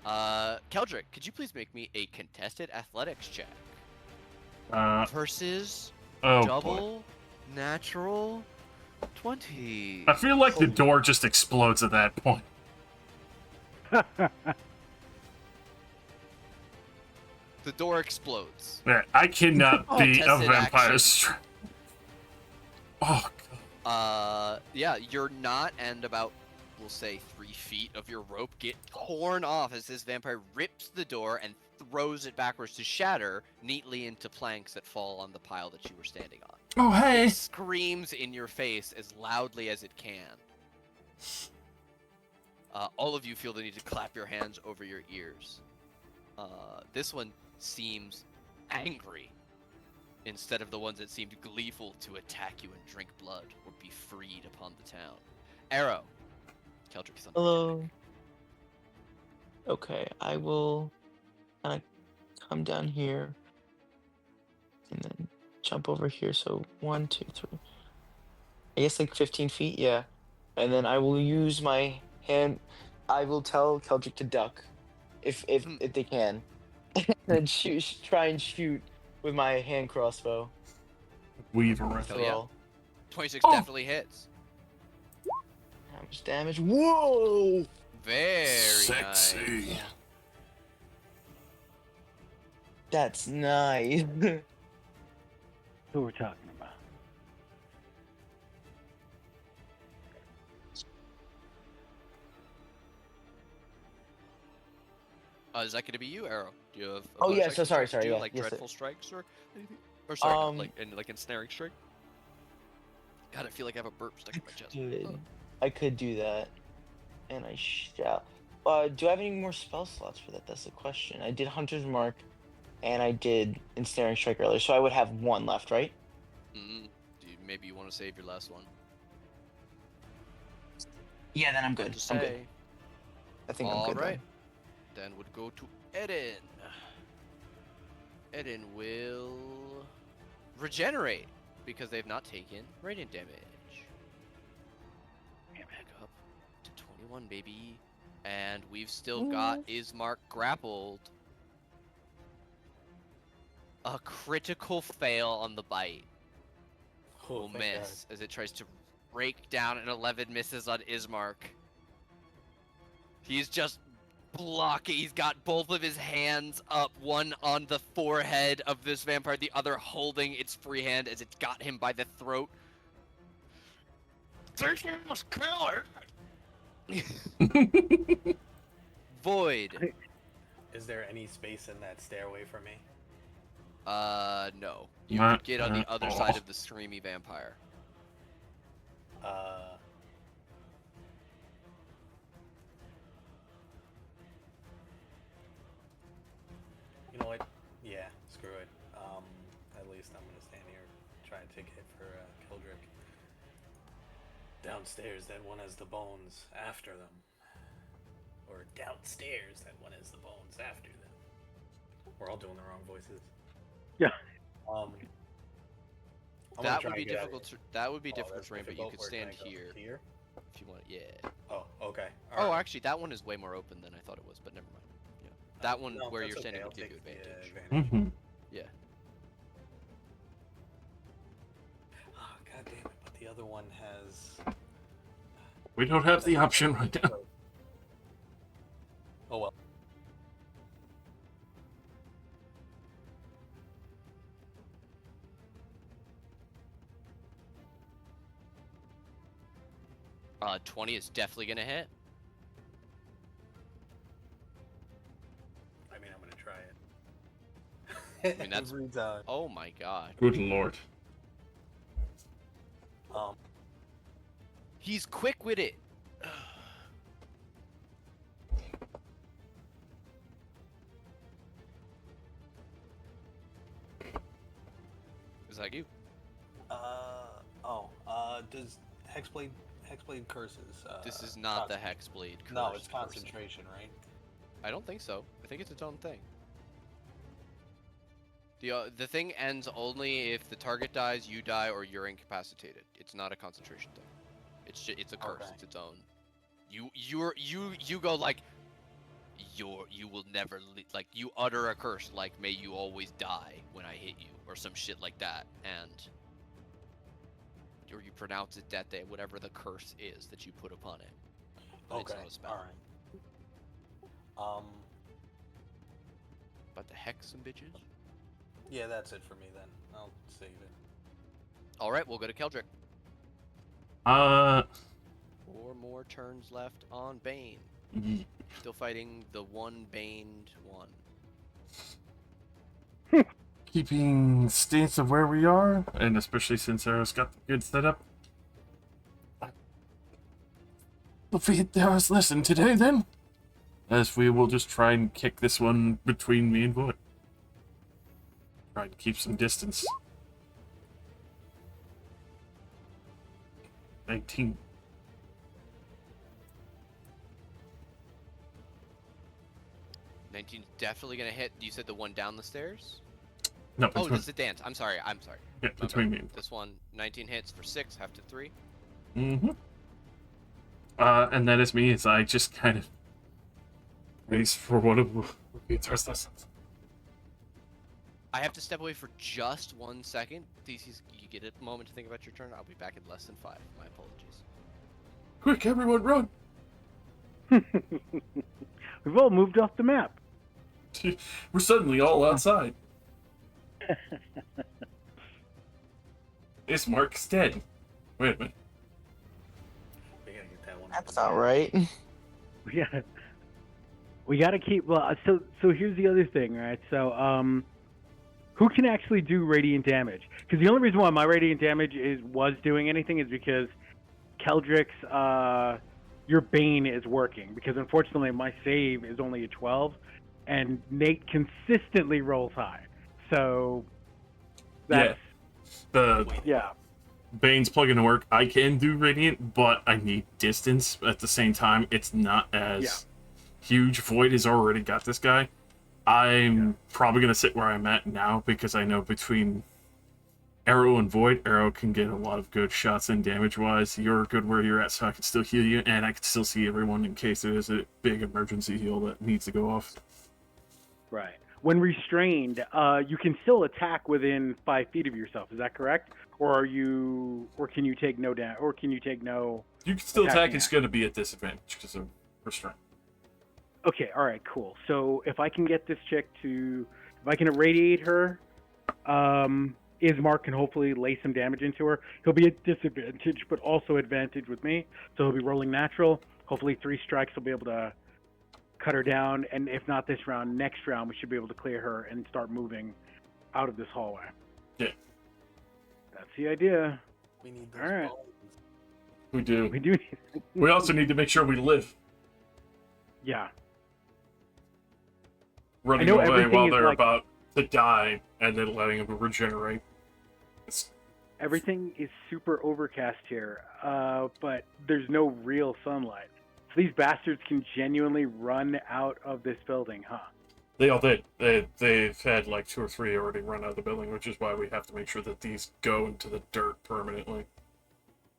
Speaker 2: Keldrick, could you please make me a contested athletics check?
Speaker 5: Oh
Speaker 2: Versus
Speaker 5: boy.
Speaker 2: double natural 20.
Speaker 5: I feel like the door just explodes at that point.
Speaker 2: The door explodes.
Speaker 5: Yeah, I cannot be a
Speaker 2: Contested
Speaker 5: vampire.
Speaker 2: action.
Speaker 5: Oh god.
Speaker 2: Yeah, you're not, and about, we'll say, 3 feet of your rope get torn off as this vampire rips the door and throws it backwards to shatter neatly into planks that fall on the pile that you were standing on.
Speaker 5: Oh hey.
Speaker 2: It screams in your face as loudly as it can. All of you feel the need to clap your hands over your ears. This one seems angry instead of the ones that seemed gleeful to attack you and drink blood or be freed upon the town. Arrow. Keldrick is on the
Speaker 1: Hello. Okay, I will kind of come down here and then jump over here. So 1, 2, 3. I guess like 15 feet, yeah. And then I will use my hand. I will tell Keldrick to duck, if they can, and try and shoot with my hand crossbow.
Speaker 5: Weave around.
Speaker 2: Oh, yeah.
Speaker 1: Well,
Speaker 2: 26
Speaker 5: Oh.
Speaker 2: definitely hits.
Speaker 1: how much damage? Whoa!
Speaker 2: Very
Speaker 5: Sexy.
Speaker 2: nice.
Speaker 1: That's nice.
Speaker 4: Who we're talking about?
Speaker 2: Is that going to be you, Arrow? Do you have?
Speaker 1: Oh,
Speaker 2: bonus
Speaker 1: yeah,
Speaker 2: action
Speaker 1: so sorry,
Speaker 2: strikes to do,
Speaker 1: yeah,
Speaker 2: like
Speaker 1: yes,
Speaker 2: dreadful strikes or anything? Or sorry, not like ensnaring strike. God, I feel like I have a burp stuck in my chest.
Speaker 1: I could do that, and I shall. Do I have any more spell slots for that? That's the question. I did Hunter's Mark, and I did Ensnaring Strike earlier, so I would have 1 left, right?
Speaker 2: Maybe you want to save your last one.
Speaker 1: Yeah, then I'm
Speaker 2: Hard
Speaker 1: good.
Speaker 2: to
Speaker 1: I'm good.
Speaker 2: say.
Speaker 1: I think I'm
Speaker 2: All
Speaker 1: good.
Speaker 2: right. Then would go to Eden. Eden will regenerate because they've not taken radiant damage. Back up to 21, baby. And we've still got Ismark grappled. A critical fail on the bite.
Speaker 3: Oh,
Speaker 2: Will
Speaker 3: thank
Speaker 2: miss as it tries to rake down, and 11 misses on Ismark. He's just blocking. He's got both of his hands up, one on the forehead of this vampire, the other holding its free hand as it's got him by the throat. This must kill it. Void.
Speaker 3: Is there any space in that stairway for me?
Speaker 2: No. You
Speaker 5: Not
Speaker 2: could get on the
Speaker 5: at
Speaker 2: other
Speaker 5: all.
Speaker 2: side of the screamy vampire.
Speaker 3: You know what? Yeah, screw it. At least I'm gonna stand here, try and take a hit for Keldrick. Downstairs, that one has the bones after them. Or downstairs, that one has the bones after them. We're all doing the wrong voices.
Speaker 4: Yeah.
Speaker 3: I'm gonna
Speaker 2: That
Speaker 3: try
Speaker 2: would be
Speaker 3: and get out of
Speaker 2: difficult.
Speaker 3: here.
Speaker 2: That would be
Speaker 3: Oh,
Speaker 2: difficult
Speaker 3: that's
Speaker 2: terrain, but you
Speaker 3: difficult.
Speaker 2: could
Speaker 3: Where can
Speaker 2: stand
Speaker 3: I go?
Speaker 2: here
Speaker 3: Here?
Speaker 2: if you want. Yeah.
Speaker 3: Oh, okay.
Speaker 2: Oh,
Speaker 3: Alright.
Speaker 2: actually, that one is way more open than I thought it was, but never mind. That one
Speaker 3: No,
Speaker 2: where
Speaker 3: that's
Speaker 2: you're
Speaker 3: okay.
Speaker 2: standing
Speaker 3: I'll
Speaker 2: would give
Speaker 3: take
Speaker 2: you
Speaker 3: the
Speaker 2: advantage.
Speaker 3: advantage.
Speaker 5: Mm-hmm.
Speaker 2: Yeah.
Speaker 3: Oh, God damn it! But the other one has.
Speaker 5: We don't have the option right now.
Speaker 3: Oh well.
Speaker 2: 20 is definitely gonna hit.
Speaker 3: I mean, I'm gonna try it.
Speaker 2: I mean, that's-
Speaker 3: Every time.
Speaker 2: Oh my god.
Speaker 5: Good lord.
Speaker 3: Um,
Speaker 2: He's quick with it. Is that you?
Speaker 3: does Hexblade curses?
Speaker 2: This is not the
Speaker 3: concent-
Speaker 2: Hexblade curse.
Speaker 3: No, it's
Speaker 2: person.
Speaker 3: concentration, right?
Speaker 2: I don't think so. I think it's its own thing. The thing ends only if the target dies, you die, or you're incapacitated. It's not a concentration thing. It's a curse.
Speaker 3: Okay.
Speaker 2: It's its own. You go like you will never like you utter a curse like may you always die when I hit you or some shit like that, and or you pronounce it that day, whatever the curse is that you put upon it. But it's
Speaker 3: Okay.
Speaker 2: not a spell.
Speaker 3: All right.
Speaker 2: But the hex some bitches.
Speaker 3: Yeah, that's it for me then. I'll save it.
Speaker 2: All right, we'll go to Keldrick.
Speaker 5: 4
Speaker 2: more turns left on Bane. Still fighting the one baned one.
Speaker 5: Keeping stance of where we are, and especially since Arrow's got the good setup. We'll feed Arrow's lesson today, then. As we will just try and kick this one between me and Void. Try and keep some distance. 19.
Speaker 2: Is definitely gonna hit. You said the one down the stairs?
Speaker 5: No,
Speaker 2: Oh,
Speaker 5: between,
Speaker 2: this is a dance. I'm sorry.
Speaker 5: yeah, between me and
Speaker 2: This one, 19 hits for 6, half to 3.
Speaker 5: Mm-hmm. And that is me, as I just kind of race for one of the first lessons.
Speaker 2: I have to step away for just 1 second. Theseus, you get a moment to think about your turn. I'll be back in less than 5. My apologies.
Speaker 5: Quick, everyone, run!
Speaker 4: We've all moved off the map.
Speaker 5: We're suddenly all outside. This Mark's dead. Wait a minute.
Speaker 3: We gotta get that one.
Speaker 1: That's not right.
Speaker 4: Yeah. We got to keep. Well, so here's the other thing, right? So, who can actually do radiant damage? Because the only reason why my radiant damage was doing anything is because Keldrick's your Bane is working. Because unfortunately, my save is only a 12, and Nate consistently rolls high. So that's yeah.
Speaker 5: Bane's plugging to work. I can do Radiant, but I need distance. At the same time, it's not as huge. Void has already got this guy. I'm probably going to sit where I'm at now because I know between Arrow and Void, Arrow can get a lot of good shots in damage-wise. You're good where you're at, so I can still heal you, and I can still see everyone in case there's a big emergency heal that needs to go off.
Speaker 4: Right. When restrained, you can still attack within 5 feet of yourself. Is that correct? Or can you take no damage? Or can you take no?
Speaker 5: You can still attack.
Speaker 4: attacking
Speaker 5: It's
Speaker 4: action?
Speaker 5: going to be at disadvantage because of restraint.
Speaker 4: Okay. All right. Cool. So if I can get this chick to, if I can irradiate her, Ismark can hopefully lay some damage into her. He'll be at disadvantage, but also advantage with me. So he'll be rolling natural. Hopefully 3 strikes will be able to cut her down, and if not this round, next round we should be able to clear her and start moving out of this hallway.
Speaker 5: Yeah.
Speaker 4: That's the idea.
Speaker 3: We need those
Speaker 4: All right.
Speaker 3: bones.
Speaker 5: We do.
Speaker 4: We do.
Speaker 5: We also need to make sure we live.
Speaker 4: Yeah.
Speaker 5: Running
Speaker 4: I know
Speaker 5: away
Speaker 4: everything
Speaker 5: while
Speaker 4: is
Speaker 5: they're
Speaker 4: like-
Speaker 5: about to die and then letting them regenerate. It's,
Speaker 4: Everything is super overcast here, but there's no real sunlight. So these bastards can genuinely run out of this building, huh?
Speaker 5: they all did. They've had like 2 or 3 already run out of the building, which is why we have to make sure that these go into the dirt permanently.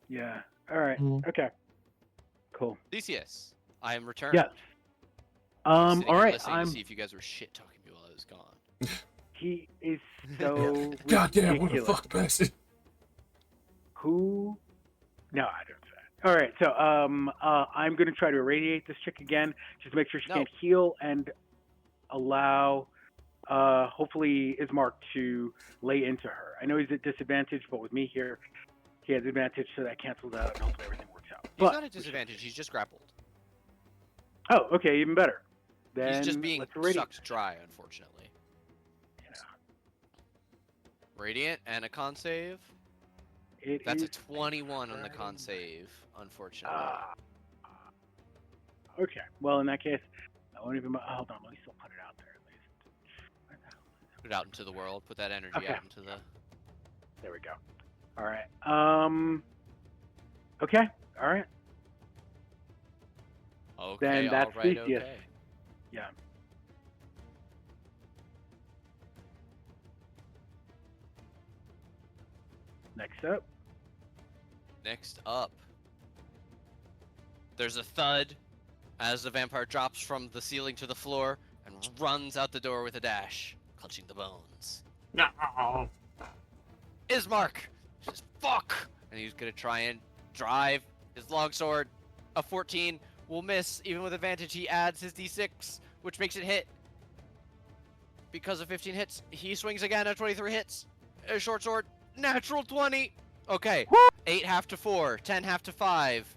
Speaker 4: Yeah. All right.
Speaker 1: Mhm.
Speaker 4: Okay. Cool.
Speaker 2: Theseus, I am returned.
Speaker 4: Yes.
Speaker 2: Sitting
Speaker 4: All
Speaker 2: here
Speaker 4: right.
Speaker 2: listening to see if you guys were shit talking me while I was gone.
Speaker 4: He is so
Speaker 5: Goddamn, what a
Speaker 4: ridiculous.
Speaker 5: fuck bastard.
Speaker 4: Who? No, I don't say that. All right. So I'm gonna try to irradiate this chick again, just to make sure she
Speaker 2: No.
Speaker 4: can't heal, and allow hopefully Ismark to lay into her. I know he's at disadvantage, but with me here, he has advantage, so that cancels out, and hopefully everything works out.
Speaker 2: He's
Speaker 4: But
Speaker 2: not at disadvantage. He's just grappled.
Speaker 4: oh, okay, even better. Then
Speaker 2: He's just being
Speaker 4: let's irradiate.
Speaker 2: sucked dry, unfortunately.
Speaker 4: You know,
Speaker 2: Radiant and a con save.
Speaker 4: it
Speaker 2: That's a
Speaker 4: is
Speaker 2: 21 on the
Speaker 4: Friday
Speaker 2: con
Speaker 4: night.
Speaker 2: save, unfortunately.
Speaker 4: Okay. Well, in that case, I won't even. Hold on. Let me still put it out there at least. Where the hell is it?
Speaker 2: Put it out into the world. Put that energy
Speaker 4: Okay.
Speaker 2: out into the.
Speaker 4: There we go. All right. Okay. All right.
Speaker 2: Okay,
Speaker 4: Then that's
Speaker 2: all right,
Speaker 4: Theseus.
Speaker 2: okay.
Speaker 4: Yeah. Next up.
Speaker 2: Next up, there's a thud as the vampire drops from the ceiling to the floor and runs out the door with a dash, clutching the bones.
Speaker 5: No.
Speaker 2: Ismark says, fuck! And he's gonna try and drive his longsword. A 14 will miss. Even with advantage, he adds his d6, which makes it hit. Because of 15 hits, he swings again at 23 hits. A short sword, natural 20. Okay, 8 half to 4, 10 half to 5,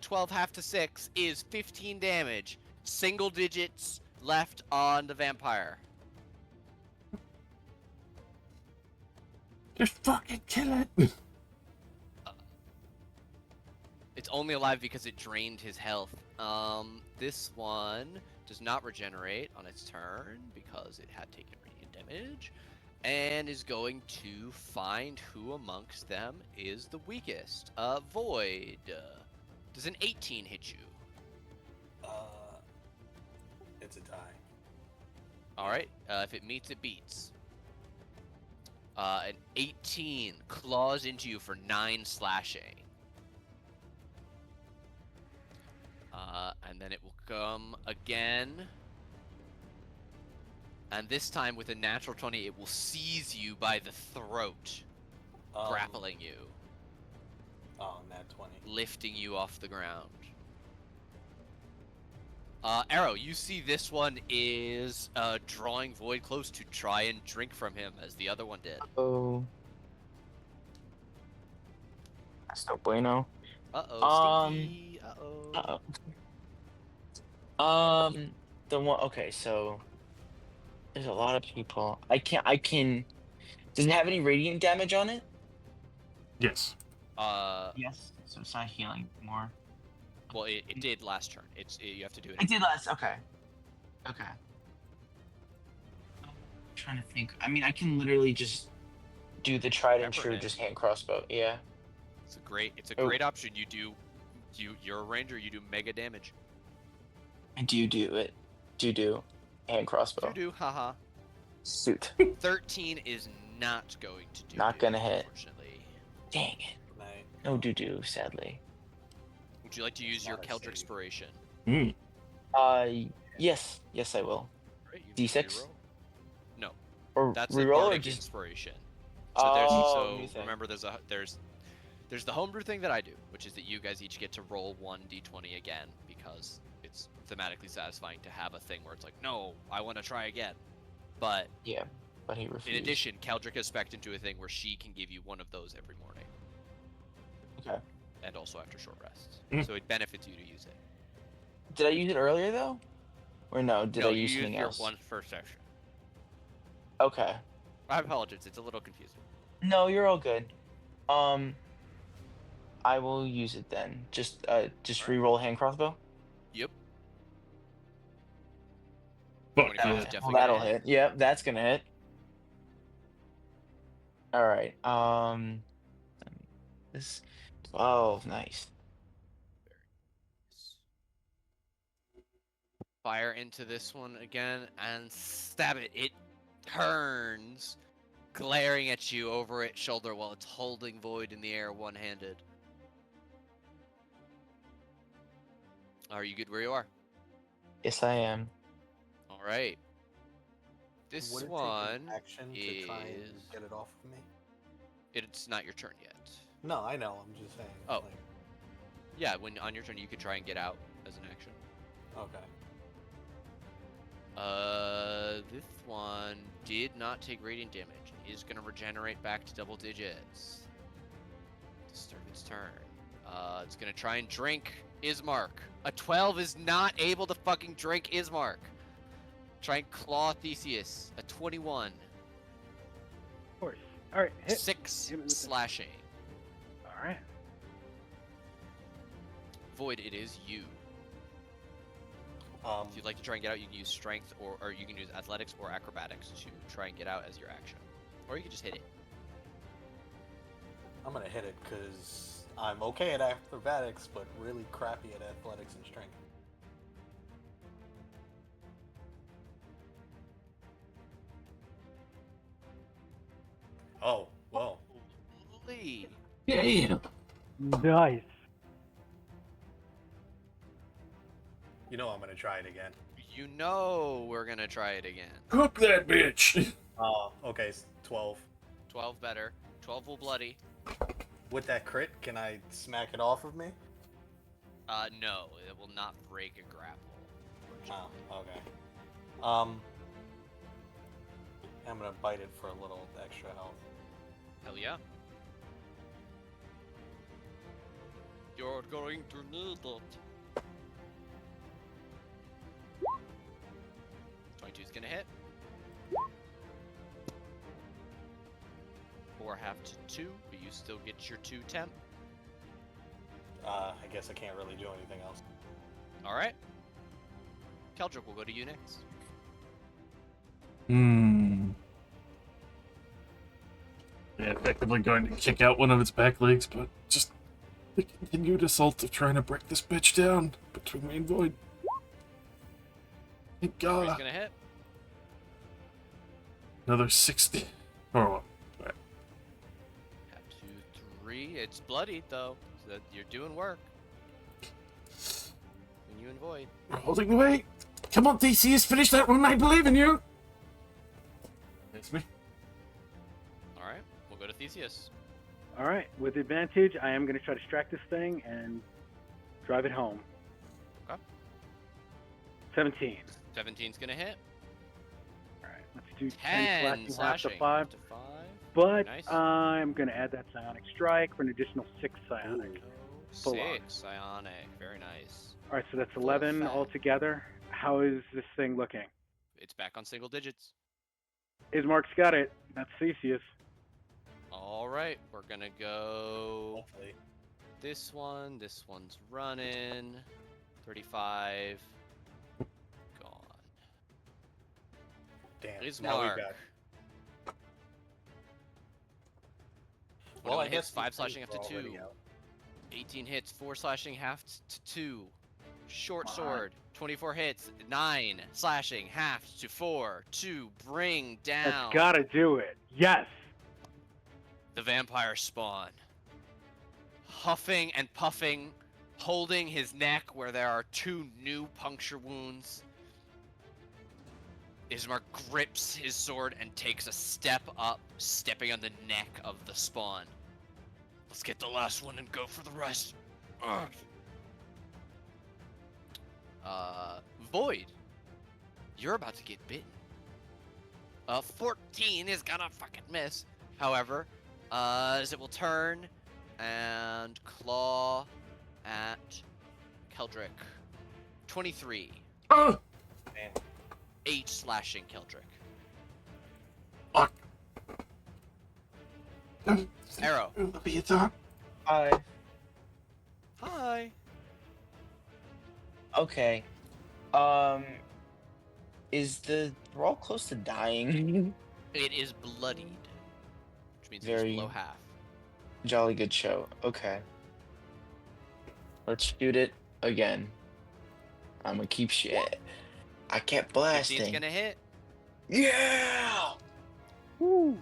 Speaker 2: 12 half to 6 is 15 damage. Single digits left on the vampire.
Speaker 5: Just fucking kill it.
Speaker 2: It's only alive because it drained his health. This one does not regenerate on its turn because it had taken radiant damage, and is going to find who amongst them is the weakest. Void. Does an 18 hit you?
Speaker 3: It's a tie.
Speaker 2: All right. If it meets, it beats. An 18 claws into you for 9 slashing. And then it will come again. And this time with a natural 20, it will seize you by the throat, grappling you,
Speaker 3: Nat 20.
Speaker 2: lifting you off the ground. Arrow, you see this one is drawing Void close to try and drink from him as the other one did.
Speaker 1: Oh. That's no bueno.
Speaker 2: Uh-oh, stinky. Uh-oh.
Speaker 1: The one. Okay, so there's a lot of people. I can. Does it have any radiant damage on it?
Speaker 5: Yes.
Speaker 1: Yes. So it's not healing more.
Speaker 2: Well, it did last turn. You have to do it.
Speaker 1: I did last. Okay. Okay. I'm trying to think. I mean, I can literally just do the tried and
Speaker 2: Pepper
Speaker 1: true,
Speaker 2: it.
Speaker 1: just hand crossbow. Yeah.
Speaker 2: It's a
Speaker 1: Oh.
Speaker 2: great option. You're a ranger. You do mega damage.
Speaker 1: I do it. Do hand crossbow.
Speaker 2: You do, haha.
Speaker 1: Suit.
Speaker 2: 13 is not going to do.
Speaker 1: Not
Speaker 2: it,
Speaker 1: gonna hit.
Speaker 2: Unfortunately.
Speaker 1: Dang it.
Speaker 3: Night.
Speaker 1: No do sadly.
Speaker 2: Would you like to use your
Speaker 3: Not a
Speaker 2: Keldric
Speaker 3: save.
Speaker 2: Inspiration?
Speaker 1: Yes, I will.
Speaker 2: Right, you
Speaker 1: D6?
Speaker 2: can reroll. No,
Speaker 1: Or
Speaker 2: that's a
Speaker 1: reroll or
Speaker 2: bardic
Speaker 1: just.
Speaker 2: inspiration.
Speaker 1: Oh, new thing.
Speaker 2: Remember, there's the homebrew thing that I do, which is that you guys each get to roll 1d20 again because it's thematically satisfying to have a thing where it's like, no, I want to try again. But
Speaker 1: Yeah, but he refused.
Speaker 2: in addition, Keldric has spec'd into a thing where she can give you one of those every morning.
Speaker 1: Okay.
Speaker 2: And also after short rests.
Speaker 5: Mm.
Speaker 2: So it benefits you to use it.
Speaker 1: Did I use it earlier though? Or no? Did I
Speaker 2: you
Speaker 1: use
Speaker 2: used
Speaker 1: something
Speaker 2: your
Speaker 1: else?
Speaker 2: one first section.
Speaker 1: Okay.
Speaker 2: I apologize, it's a little confusing.
Speaker 1: No, you're all good. I will use it then. Just re-roll hand crossbow.
Speaker 2: Yep.
Speaker 5: Fuck
Speaker 2: 25 is
Speaker 5: yeah.
Speaker 1: Well,
Speaker 2: definitely
Speaker 1: that'll
Speaker 2: gonna
Speaker 1: hit. Yep, that's gonna hit. All right. This 12. Nice.
Speaker 2: Fire into this one again and stab it. It turns, glaring at you over its shoulder while it's holding Void in the air one-handed. Are you good where you are?
Speaker 1: Yes, I am.
Speaker 2: All right. This
Speaker 3: Would it take
Speaker 2: one
Speaker 3: an action to try and
Speaker 2: is.
Speaker 3: get it off of me?
Speaker 2: It's not your turn yet.
Speaker 3: No, I know. I'm just saying.
Speaker 2: Oh.
Speaker 3: Like,
Speaker 2: Yeah, when on your turn you could try and get out as an action.
Speaker 3: okay.
Speaker 2: This one did not take radiant damage. Is gonna regenerate back to double digits. To start its turn. It's gonna try and drink Ismark. A 12 is not able to fucking drink Ismark. Try and claw Theseus. A 21.
Speaker 4: Of course. All right, hit.
Speaker 2: 6
Speaker 4: Hit me with it.
Speaker 2: slashing.
Speaker 4: All right.
Speaker 2: Void, it is you. If you'd like to try and get out, you can use strength or you can use athletics or acrobatics to try and get out as your action. Or you can just hit it.
Speaker 3: I'm gonna hit it because I'm okay at acrobatics, but really crappy at athletics and strength. Oh, well.
Speaker 2: Holy.
Speaker 5: Yeah.
Speaker 4: Nice.
Speaker 3: You know I'm gonna try it again.
Speaker 2: You know we're gonna try it again.
Speaker 5: Cook that bitch.
Speaker 3: Oh, okay, 12.
Speaker 2: 12 better. 12 will bloody.
Speaker 3: With that crit, can I smack it off of me?
Speaker 2: No, it will not break a grapple.
Speaker 3: Oh, okay. I'm gonna bite it for a little extra health.
Speaker 2: Hell yeah. You're going to need it. 22 is gonna hit. 4 half to 2, but you still get your 2 temp.
Speaker 3: I guess I can't really do anything else.
Speaker 2: Alright. Keldrick will go to you next.
Speaker 5: Yeah, effectively going to kick out one of its back legs, but just the continued assault of trying to break this bitch down between me and Void. Thank
Speaker 2: He's
Speaker 5: God.
Speaker 2: gonna hit.
Speaker 5: Another 60. Oh, alright.
Speaker 2: Half to 3. It's bloodied though, so that you're doing work. When you and Void.
Speaker 5: We're holding the way. Come on, Theseus, finish that one. I believe in you. That's me.
Speaker 2: Alright, we'll go to Theseus.
Speaker 4: All right. With advantage, I am going to try to distract this thing and drive it home.
Speaker 2: Okay.
Speaker 4: 17.
Speaker 2: 17's gonna hit.
Speaker 4: All right. Let's do
Speaker 2: 10
Speaker 4: 10 slashing, half to 5.
Speaker 2: half to 5.
Speaker 4: But
Speaker 2: Nice.
Speaker 4: I'm going to add that psionic strike for an additional 6 psionic. Full
Speaker 2: 6
Speaker 4: on.
Speaker 2: psionic. Very nice.
Speaker 4: All right, so that's
Speaker 2: Full
Speaker 4: 11
Speaker 2: fat.
Speaker 4: altogether. How is this thing looking?
Speaker 2: It's back on single digits.
Speaker 4: Ismark's got it. That's Theseus.
Speaker 2: Alright, we're gonna go
Speaker 3: Hopefully.
Speaker 2: this one. This one's running. 35. Gone.
Speaker 3: Damn.
Speaker 2: It's
Speaker 3: now
Speaker 2: Mark.
Speaker 3: we've got.
Speaker 2: Well,
Speaker 3: Well, I
Speaker 2: hits
Speaker 3: guess
Speaker 2: 5
Speaker 3: these
Speaker 2: slashing
Speaker 3: things
Speaker 2: half to
Speaker 3: are already
Speaker 2: 2.
Speaker 3: out.
Speaker 2: 18 hits, 4 slashing half to 2. Short
Speaker 4: Come on.
Speaker 2: sword, 24 hits, 9 slashing half to 4. 2 bring down
Speaker 4: That's got to do it. Yes.
Speaker 2: the vampire spawn. Huffing and puffing, holding his neck where there are 2 new puncture wounds. Ismark grips his sword and takes a step up, stepping on the neck of the spawn. Let's get the last one and go for the rest. Ugh. Void, you're about to get bitten. 14 is gonna fucking miss. However, as it will turn and claw at Keldrick. 23.
Speaker 5: Oh!
Speaker 3: Man.
Speaker 2: 8 slashing Keldrick.
Speaker 5: Fuck.
Speaker 2: Arrow.
Speaker 5: It'll be a thought.
Speaker 1: 5.
Speaker 2: Hi.
Speaker 1: Okay. Is the thrall close to dying?
Speaker 2: It is bloodied, which means
Speaker 1: Very-
Speaker 2: it's below half.
Speaker 1: Jolly good show. Okay. Let's shoot it again. I'm gonna keep shit. I kept
Speaker 2: 15's
Speaker 1: blasting.
Speaker 2: gonna hit.
Speaker 1: Yeah!
Speaker 4: Woo.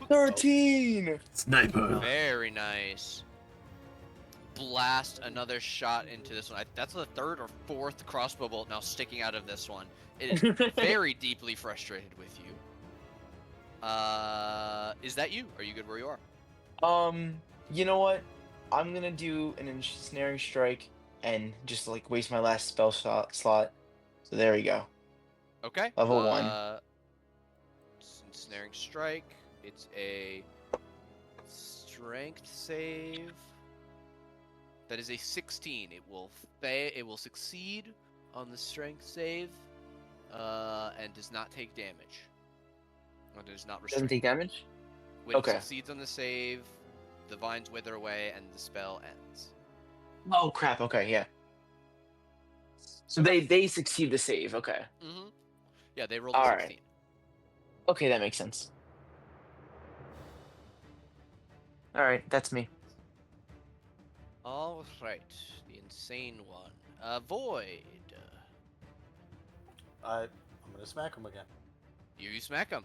Speaker 1: 13!
Speaker 5: Sniper.
Speaker 2: Very nice. blast another shot into this one. That's the third or fourth crossbow bolt now sticking out of this one. It is very deeply frustrated with you. Is that you? Are you good where you are?
Speaker 1: You know what? I'm gonna do an ensnaring strike and just like waste my last spell slot. So there we go.
Speaker 2: Okay.
Speaker 1: Level 1.
Speaker 2: Ensnaring strike. It's a strength save. That is a 16. It will succeed on the strength save, and does not take damage. It is not
Speaker 1: Doesn't
Speaker 2: restrained.
Speaker 1: take damage?
Speaker 2: When
Speaker 1: Okay.
Speaker 2: it succeeds on the save, the vines wither away and the spell ends.
Speaker 1: Oh crap, okay, yeah. So they succeed the save, okay.
Speaker 2: Mm-hmm. Yeah, they rolled a
Speaker 1: Alright.
Speaker 2: 16.
Speaker 1: Okay, that makes sense. Alright, that's me.
Speaker 2: All right, the insane one. Void.
Speaker 3: I'm gonna smack him again.
Speaker 2: You smack him.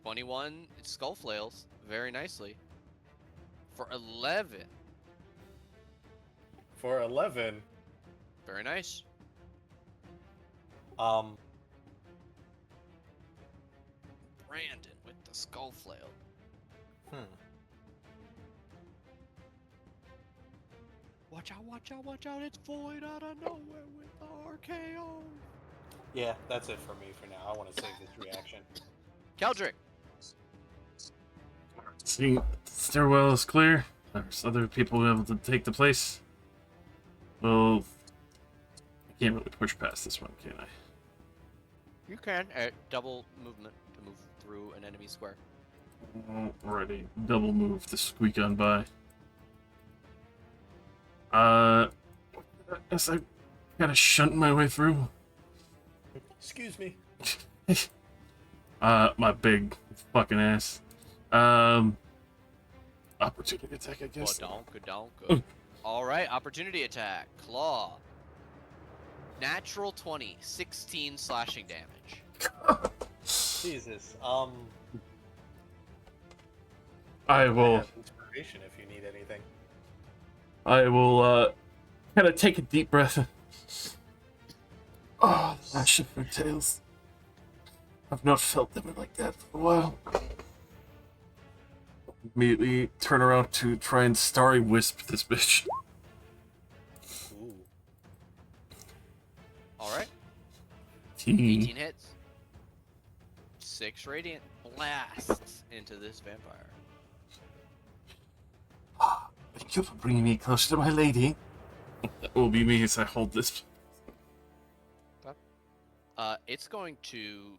Speaker 2: 21, it skull flails very nicely. For 11.
Speaker 3: For 11,
Speaker 2: Very nice.
Speaker 3: um,
Speaker 2: Brandon with the skull flail. Watch out, watch out, watch out. It's Void out of nowhere with the RKO.
Speaker 3: Yeah, that's it for me for now. I want to save this reaction.
Speaker 2: Keldrick.
Speaker 5: See, stairwell is clear. There's other people able to take the place. Well, I can't really push past this one, can I?
Speaker 2: You can. Double movement to move through an enemy square.
Speaker 5: Alrighty, double move to squeak on by. I guess I gotta shunt my way through.
Speaker 3: Excuse me.
Speaker 5: My big fucking ass. Opportunity attack, I guess.
Speaker 2: Donka. All right, opportunity attack. Claw. Natural 20, 16 slashing damage.
Speaker 3: Jesus.
Speaker 5: I
Speaker 3: I
Speaker 5: will.
Speaker 3: have inspiration if you need anything.
Speaker 5: I will. Kind of take a deep breath. Oh, the lash of their tails. I've not felt them like that for a while. Immediately turn around to try and starry wisp this bitch.
Speaker 3: Ooh.
Speaker 2: All right,
Speaker 5: 18.
Speaker 2: 18 hits. 6 radiant blasts into this vampire.
Speaker 5: Thank you for bringing me closer to my lady. That will be me as I hold this.
Speaker 2: It's going to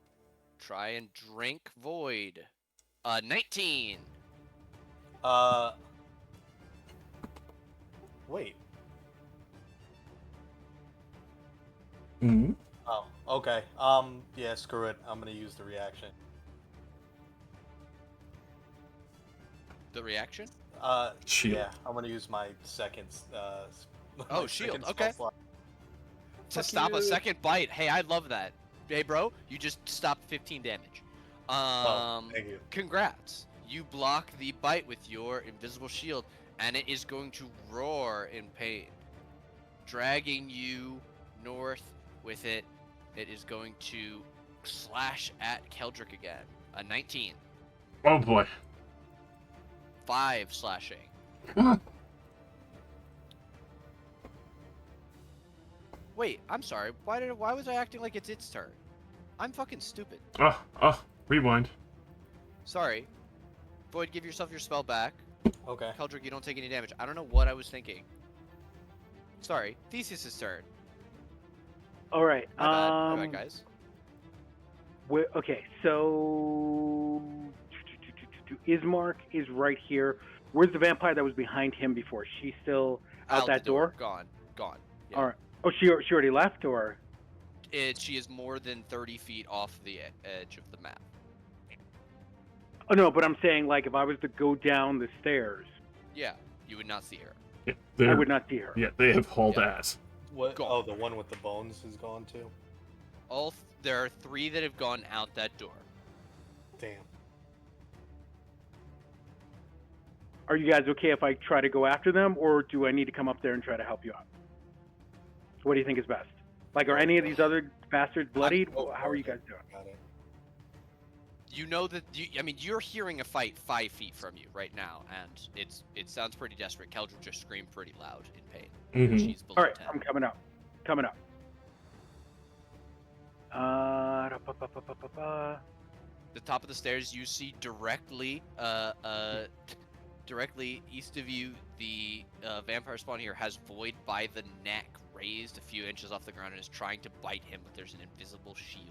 Speaker 2: try and drink Void. 19.
Speaker 3: Wait.
Speaker 5: Hmm.
Speaker 3: Oh, okay. Yeah, screw it. I'm gonna use the reaction.
Speaker 2: The reaction?
Speaker 5: Shield.
Speaker 3: Yeah, I'm gonna use my second,
Speaker 2: Oh,
Speaker 3: my
Speaker 2: shield,
Speaker 3: second spell
Speaker 2: okay.
Speaker 3: slot.
Speaker 2: To
Speaker 3: Fuck
Speaker 2: stop a
Speaker 3: you.
Speaker 2: second bite. Hey, I love that. Hey, bro, you just stopped 15 damage.
Speaker 3: Oh, thank you.
Speaker 2: Congrats. You block the bite with your invisible shield, and it is going to roar in pain. Dragging you north with it. It is going to slash at Keldrick again. A 19.
Speaker 5: Oh boy.
Speaker 2: 5 slashing. Wait, I'm sorry. Why was I acting like it's its turn? I'm fucking stupid.
Speaker 5: Rewind.
Speaker 2: Sorry. Void, give yourself your spell back.
Speaker 3: Okay.
Speaker 2: Keldrick, you don't take any damage. I don't know what I was thinking. Sorry. Theseus' turn.
Speaker 4: All right.
Speaker 2: My bad, guys.
Speaker 4: Okay, so Ismark is right here. Where's the vampire that was behind him before? She's still out that
Speaker 2: the door.
Speaker 4: door?
Speaker 2: Gone. Yeah.
Speaker 4: All right. Oh, she already left, or?
Speaker 2: She is more than 30 feet off the edge of the map.
Speaker 4: Oh no, but I'm saying like if I was to go down the stairs,
Speaker 2: Yeah, you would not see her.
Speaker 5: Yeah,
Speaker 4: I would not see her.
Speaker 5: Yeah, they have hauled
Speaker 2: Yeah.
Speaker 5: ass.
Speaker 3: What?
Speaker 2: Gone.
Speaker 3: Oh, the one with the bones is gone too.
Speaker 2: There are 3 that have gone out that door.
Speaker 3: Damn.
Speaker 4: Are you guys okay if I try to go after them, or do I need to come up there and try to help you out? What do you think is best? Like, are any of these other bastards bloodied?
Speaker 3: Go
Speaker 4: How are
Speaker 3: for
Speaker 4: you
Speaker 3: it.
Speaker 4: guys doing?
Speaker 3: Got it.
Speaker 2: You know that I mean, you're hearing a fight 5 feet from you right now, and it sounds pretty desperate. Keldra just screamed pretty loud in pain.
Speaker 5: Mhm.
Speaker 2: She's below
Speaker 4: All right,
Speaker 2: 10.
Speaker 4: I'm coming up. Coming up.
Speaker 2: The top of the stairs, you see directly directly east of you, the vampire spawn here has Void by the neck, raised a few inches off the ground, and is trying to bite him, but there's an invisible shield.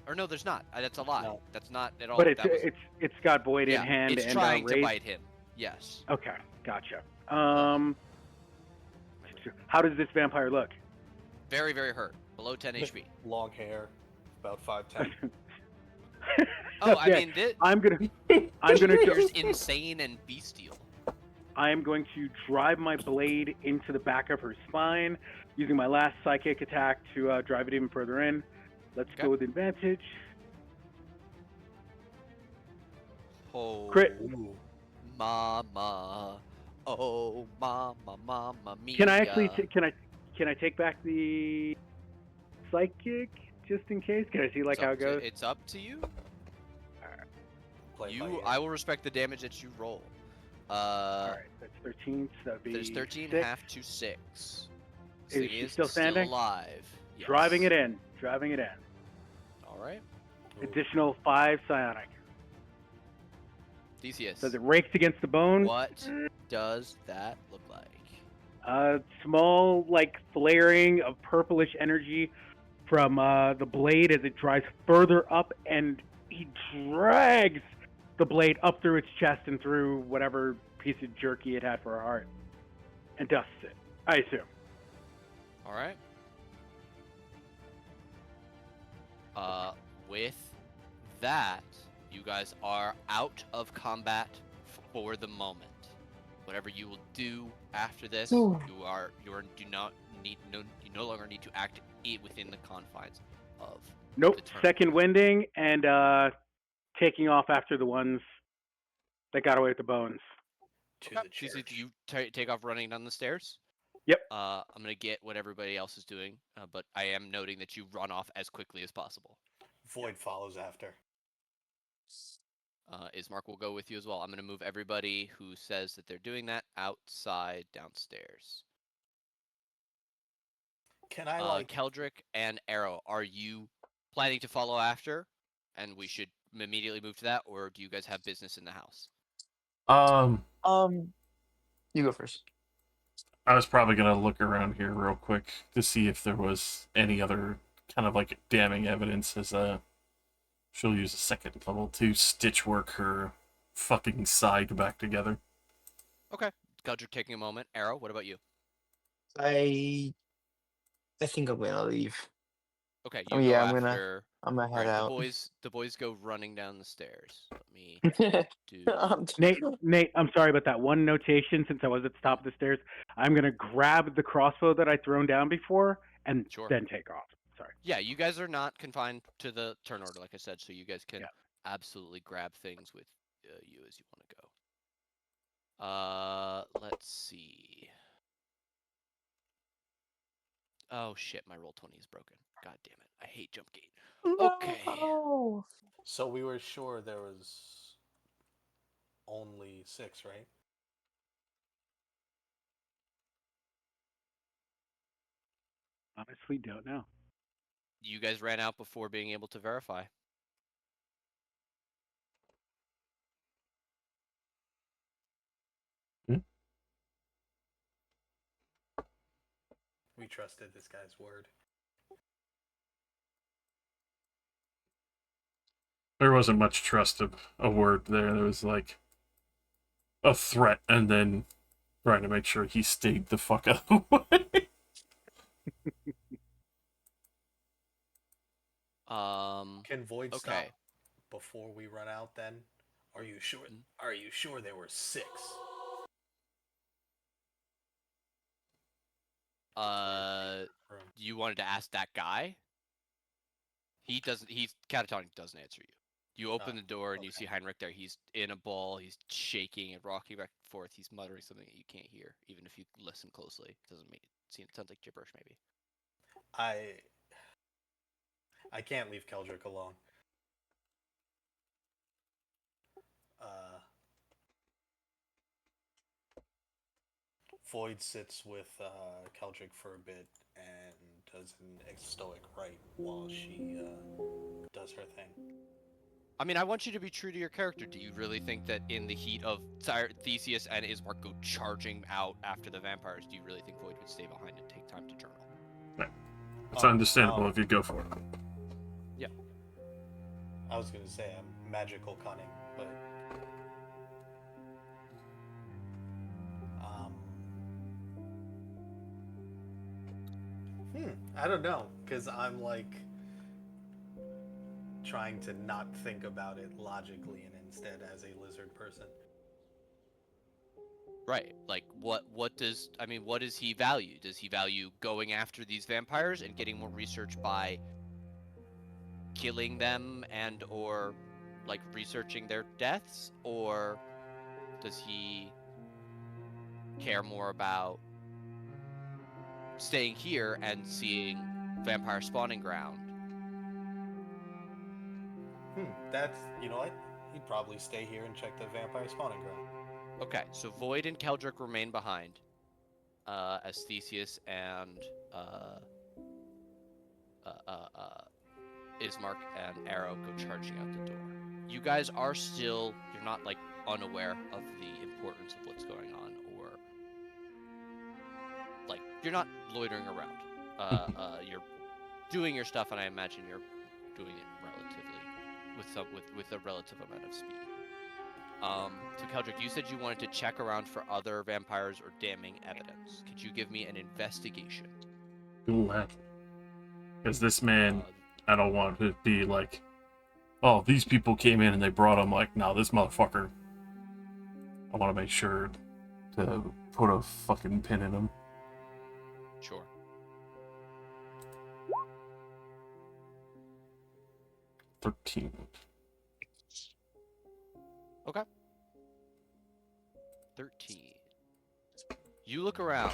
Speaker 2: Or no, there's not. That's a lie.
Speaker 3: No.
Speaker 2: That's not at all.
Speaker 4: But
Speaker 2: that was,
Speaker 4: it's got Void
Speaker 2: yeah,
Speaker 4: in hand
Speaker 2: it's
Speaker 4: and
Speaker 2: trying to
Speaker 4: raised.
Speaker 2: bite him. Yes.
Speaker 4: Okay, gotcha. How does this vampire look?
Speaker 2: Very, very hurt. Below 10 HP.
Speaker 3: Long hair, about 5'10".
Speaker 2: Oh, I
Speaker 4: Okay,
Speaker 2: mean, this
Speaker 4: I'm gonna
Speaker 2: appears insane and bestial.
Speaker 4: I am going to drive my blade into the back of her spine, using my last psychic attack to drive it even further in. Let's
Speaker 2: Okay.
Speaker 4: go with advantage.
Speaker 2: Oh,
Speaker 4: Crit.
Speaker 2: mama. Oh, mama, mama mia.
Speaker 4: Can I actually can I take back the psychic just in case? Can I see like how it goes?
Speaker 2: It's up to you.
Speaker 3: Play by
Speaker 2: You,
Speaker 3: ear.
Speaker 2: I will respect the damage that you roll.
Speaker 4: All right, that's 13. So that'd be
Speaker 2: There's 13,
Speaker 4: 6.
Speaker 2: half to 6.
Speaker 4: Is she still standing?
Speaker 2: alive. Yes.
Speaker 4: Driving it in. Driving it in.
Speaker 2: All right.
Speaker 3: Ooh.
Speaker 4: Additional 5 psionic.
Speaker 2: Theseus.
Speaker 4: So it rakes against the bone.
Speaker 2: What does that look like?
Speaker 4: Small, like, flaring of purplish energy from the blade as it drives further up, and he drags the blade up through its chest and through whatever piece of jerky it had for a heart, and dusts it, I assume.
Speaker 2: All right. With that, you guys are out of combat for the moment. Whatever you will do after this,
Speaker 1: Ooh.
Speaker 2: you no longer need to act within the confines of
Speaker 4: Nope,
Speaker 2: the turn.
Speaker 4: second winding, and taking off after the ones that got away with the bones.
Speaker 3: To
Speaker 2: Okay.
Speaker 3: the
Speaker 2: Theseus,
Speaker 3: church.
Speaker 2: you take off running down the stairs?
Speaker 4: Yep.
Speaker 2: I'm gonna get what everybody else is doing, but I am noting that you run off as quickly as possible.
Speaker 3: Void follows after.
Speaker 2: Ismark will go with you as well. I'm gonna move everybody who says that they're doing that outside downstairs.
Speaker 3: Can I like?
Speaker 2: Keldrick and Arrow, are you planning to follow after? And we should immediately move to that, or do you guys have business in the house?
Speaker 1: You go first.
Speaker 5: I was probably gonna look around here real quick to see if there was any other kind of like damning evidence, as she'll use a second level to stitch work her fucking side back together.
Speaker 2: Okay. Keldrick taking a moment. Arrow, what about you?
Speaker 1: I think I'm gonna leave.
Speaker 2: Okay,
Speaker 1: Oh
Speaker 2: you go
Speaker 1: yeah,
Speaker 2: after.
Speaker 1: I'm gonna head
Speaker 2: Alright,
Speaker 1: out.
Speaker 2: the boys go running down the stairs. Let me do.
Speaker 4: Nate, I'm sorry about that. One notation, since I was at the top of the stairs, I'm gonna grab the crossbow that I'd thrown down before and
Speaker 2: Sure.
Speaker 4: then take off. Sorry.
Speaker 2: Yeah, you guys are not confined to the turn order, like I said, so you guys can
Speaker 4: Yeah.
Speaker 2: absolutely grab things with you as you want to go. Let's see. Oh shit, my roll 20 is broken. God damn it, I hate jump gate. Okay.
Speaker 1: No.
Speaker 3: So we were sure there was only 6, right?
Speaker 4: Honestly, don't know.
Speaker 2: You guys ran out before being able to verify.
Speaker 3: We trusted this guy's word.
Speaker 5: There wasn't much trust of a word there. There was like a threat, and then trying to make sure he stayed the fuck out of the way.
Speaker 3: Can Void stop
Speaker 2: Okay.
Speaker 3: before we run out? Then, are you sure? Are you sure there were 6?
Speaker 2: You wanted to ask that guy? He doesn't. He's catatonic. Doesn't answer you. You open
Speaker 3: Oh,
Speaker 2: the door and you
Speaker 3: okay.
Speaker 2: see Heinrich there. He's in a ball. He's shaking and rocking back and forth. He's muttering something that you can't hear, even if you listen closely. It doesn't make it sounds like gibberish, maybe.
Speaker 3: I I can't leave Keldrick alone. Uh, Void sits with Keldrick for a bit and does an stoic rite while she does her thing.
Speaker 2: I mean, I want you to be true to your character. Do you really think that in the heat of Theseus and Ismark go charging out after the vampires, do you really think Void would stay behind and take time to journal?
Speaker 5: It's
Speaker 3: Oh,
Speaker 5: understandable if you go for it.
Speaker 2: Yeah.
Speaker 3: I was gonna say I'm magical cunning, but um, I don't know, because I'm like trying to not think about it logically and instead as a lizard person.
Speaker 2: Right. Like what does I mean, what does he value? Does he value going after these vampires and getting more research by killing them and or like researching their deaths, or does he care more about staying here and seeing vampire spawning ground?
Speaker 3: That's, you know what? He'd probably stay here and check the vampire spawning ground.
Speaker 2: Okay, so Void and Keldrick remain behind, as Theseus and uh, uh, uh, uh, Ismark and Arrow go charging out the door. You guys are still, you're not like unaware of the importance of what's going on, or like you're not loitering around. You're doing your stuff, and I imagine you're doing it relatively with a relative amount of speed. So Keldrick, you said you wanted to check around for other vampires or damning evidence. Could you give me an investigation?
Speaker 5: Because this man, I don't want to be like, oh, these people came in and they brought him. Like, no, this motherfucker. I want to make sure to put a fucking pin in him.
Speaker 2: Sure.
Speaker 5: 13.
Speaker 2: Okay. 13. You look around.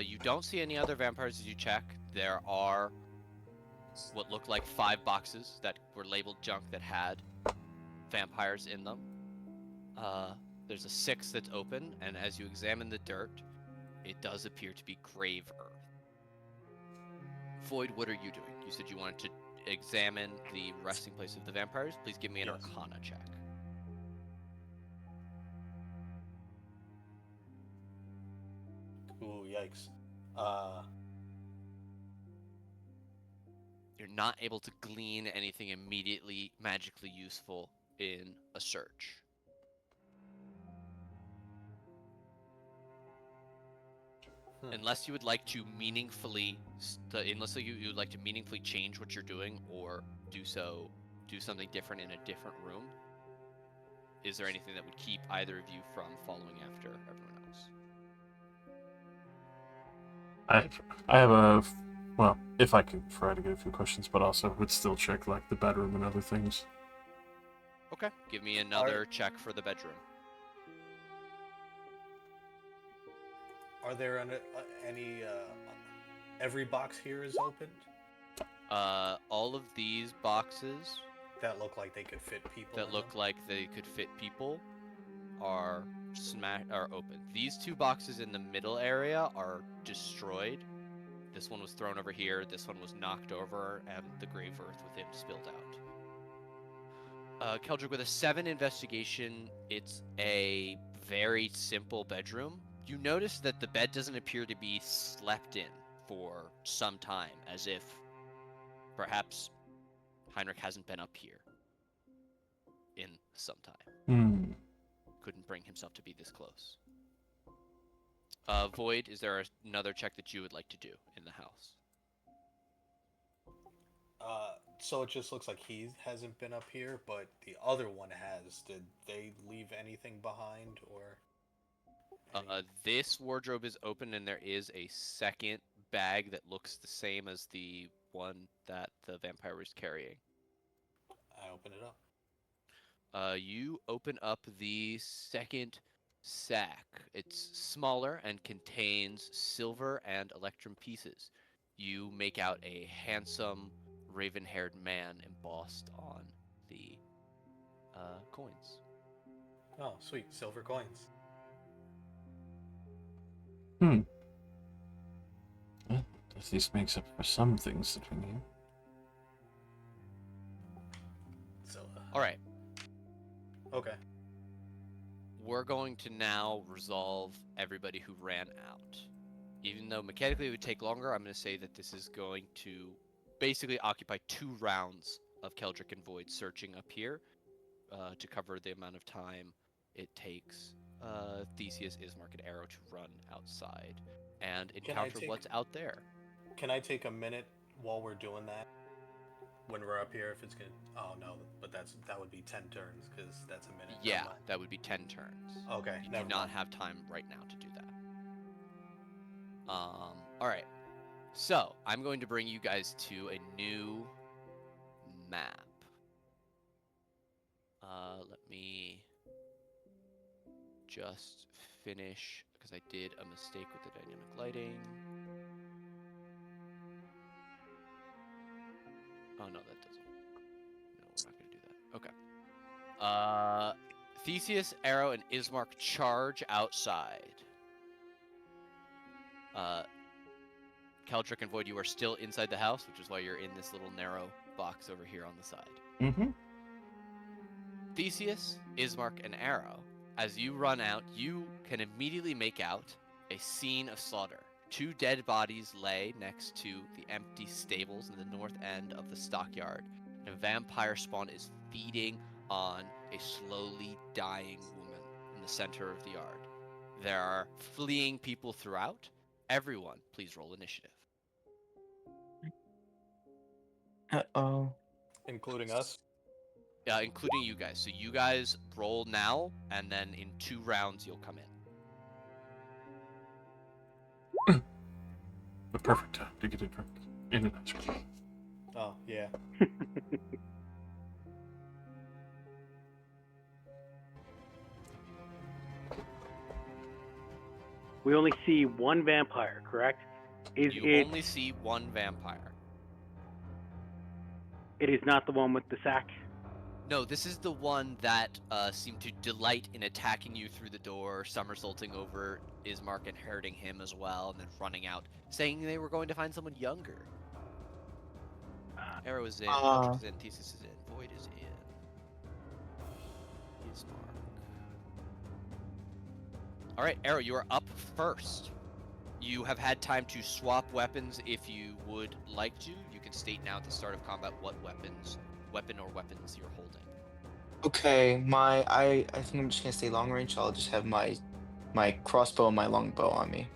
Speaker 2: You don't see any other vampires as you check. There are what look like 5 boxes that were labeled junk that had vampires in them. There's a 6 that's open, and as you examine the dirt, it does appear to be grave earth. Void, what are you doing? You said you wanted to examine the resting place of the vampires. Please give me an Arcana check.
Speaker 3: Ooh, yikes.
Speaker 2: You're not able to glean anything immediately magically useful in a search. Unless you would like to meaningfully, unless you would like to meaningfully change what you're doing or do something different in a different room. Is there anything that would keep either of you from following after everyone else?
Speaker 5: I have a, well, if I could try to get a few questions, but also would still check like the bedroom and other things.
Speaker 2: Okay, give me another check for the bedroom.
Speaker 3: Are there any every box here is opened
Speaker 2: All of these boxes
Speaker 3: that look like they could fit people
Speaker 2: that
Speaker 3: in
Speaker 2: look
Speaker 3: them?
Speaker 2: like they could fit people are open. These 2 boxes in the middle area are destroyed. This one was thrown over here, this one was knocked over, and the grave earth within spilled out. Keldrick, with a 7 investigation, it's a very simple bedroom. You notice that the bed doesn't appear to be slept in for some time, as if perhaps Heinrich hasn't been up here in some time. Couldn't bring himself to be this close. Void, is there another check that you would like to do in the house?
Speaker 3: So it just looks like he hasn't been up here, but the other one has. Did they leave anything behind, or?
Speaker 2: This wardrobe is open, and there is a second bag that looks the same as the one that the vampire was carrying.
Speaker 3: I open it up.
Speaker 2: You open up the second sack. It's smaller and contains silver and electrum pieces. You make out a handsome, raven-haired man embossed on the coins.
Speaker 3: Oh, sweet. Silver coins.
Speaker 5: Hmm. Well, at least makes up for some things that we need.
Speaker 3: So,
Speaker 2: All right.
Speaker 3: okay.
Speaker 2: We're going to now resolve everybody who ran out. Even though mechanically it would take longer, I'm going to say that this is going to basically occupy 2 rounds of Keldrick and Void searching up here to cover the amount of time it takes Theseus, Ismark, and Arrow to run outside and encounter what's out there.
Speaker 3: Can I take a minute while we're doing that? When we're up here, if it's gonna. Oh no, but that would be 10 turns because that's a minute.
Speaker 2: Yeah,
Speaker 3: Never mind.
Speaker 2: that would be 10 turns.
Speaker 3: Okay,
Speaker 2: You do
Speaker 3: never
Speaker 2: not
Speaker 3: mind.
Speaker 2: have time right now to do that. All right. So I'm going to bring you guys to a new map. Let me just finish because I did a mistake with the dynamic lighting. Oh no, that doesn't. No, we're not going to do that. Okay. Theseus, Arrow, and Ismark charge outside. Keldrick and Void, you are still inside the house, which is why you're in this little narrow box over here on the side.
Speaker 5: Mm-hmm.
Speaker 2: Theseus, Ismark, and Arrow, as you run out, you can immediately make out a scene of slaughter. 2 dead bodies lay next to the empty stables in the north end of the stockyard, and a vampire spawn is feeding on a slowly dying woman in the center of the yard. There are fleeing people throughout. Everyone, please roll initiative.
Speaker 1: Uh-oh.
Speaker 3: Including us.
Speaker 2: Including you guys. So you guys roll now, and then in 2 rounds you'll come in.
Speaker 5: The perfect time to get a drink in a nutshell.
Speaker 3: Oh yeah.
Speaker 4: We only see one vampire, correct? Is
Speaker 2: You
Speaker 4: it?
Speaker 2: only see 1 vampire.
Speaker 4: It is not the one with the sack.
Speaker 2: No, this is the one that seemed to delight in attacking you through the door, somersaulting over Ismark and hurting him as well, and then running out, saying they were going to find someone younger. Arrow is in, Keldrick is in, Thesis is in, Void is in. Ismark. Alright, Arrow, you are up first. You have had time to swap weapons if you would like to. You can state now at the start of combat what weapon or weapons you're holding.
Speaker 1: Okay, I think I'm just gonna stay long range. I'll just have my crossbow and my longbow on me.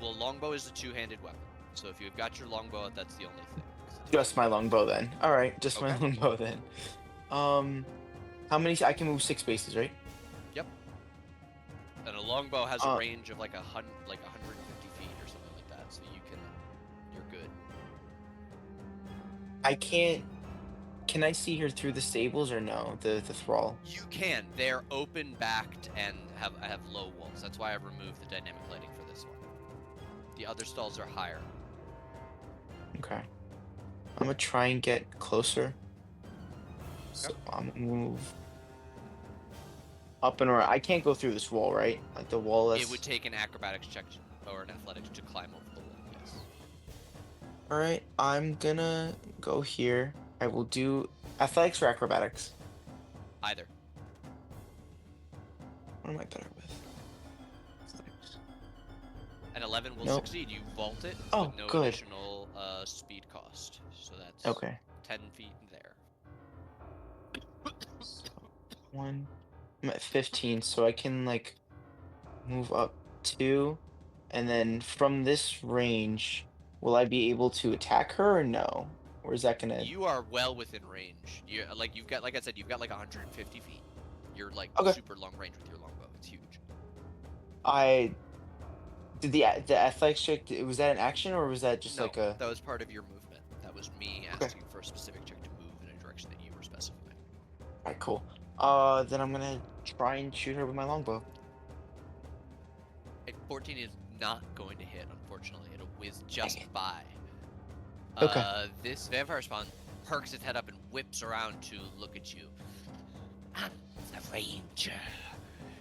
Speaker 2: Well, longbow is a 2-handed weapon, so if you've got your longbow out, that's the only thing.
Speaker 1: Just my longbow then. All right, just my
Speaker 2: Okay.
Speaker 1: longbow then. How many? I can move 6 spaces, right?
Speaker 2: Yep. And a longbow has a
Speaker 1: Uh,
Speaker 2: range of like 150 feet or something like that, so you're good.
Speaker 1: I can't. Can I see her through the stables or no? The thrall.
Speaker 2: You can. They're open backed and have low walls. That's why I removed the dynamic lighting for this one. The other stalls are higher.
Speaker 1: Okay. I'm gonna try and get closer. So I'm gonna move up and around. I can't go through this wall, right? Like the wall that's...
Speaker 2: It would take an acrobatics check or an athletics to climb over the wall, yes.
Speaker 1: Alright, I'm gonna go here. I will do athletics or acrobatics.
Speaker 2: Either.
Speaker 1: What am I better with? Athletics.
Speaker 2: An 11 will
Speaker 1: Nope.
Speaker 2: succeed. You vault it
Speaker 1: Oh,
Speaker 2: with no
Speaker 1: good.
Speaker 2: additional speed cost. So that's
Speaker 1: Okay.
Speaker 2: 10 feet there.
Speaker 1: One. I'm at 15, so I can like move up 2, and then from this range, will I be able to attack her or no? Or is that gonna...
Speaker 2: You are well within range. You've got, like I said, you've got like 150 feet. You're like
Speaker 1: Okay.
Speaker 2: super long range with your longbow. It's huge.
Speaker 1: I did the athletics check. Was that an action or was that just
Speaker 2: No,
Speaker 1: like a...
Speaker 2: that was part of your movement. That was me
Speaker 1: Okay.
Speaker 2: asking for a specific check to move in a direction that you were specifying.
Speaker 1: Alright, cool. Then I'm gonna try and shoot her with my longbow.
Speaker 2: A 14 is not going to hit, unfortunately. It'll whiz just
Speaker 1: Dang it.
Speaker 2: by.
Speaker 1: Okay.
Speaker 2: This vampire spawn perks its head up and whips around to look at you.
Speaker 6: I'm the ranger.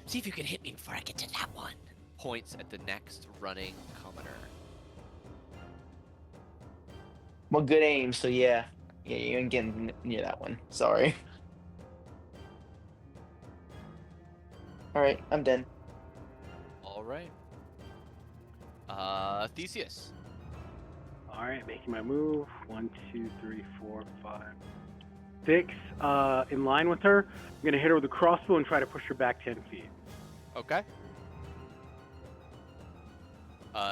Speaker 6: See if you can hit me before I get to that one.
Speaker 2: Points at the next running commoner.
Speaker 1: Well, good aim. So yeah, you ain't getting near that one. Sorry. All right, I'm done.
Speaker 2: All right. Theseus.
Speaker 4: All right, making my move. 1, 2, 3, 4, 5, 6. In line with her. I'm gonna hit her with a crossbow and try to push her back 10 feet.
Speaker 2: Okay.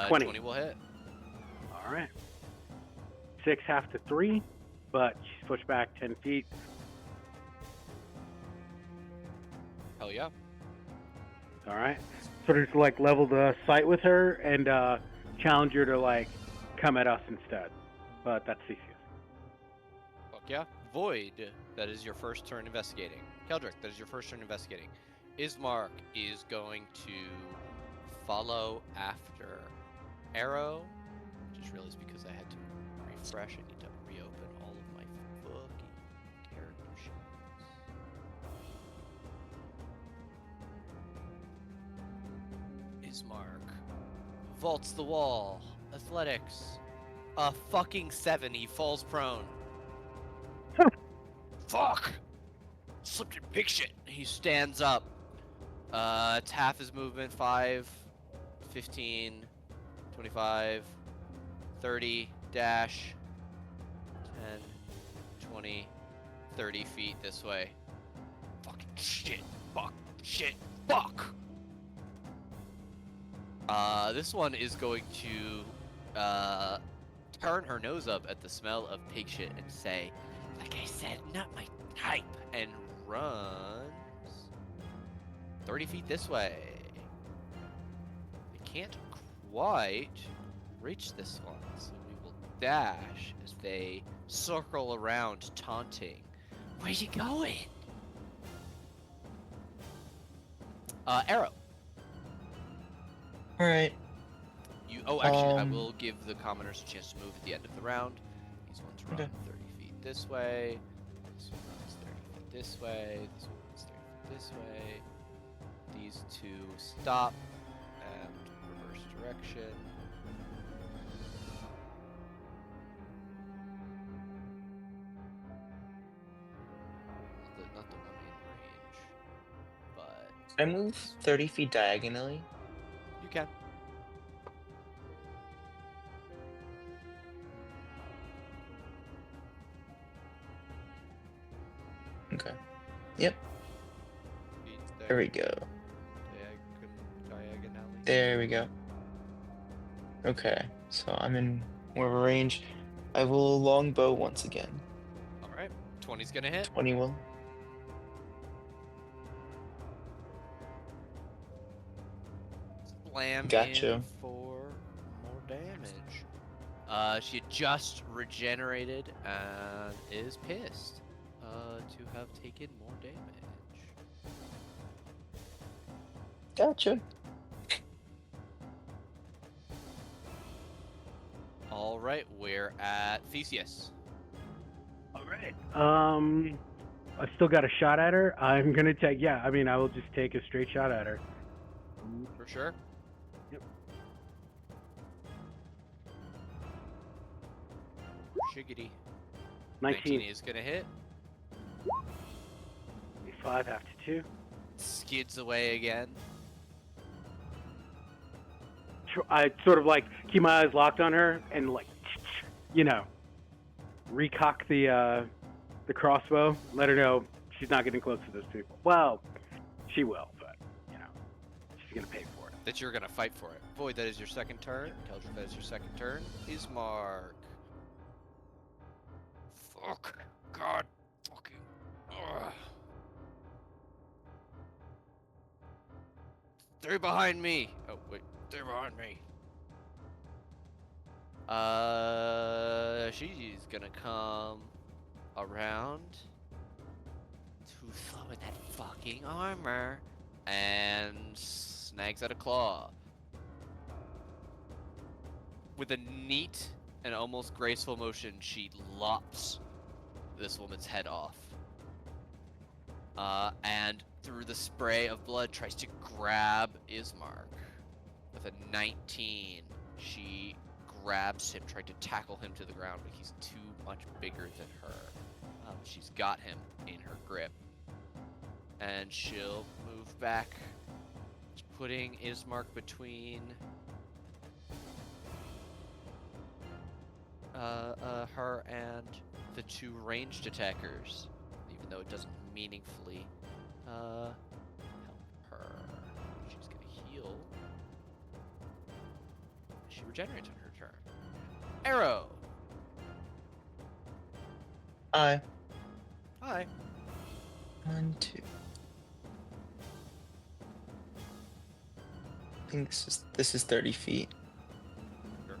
Speaker 4: 20.
Speaker 2: 20 will hit.
Speaker 4: All right. 6 half to 3, but she's pushed back 10 feet.
Speaker 2: Hell yeah.
Speaker 4: All right. Sort of just like level the sight with her and challenge her to like come at us instead. But that's Theseus.
Speaker 2: Fuck yeah. Void, that is your first turn investigating. Keldrick, that is your first turn investigating. Ismark is going to follow after Arrow. I just realized because I had to refresh, I need to reopen all of my fucking character sheets. Ismark vaults the wall. Athletics. A fucking 7. He falls prone. Fuck! Slipped in big shit. He stands up. It's half his movement. 5, 15, 25, 30, dash, 10, 20, 30 feet this way. Fucking shit. Fuck. Shit. Fuck! This one is going to, turn her nose up at the smell of pig shit and say,
Speaker 6: Like I said, not my type.
Speaker 2: and runs 30 feet this way. They can't quite reach this one, so we will dash as they circle around, taunting.
Speaker 6: Where you going?
Speaker 2: Arrow.
Speaker 1: All right.
Speaker 2: You. Oh, actually, I
Speaker 1: Um,
Speaker 2: will give the commoners a chance to move at the end of the round. These ones run
Speaker 1: Okay.
Speaker 2: 30 feet this way. This one runs 30 feet this way. This one runs 30 feet this way. These two stop and reverse direction. Not the one in range, but
Speaker 1: I move 30 feet diagonally.
Speaker 2: you can.
Speaker 1: Okay. Yep.
Speaker 2: Feet
Speaker 1: There we go.
Speaker 2: Diagonally.
Speaker 1: There we go. Okay. So I'm in more of a range. I will longbow once again.
Speaker 2: All right. 20's gonna hit.
Speaker 1: 20 will.
Speaker 2: Slam
Speaker 1: Gotcha.
Speaker 2: in for more damage. She had just regenerated and is pissed to have taken more damage.
Speaker 1: Gotcha.
Speaker 2: All right, we're at Theseus.
Speaker 4: All right. I still got a shot at her. I'm gonna take. Yeah, I mean, I will just take a straight shot at her.
Speaker 2: For sure.
Speaker 4: Yep.
Speaker 2: Shiggity.
Speaker 4: 19.
Speaker 2: is gonna hit.
Speaker 4: 5 after 2.
Speaker 2: Skids away again.
Speaker 4: I sort of like keep my eyes locked on her and like, you know, recock the crossbow. Let her know she's not getting close to those people. Well, she will, but you know, she's gonna pay for it.
Speaker 2: That you're gonna fight for it. Void, that is your second turn. Keldrick, that is your second turn. Ismark. Fuck. God. Fucking. Ugh. They're behind me. Oh wait, they're behind me. She's gonna come around to
Speaker 6: Throw in that
Speaker 2: fucking armor and snags at a claw. With a neat and almost graceful motion, she lops this woman's head off. And through the spray of blood, tries to grab Ismark. With a 19, she grabs him, trying to tackle him to the ground, but he's too much bigger than her. She's got him in her grip. And she'll move back, putting Ismark between her and the two ranged attackers, even though it doesn't meaningfully help her. She's gonna heal. She regenerates on her turn. Arrow!
Speaker 1: Hi.
Speaker 2: Hi.
Speaker 1: 1, 2. I think this is 30 feet.
Speaker 2: Sure.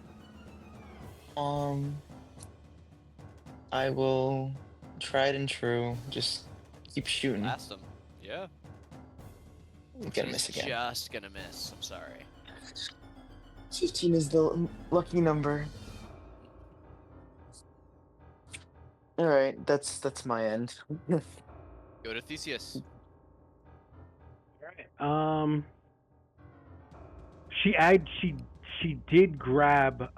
Speaker 1: I will tried and true. Just keep shooting.
Speaker 2: Blast him. Yeah.
Speaker 1: I'm gonna
Speaker 2: She's
Speaker 1: miss again.
Speaker 2: just gonna miss. I'm sorry.
Speaker 1: 15 is the lucky number. All right, that's my end.
Speaker 2: Go to Theseus.
Speaker 4: Alright. She did grab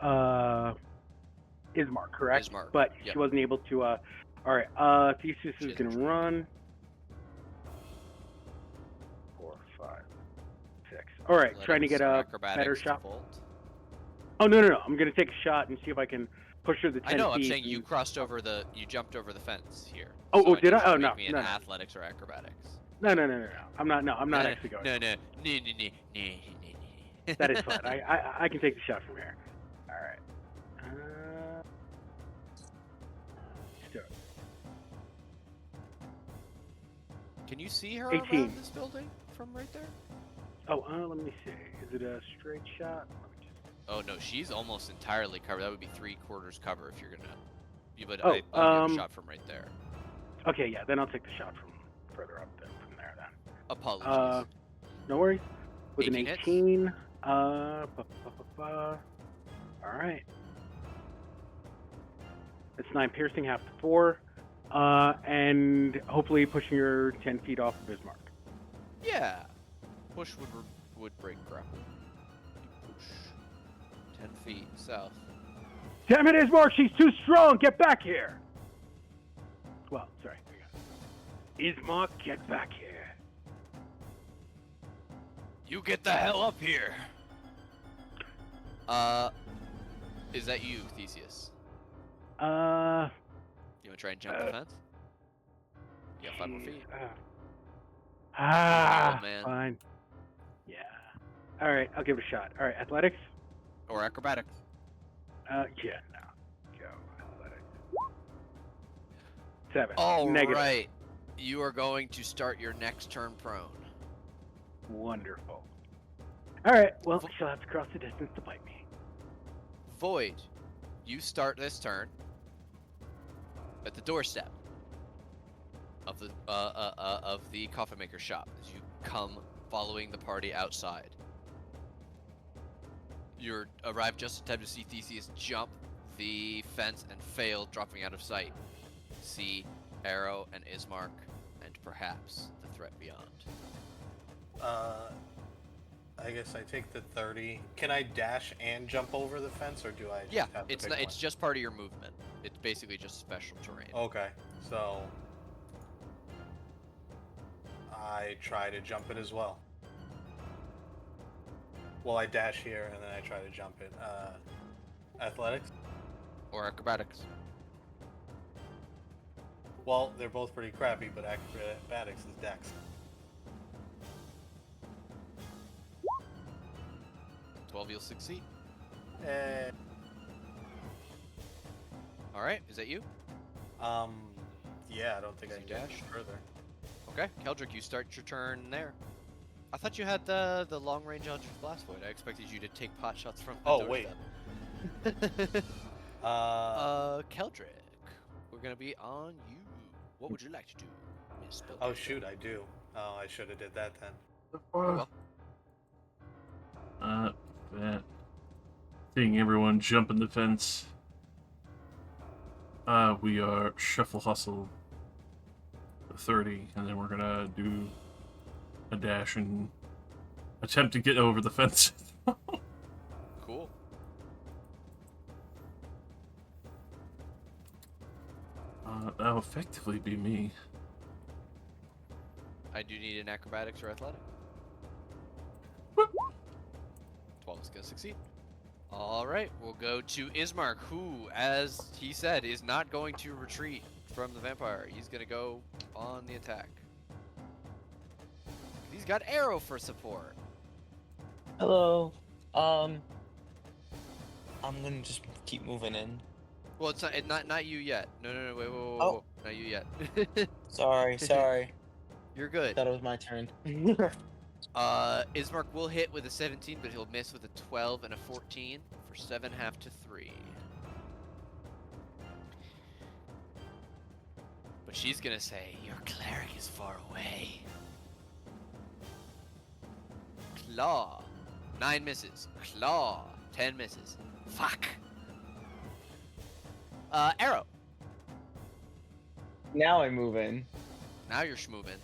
Speaker 4: Ismark, correct?
Speaker 2: Ismark,
Speaker 4: But
Speaker 2: yep.
Speaker 4: she wasn't able to alright, Theseus
Speaker 2: She
Speaker 4: is
Speaker 2: has
Speaker 4: gonna
Speaker 2: retreat.
Speaker 4: run. 4, 5, 6. Alright, trying to get a better shot. Oh no. I'm gonna take a shot and see if I can push her the 10
Speaker 2: I know. I'm
Speaker 4: feet
Speaker 2: saying you
Speaker 4: and-
Speaker 2: crossed over the. You jumped over the fence here.
Speaker 4: Oh,
Speaker 2: So
Speaker 4: did
Speaker 2: need
Speaker 4: I?
Speaker 2: you to
Speaker 4: Oh,
Speaker 2: make
Speaker 4: no,
Speaker 2: me an
Speaker 4: no.
Speaker 2: athletics or acrobatics.
Speaker 4: No. I'm not actually going.
Speaker 2: No.
Speaker 4: That is fine. I can take the shot from here. All right. Let's do it.
Speaker 2: Can you see her
Speaker 4: 18.
Speaker 2: around this building from right there?
Speaker 4: Oh, let me see. Is it a straight shot? Let me just...
Speaker 2: Oh no, she's almost entirely covered. That would be 3/4 cover if you're gonna. But
Speaker 4: Oh,
Speaker 2: I'll give a shot from right there.
Speaker 4: Okay, yeah. Then I'll take the shot from further up then from there then.
Speaker 2: Apologies.
Speaker 4: No worries. With
Speaker 2: 18
Speaker 4: an
Speaker 2: hits.
Speaker 4: 18. All right. It's 9 piercing, half to 4, and hopefully pushing her 10 feet off of Bismarck.
Speaker 2: Yeah. Push would break grapple. Push. 10 feet south.
Speaker 4: Damn it, Ismark! She's too strong. Get back here. Well, sorry. Ismark, get back here.
Speaker 2: You get the hell up here. Is that you, Theseus? You wanna try and jump the fence? You got 5 more feet. old man.
Speaker 4: Fine. Yeah. All right, I'll give it a shot. All right, athletics.
Speaker 2: Or acrobatics.
Speaker 4: Yeah, no. Go athletics. 7.
Speaker 2: All
Speaker 4: Negative.
Speaker 2: right. You are going to start your next turn prone.
Speaker 4: Wonderful. All right. Well, she'll have to cross the distance to bite me.
Speaker 2: Void, you start this turn at the doorstep of the coffin maker shop as you come following the party outside. You arrive just in time to see Theseus jump the fence and fail, dropping out of sight. See Arrow and Ismark, and perhaps the threat beyond.
Speaker 3: I guess I take the 30. Can I dash and jump over the fence, or do I? Just
Speaker 2: Yeah,
Speaker 3: have to
Speaker 2: it's
Speaker 3: pick
Speaker 2: not,
Speaker 3: one?
Speaker 2: it's just part of your movement. It's basically just special terrain.
Speaker 3: Okay, so I try to jump it as well. Well, I dash here and then I try to jump it. Athletics?
Speaker 2: Or acrobatics.
Speaker 3: Well, they're both pretty crappy, but acrobatics is dex.
Speaker 2: 12, you'll succeed.
Speaker 3: Eh,
Speaker 2: Alright, is that you?
Speaker 3: yeah, I don't think I
Speaker 2: So
Speaker 3: can
Speaker 2: you
Speaker 3: dash
Speaker 2: dash?
Speaker 3: further.
Speaker 2: Okay, Keldrick, you start your turn there. I thought you had the long range Eldritch Blast Void. I expected you to take pot shots from the
Speaker 3: Oh, wait.
Speaker 2: doorstep. Keldrick, we're gonna be on you. What would you like to do, Miss
Speaker 3: Oh
Speaker 2: Spellcaster?
Speaker 3: shoot, I do. Oh, I should have did that then.
Speaker 2: Oh, well.
Speaker 5: That. Seeing everyone jump in the fence. We are shuffle hustle 30, and then we're gonna do a dash and attempt to get over the fence.
Speaker 2: Cool.
Speaker 5: That'll effectively be me.
Speaker 2: I do need an acrobatics or athletic. 12 is gonna succeed. All right, we'll go to Ismark, who, as he said, is not going to retreat from the vampire. He's gonna go on the attack. He's got arrow for support.
Speaker 1: Hello. I'm gonna just keep moving in.
Speaker 2: Well, it's not you yet. No, wait, whoa,
Speaker 1: Oh.
Speaker 2: not you yet.
Speaker 1: Sorry.
Speaker 2: You're good.
Speaker 1: Thought it was my turn.
Speaker 2: Ismark will hit with a 17, but he'll miss with a 12 and a 14 for 7 half to 3. But she's gonna say, "Your cleric is far away." Claw. 9 misses. Claw. 10 misses. Fuck. Arrow.
Speaker 1: Now I move in.
Speaker 2: Now you're schmoving.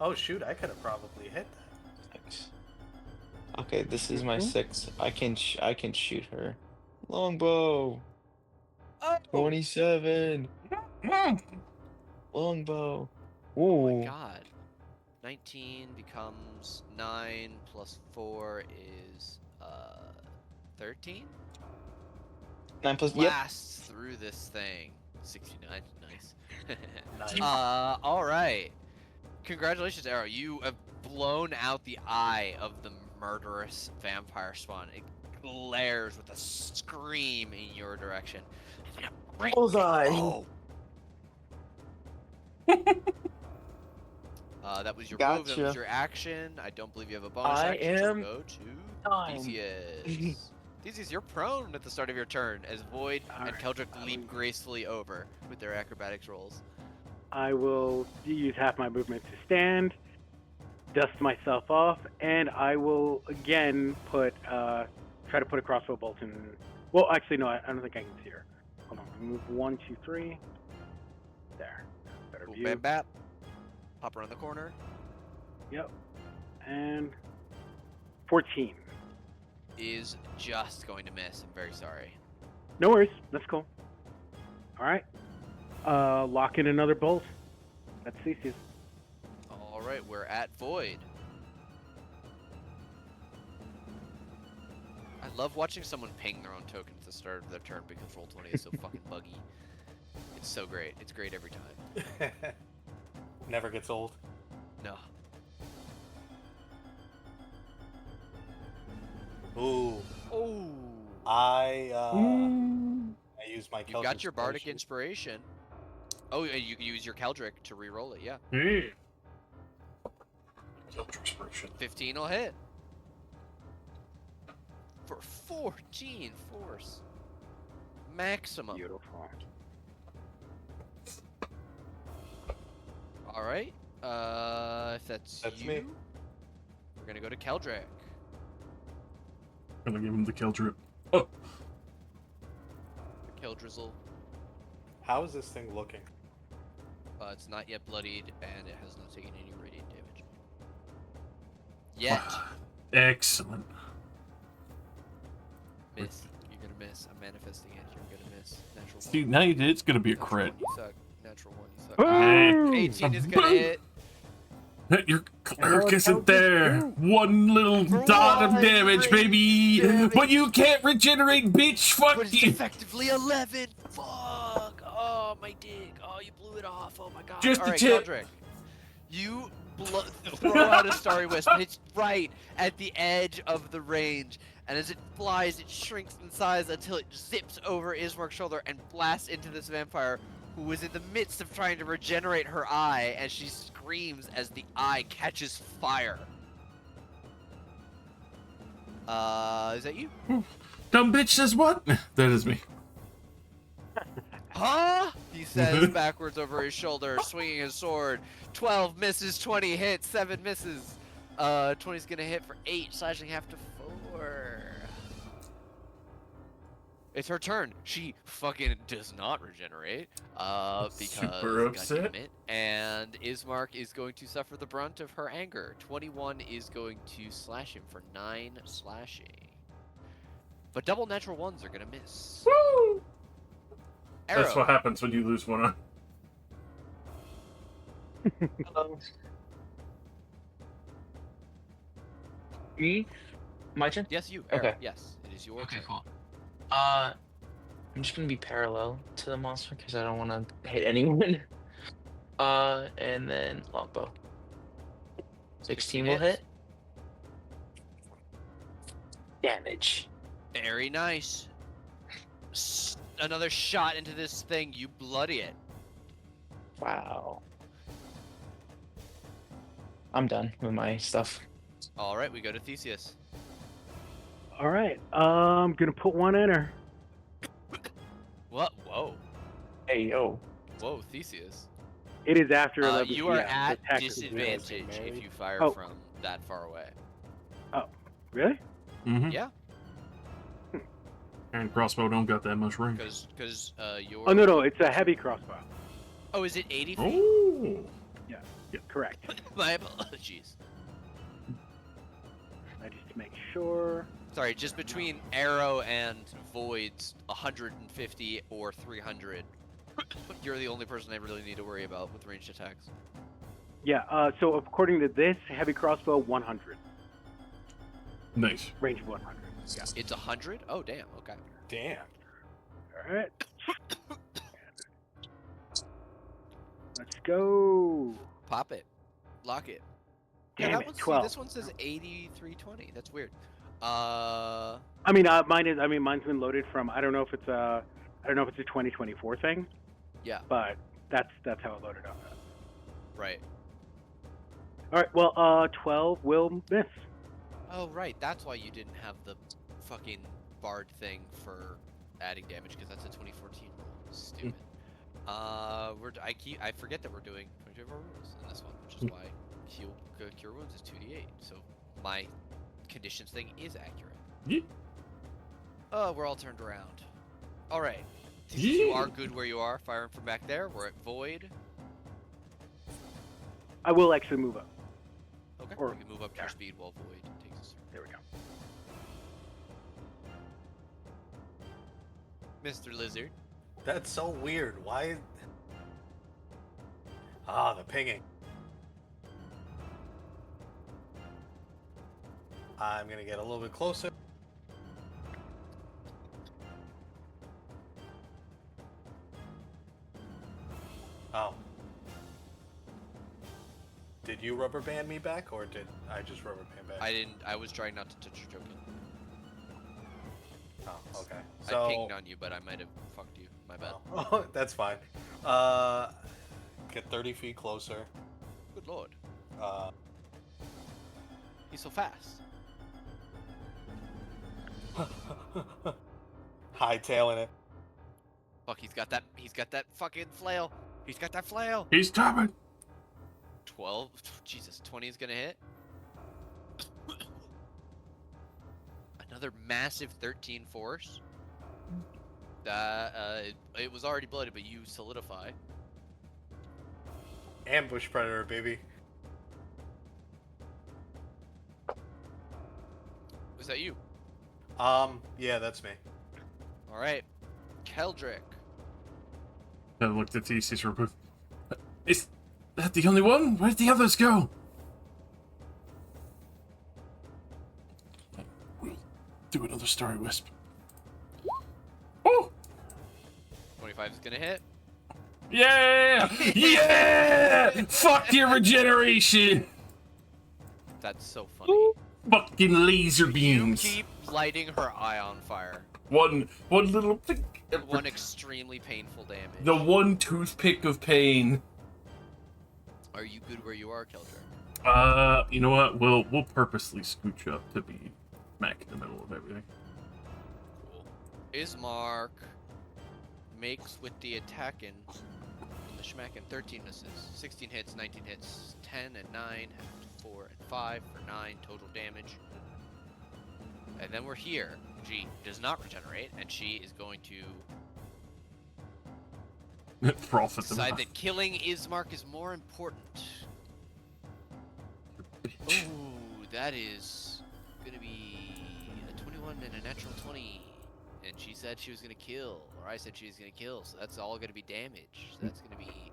Speaker 3: Oh shoot, I could have probably hit that.
Speaker 1: Six. Okay, this is my 6. I can shoot her. Longbow.
Speaker 2: Oh!
Speaker 1: 27. Longbow.
Speaker 2: Oh
Speaker 1: Ooh.
Speaker 2: my god. 19 becomes 9 plus 4 is 13?
Speaker 1: 9 plus. Yep.
Speaker 2: Blasts through this thing. 69, nice.
Speaker 3: Nice.
Speaker 2: All right. Congratulations, Arrow. You have blown out the eye of the murderous vampire spawn. It glares with a scream in your direction.
Speaker 1: Bullseye.
Speaker 2: Oh. That was your move. That was
Speaker 1: Gotcha.
Speaker 2: your action. I don't believe you have a bonus
Speaker 1: I
Speaker 2: action. So
Speaker 1: am
Speaker 2: go to
Speaker 1: done.
Speaker 2: Theseus. Theseus, you're prone at the start of your turn as Void and
Speaker 4: Alright,
Speaker 2: Keldrick leap gracefully over with their acrobatics rolls.
Speaker 4: I will use half my movement to stand, dust myself off, and I will again try to put a crossbow bolt in. Well, actually, no, I don't think I can see her. Hold on, move 1, 2, 3. There, better
Speaker 2: Boom,
Speaker 4: view.
Speaker 2: bam, bap. Pop around the corner.
Speaker 4: Yep, and 14.
Speaker 2: Is just going to miss. I'm very sorry.
Speaker 4: No worries, that's cool. All right, lock in another bolt. That's Theseus.
Speaker 2: All right, we're at Void. I love watching someone ping their own token at the start of their turn because Roll20 is so fucking buggy. It's so great. It's great every time.
Speaker 3: Never gets old.
Speaker 2: No.
Speaker 3: Ooh.
Speaker 2: Oh.
Speaker 3: I use my.
Speaker 2: You got your bardic
Speaker 3: inspiration.
Speaker 2: inspiration. Oh, you can use your Keldrick to re-roll it. Yeah.
Speaker 5: Hey. Inspiration.
Speaker 2: 15 will hit. For 14 force. Maximum.
Speaker 4: Beautiful.
Speaker 2: All right. If that's you,
Speaker 3: me.
Speaker 2: we're gonna go to Keldrick.
Speaker 5: Gonna give him the kill drip. Oh,
Speaker 2: Keldrizzle.
Speaker 3: How is this thing looking?
Speaker 2: It's not yet bloodied, and it has not taken any radiant damage. Yet.
Speaker 5: excellent.
Speaker 2: Miss. You're gonna miss. I'm manifesting it. You're gonna miss. Natural
Speaker 5: See,
Speaker 2: one.
Speaker 5: now you did. It's gonna be a
Speaker 2: Natural
Speaker 5: crit.
Speaker 2: one, you suck. Natural one, you suck.
Speaker 5: Hey.
Speaker 2: 18 is gonna hit.
Speaker 5: Your cleric isn't there. One little dot of damage, baby.
Speaker 2: Damage.
Speaker 5: But you can't regenerate, bitch.
Speaker 2: But
Speaker 5: Fuck
Speaker 2: it's
Speaker 5: you.
Speaker 2: effectively 11. Fuck. Oh, my dick. Oh, you blew it off. Oh, my God.
Speaker 5: Just
Speaker 2: All
Speaker 5: a
Speaker 2: right,
Speaker 5: tip.
Speaker 2: Keldrick. You throw out a starry wisp, and it's right at the edge of the range. And as it flies, it shrinks in size until it zips over Ismark's shoulder and blasts into this vampire who was in the midst of trying to regenerate her eye, and she screams as the eye catches fire. Is that you?
Speaker 5: Dumb bitch says what? That is me.
Speaker 2: Huh? He says backwards over his shoulder, swinging his sword. 12 misses, 20 hits, 7 misses. 20's gonna hit for 8, slashing half to 4. It's her turn. She fucking does not regenerate. Because
Speaker 5: Super upset.
Speaker 2: goddammit. And Ismark is going to suffer the brunt of her anger. 21 is going to slash him for 9 slashing. But double natural ones are gonna miss.
Speaker 5: Woo!
Speaker 2: Arrow.
Speaker 5: That's what happens when you lose one arm.
Speaker 1: Hello. Me? My turn?
Speaker 2: Yes, you. Arrow.
Speaker 1: Okay.
Speaker 2: Yes, it is your
Speaker 1: Okay,
Speaker 2: turn.
Speaker 1: cool. I'm just gonna be parallel to the monster because I don't want to hit anyone. And then longbow. 16 will
Speaker 2: hits.
Speaker 1: hit. Damage.
Speaker 2: Very nice. Another shot into this thing. You bloody it.
Speaker 1: Wow. I'm done with my stuff.
Speaker 2: All right, we go to Theseus.
Speaker 4: All right. I'm gonna put one in her.
Speaker 2: What? Whoa.
Speaker 1: Hey, yo.
Speaker 2: Whoa, Theseus.
Speaker 4: It is after 11.
Speaker 2: You are
Speaker 4: yeah,
Speaker 2: at
Speaker 4: so technically-
Speaker 2: disadvantage if you fire
Speaker 4: Oh.
Speaker 2: from that far away.
Speaker 4: Really?
Speaker 5: Mm-hmm.
Speaker 2: Yeah,
Speaker 5: And crossbow don't got that much range.
Speaker 2: because your.
Speaker 4: Oh no, it's a heavy crossbow.
Speaker 2: Oh, is it 80 feet?
Speaker 5: Oh.
Speaker 4: Yeah, correct.
Speaker 2: My apologies.
Speaker 4: I just to make sure.
Speaker 2: Sorry, just between arrow and voids, 150 or 300. You're the only person I really need to worry about with ranged attacks.
Speaker 4: Yeah. So according to this, heavy crossbow 100,
Speaker 5: Nice.
Speaker 4: range of 100. Yeah.
Speaker 2: It's 100? Oh, damn. Okay.
Speaker 3: Damn.
Speaker 4: All right. Let's go.
Speaker 2: Pop it. Lock it.
Speaker 4: Damn
Speaker 2: that
Speaker 4: it,
Speaker 2: one,
Speaker 4: 12.
Speaker 2: See, this one says 8320. That's weird.
Speaker 4: I mean, mine's been loaded from. I don't know if it's a 2024 thing.
Speaker 2: Yeah.
Speaker 4: But that's how it loaded up.
Speaker 2: Right.
Speaker 4: All right. Well, 12 will miss.
Speaker 2: Oh, right. That's why you didn't have the fucking bard thing for adding damage, because that's a 2014 rule. Stupid. I forget that we're doing 24 rules in this one, which is why cure wounds is 2d8. So my conditions thing is accurate.
Speaker 5: Yeah.
Speaker 2: Oh, we're all turned around. All right. You
Speaker 5: Yeah.
Speaker 2: are good where you are. Firing from back there. We're at void.
Speaker 4: I will actually move up.
Speaker 2: Okay.
Speaker 4: Or-
Speaker 2: You can move up to your speed while void takes us.
Speaker 4: There we go.
Speaker 2: Mr. Lizard.
Speaker 3: That's so weird. Why? Ah, the pinging. I'm gonna get a little bit closer. Oh. Did you rubber band me back, or did I just rubber band back?
Speaker 2: I didn't. I was trying not to touch your token.
Speaker 3: Oh, okay.
Speaker 2: I
Speaker 3: So,
Speaker 2: pinged on you, but I might have fucked you. My bad.
Speaker 3: oh, that's fine. Get 30 feet closer.
Speaker 2: Good lord.
Speaker 3: Uh,
Speaker 2: He's so fast.
Speaker 3: hightailing it.
Speaker 2: Fuck, he's got that fucking flail. He's got that flail.
Speaker 5: He's coming.
Speaker 2: 12. Jesus, 20 is gonna hit. Another massive 13 force. It was already blooded, but you solidify.
Speaker 3: Ambush predator, baby.
Speaker 2: Was that you?
Speaker 3: Yeah, that's me.
Speaker 2: All right, Keldrick.
Speaker 5: I looked at Theseus real quick. Is that the only one? Where'd the others go? We'll do another Starry Wisp. Oh!
Speaker 2: 25 is gonna hit.
Speaker 5: Yeah! Yeah! Fuck your regeneration!
Speaker 2: That's so funny.
Speaker 5: Fucking laser
Speaker 2: You
Speaker 5: beams.
Speaker 2: keep lighting her eye on fire.
Speaker 5: One little
Speaker 2: One extremely painful damage.
Speaker 5: the one toothpick of pain.
Speaker 2: Are you good where you are, Keldrick?
Speaker 5: You know what? We'll purposely scooch up to be smack in the middle of everything.
Speaker 2: Cool. Ismark makes with the attack and the schmack and 13 misses. 16 hits, 19 hits, 10 and 9, 4 and 5 for 9 total damage. And then we're here. She does not regenerate, and she is going to
Speaker 5: Froth at the
Speaker 2: decide
Speaker 5: mouth.
Speaker 2: that killing Ismark is more important. Ooh, that is gonna be a 21 and a natural 20. And she said she was gonna kill, or I said she was gonna kill, so that's all gonna be damage. So that's gonna be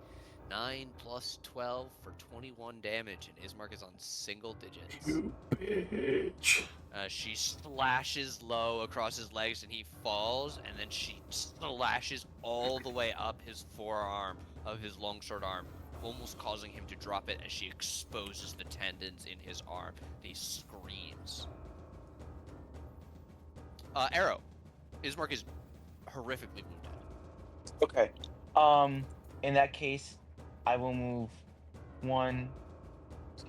Speaker 2: 9 plus 12 for 21 damage, and Ismark is on single digits.
Speaker 5: You bitch.
Speaker 2: She slashes low across his legs and he falls, and then she slashes all the way up his forearm of his longsword arm, almost causing him to drop it as she exposes the tendons in his arm. And he screams. Arrow. Ismark is horrifically wounded.
Speaker 1: Okay. In that case, I will move 1,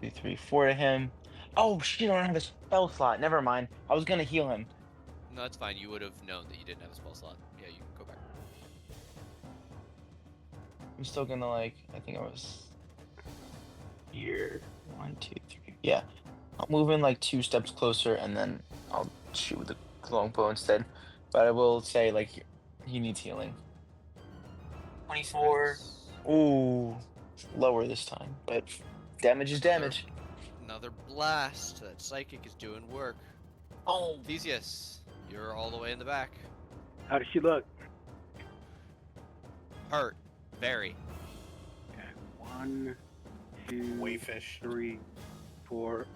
Speaker 1: 2, 3, 4 to him. Oh shit! I don't have a spell slot. Never mind. I was gonna heal him.
Speaker 2: No, that's fine. You would have known that you didn't have a spell slot. Yeah, you can go back.
Speaker 1: I'm still gonna like. I think I was here. 1, 2, 3. Yeah. I'll move in like 2 steps closer, and then I'll shoot with the longbow instead. But I will say like he needs healing. 24. Ooh, lower this time, but damage is damage.
Speaker 2: Another blast. That psychic is doing work.
Speaker 1: Oh,
Speaker 2: Theseus, you're all the way in the back.
Speaker 4: How does she look?
Speaker 2: Hurt. Very.
Speaker 4: Okay. 1, 2,
Speaker 3: Wayfish.
Speaker 4: 3, 4,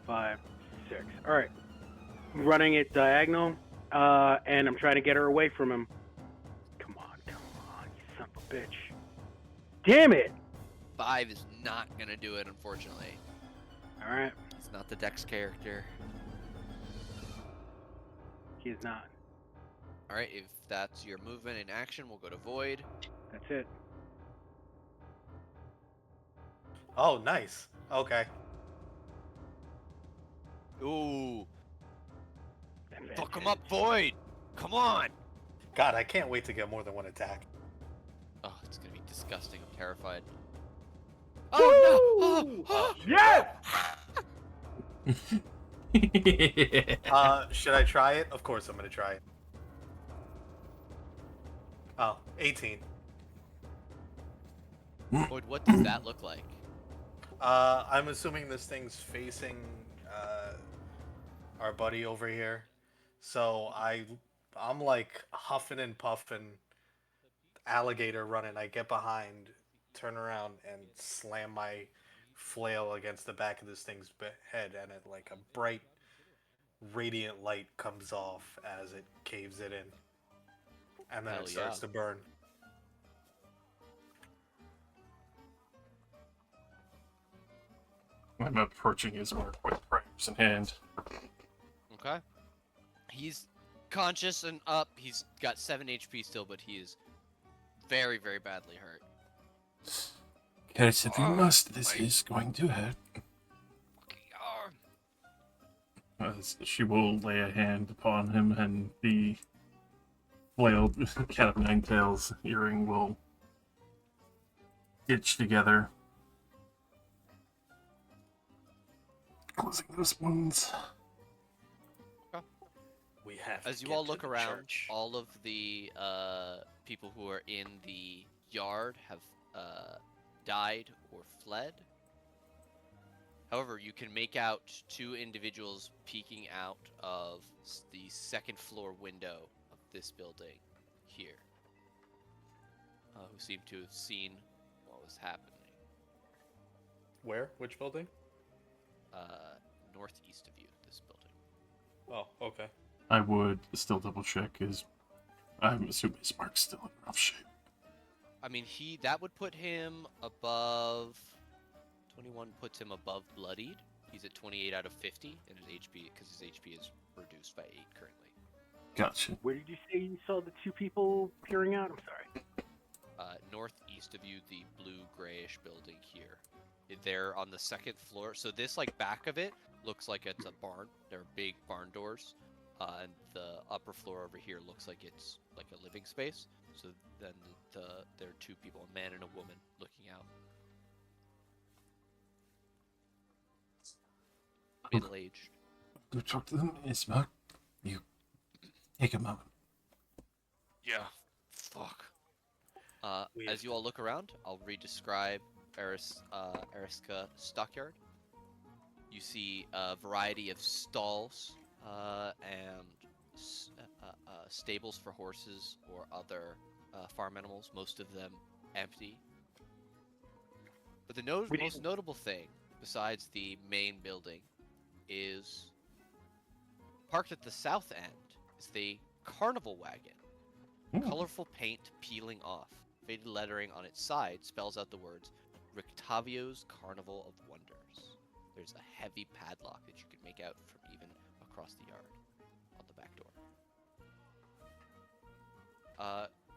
Speaker 4: 5, 6. All right. I'm running it diagonal, and I'm trying to get her away from him. Come on, you son of a bitch. Damn it!
Speaker 2: 5 is not gonna do it, unfortunately.
Speaker 4: All right.
Speaker 2: He's not the Dex character.
Speaker 4: He is not.
Speaker 2: Alright, if that's your movement in action, we'll go to Void.
Speaker 4: That's it.
Speaker 3: Oh, nice. Okay.
Speaker 2: Ooh. Fuck him up, Void! Come on!
Speaker 3: God, I can't wait to get more than one attack.
Speaker 2: Oh, it's gonna be disgusting. I'm terrified. Oh no! Oh,
Speaker 4: Yes!
Speaker 3: Should I try it? Of course I'm gonna try it. Oh, 18.
Speaker 2: Void, what does that look like?
Speaker 3: I'm assuming this thing's facing our buddy over here. So I'm like huffing and puffing, alligator running. I get behind, turn around, and slam my flail against the back of this thing's head, and it like a bright, radiant light comes off as it caves it in, and then
Speaker 2: Hell
Speaker 3: it starts
Speaker 2: yeah.
Speaker 3: to burn.
Speaker 5: I'm approaching his mark with prayers in hand.
Speaker 2: Okay. He's conscious and up. He's got 7 HP still, but he is very, very badly hurt.
Speaker 5: Guys, if you must, this is going to hurt. She will lay a hand upon him, and the flailed cat of nine tails earring will itch together, closing those wounds.
Speaker 3: We have.
Speaker 2: As
Speaker 3: to
Speaker 2: you
Speaker 3: get
Speaker 2: all
Speaker 3: to
Speaker 2: look
Speaker 3: the
Speaker 2: around,
Speaker 3: church.
Speaker 2: all of the people who are in the yard have died or fled. However, you can make out 2 individuals peeking out of the second floor window of this building here, who seem to have seen what was happening.
Speaker 3: Where? Which building?
Speaker 2: Northeast of you, this building.
Speaker 3: Oh, okay.
Speaker 5: I would still double check, as I'm assuming his mark's still in rough shape.
Speaker 2: I mean, that would put him above. 21 puts him above bloodied. He's at 28 out of 50 in his HP, because his HP is reduced by 8 currently.
Speaker 5: Gotcha.
Speaker 4: Where did you say you saw the 2 people peering out? I'm sorry.
Speaker 2: Northeast of you, the blue grayish building here. They're on the 2nd floor. So this like back of it looks like it's a barn. There are big barn doors. and the upper floor over here looks like it's like a living space. So then there are two people, a man and a woman, looking out. Middle-aged.
Speaker 5: Go talk to them. Isma, you take a moment.
Speaker 2: Yeah. Fuck.
Speaker 3: We
Speaker 2: As you all look around, I'll re-describe Eriska Stockyard. You see a variety of stalls and stables for horses or other farm animals, most of them empty. But the most notable thing, besides the main building, is parked at the south end is the carnival wagon.
Speaker 5: Ooh.
Speaker 2: Colorful paint peeling off. Faded lettering on its side spells out the words Rictavio's Carnival of Wonders. There's a heavy padlock that you can make out from even across the yard on the back door.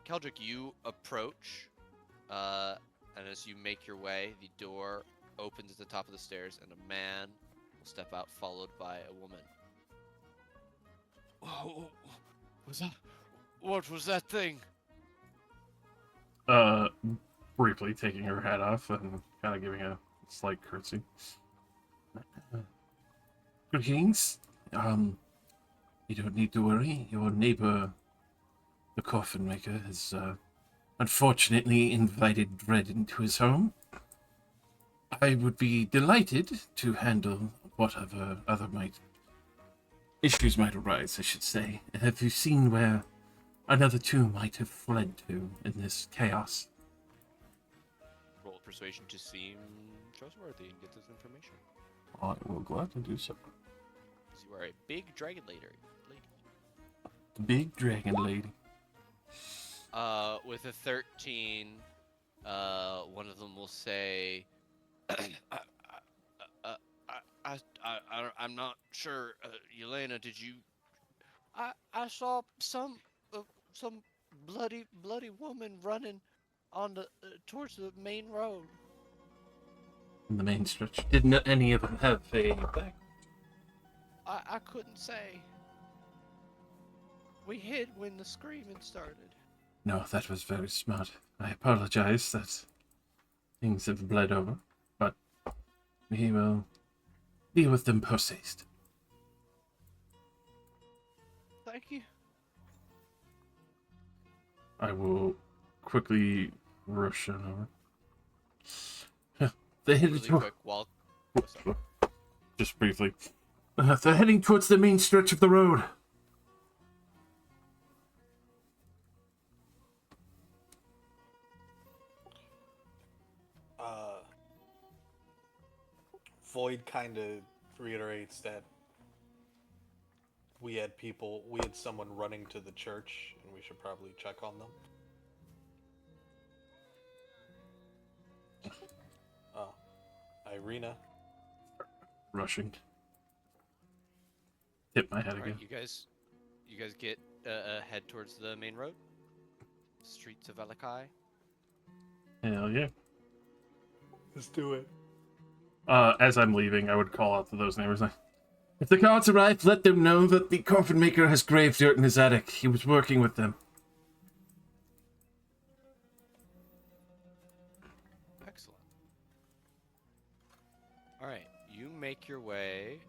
Speaker 2: Keldrick, you approach, and as you make your way, the door opens at the top of the stairs, and a man will step out, followed by a woman. Oh, what was that thing?
Speaker 5: Briefly taking her hat off and kind of giving a slight curtsy. Greetings. You don't need to worry. Your neighbor, the coffin maker, has unfortunately invited Dread into his home. I would be delighted to handle whatever other issues might arise, I should say. Have you seen where another two might have fled to in this chaos?
Speaker 2: Roll persuasion to seem trustworthy and get this information.
Speaker 5: I will gladly do so.
Speaker 2: You are a big dragon lady.
Speaker 5: The big dragon lady.
Speaker 2: With a 13, one of them will say, I'm not sure. Yelena, did you? I saw some bloody woman running on the towards the main road.
Speaker 5: In the main stretch. Didn't any of them have a back?
Speaker 2: I couldn't say. We hid when the screaming started.
Speaker 5: No, that was very smart. I apologize that things have bled over, but we will deal with them post haste.
Speaker 2: Thank you.
Speaker 5: I will quickly rush on over. They're headed
Speaker 2: Really
Speaker 5: to...
Speaker 2: quick, while
Speaker 5: Just briefly. They're heading towards the main stretch of the road.
Speaker 3: Void kind of reiterates that we had someone running to the church, and we should probably check on them. Irina.
Speaker 5: Rushing. Hit my head
Speaker 2: all
Speaker 5: again.
Speaker 2: right, you guys get head towards the main road, streets of Alakai.
Speaker 5: Hell yeah.
Speaker 3: Let's do it.
Speaker 5: As I'm leaving, I would call out to those neighbors. If the carts arrive, let them know that the coffin maker has grave dirt in his attic. He was working with them.
Speaker 2: Excellent. All right, you make your way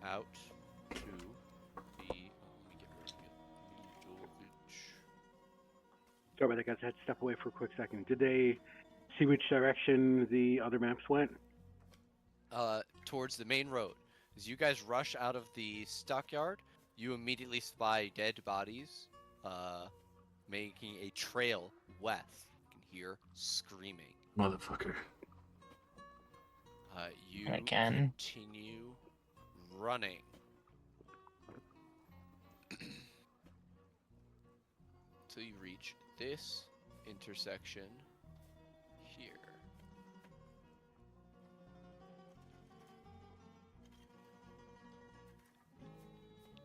Speaker 2: out to the. Let me get rid of it.
Speaker 4: Sorry about that, guys. I had to step away for a quick second. Did they see which direction the other maps went?
Speaker 2: Towards the main road. As you guys rush out of the stockyard, you immediately spy dead bodies, making a trail west. You can hear screaming.
Speaker 5: Motherfucker.
Speaker 2: You
Speaker 1: Again.
Speaker 2: continue running. Till you reach this intersection here.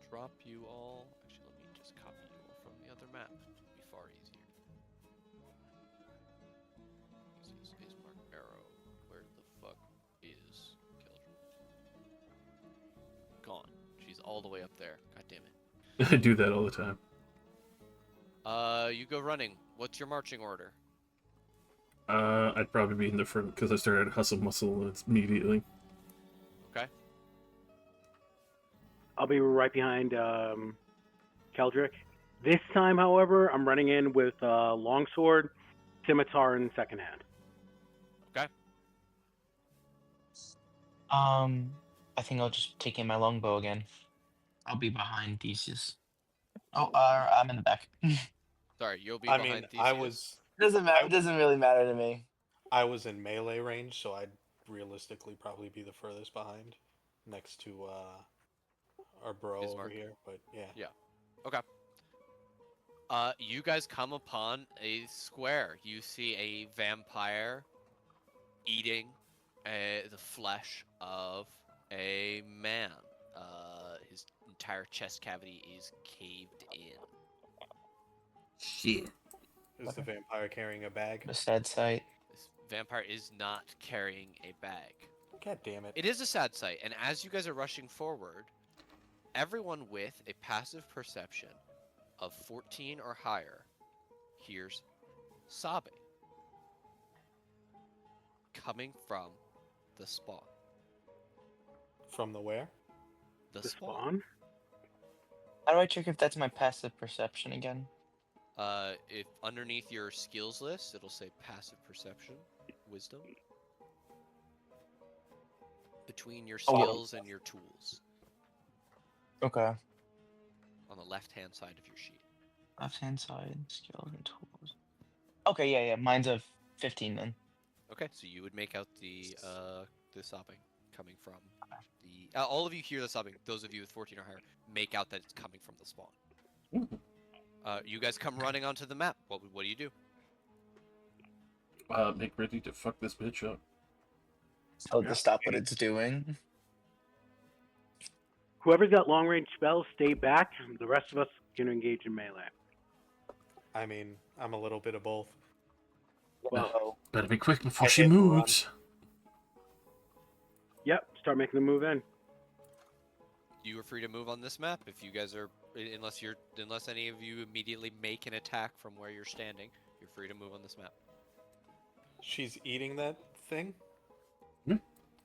Speaker 2: Drop you all. Actually, let me just copy you all from the other map. It'll be far easier. Use space mark arrow. Where the fuck is Kildred? Gone. She's all the way up there. God damn it.
Speaker 5: I do that all the time.
Speaker 2: You go running. What's your marching order?
Speaker 5: I'd probably be in the front because I started hustle muscle immediately.
Speaker 2: Okay.
Speaker 4: I'll be right behind Keldrick. This time, however, I'm running in with longsword, scimitar, and second hand.
Speaker 2: Okay.
Speaker 1: I think I'll just take in my longbow again. I'll be behind Theseus. Oh, I'm in the back.
Speaker 2: Sorry, you'll be
Speaker 3: I mean,
Speaker 2: behind Theseus.
Speaker 1: Doesn't matter.
Speaker 3: I,
Speaker 1: Doesn't really matter to me.
Speaker 3: I was in melee range, so I'd realistically probably be the furthest behind, next to our bro over
Speaker 2: Bismarck.
Speaker 3: here. But yeah,
Speaker 2: Yeah. Okay. You guys come upon a square. You see a vampire eating the flesh of a man. His entire chest cavity is caved in.
Speaker 5: Shit.
Speaker 3: is the vampire carrying a bag?
Speaker 1: A sad sight.
Speaker 2: This vampire is not carrying a bag.
Speaker 3: God damn it!
Speaker 2: It is a sad sight, and as you guys are rushing forward, everyone with a passive perception of 14 or higher hears sobbing coming from the spawn.
Speaker 3: From the where?
Speaker 2: The
Speaker 4: The
Speaker 2: spawn.
Speaker 4: spawn?
Speaker 1: How do I check if that's my passive perception again?
Speaker 2: If underneath your skills list, it'll say passive perception, wisdom. Between your
Speaker 1: Oh, wow.
Speaker 2: skills and your tools,
Speaker 1: Okay.
Speaker 2: on the left-hand side of your sheet.
Speaker 1: Left hand side, skills and tools. Okay, yeah. Mine's a 15 then.
Speaker 2: Okay, so you would make out the sobbing coming from the. All of you hear the sobbing. Those of you with 14 or higher make out that it's coming from the spawn. You guys come running onto the map. What do you do?
Speaker 5: Make ready to fuck this bitch up.
Speaker 1: Tell it to stop what it's doing.
Speaker 4: Whoever's got long range spells, stay back. The rest of us can engage in melee.
Speaker 3: I mean, I'm a little bit of both.
Speaker 1: Well,
Speaker 5: Better be quick before
Speaker 3: I
Speaker 5: she
Speaker 3: hit and run.
Speaker 5: moves.
Speaker 4: Yep, start making the move in.
Speaker 2: You are free to move on this map if you guys are, unless any of you immediately make an attack from where you're standing. You're free to move on this map.
Speaker 3: She's eating that thing.
Speaker 5: Hmm?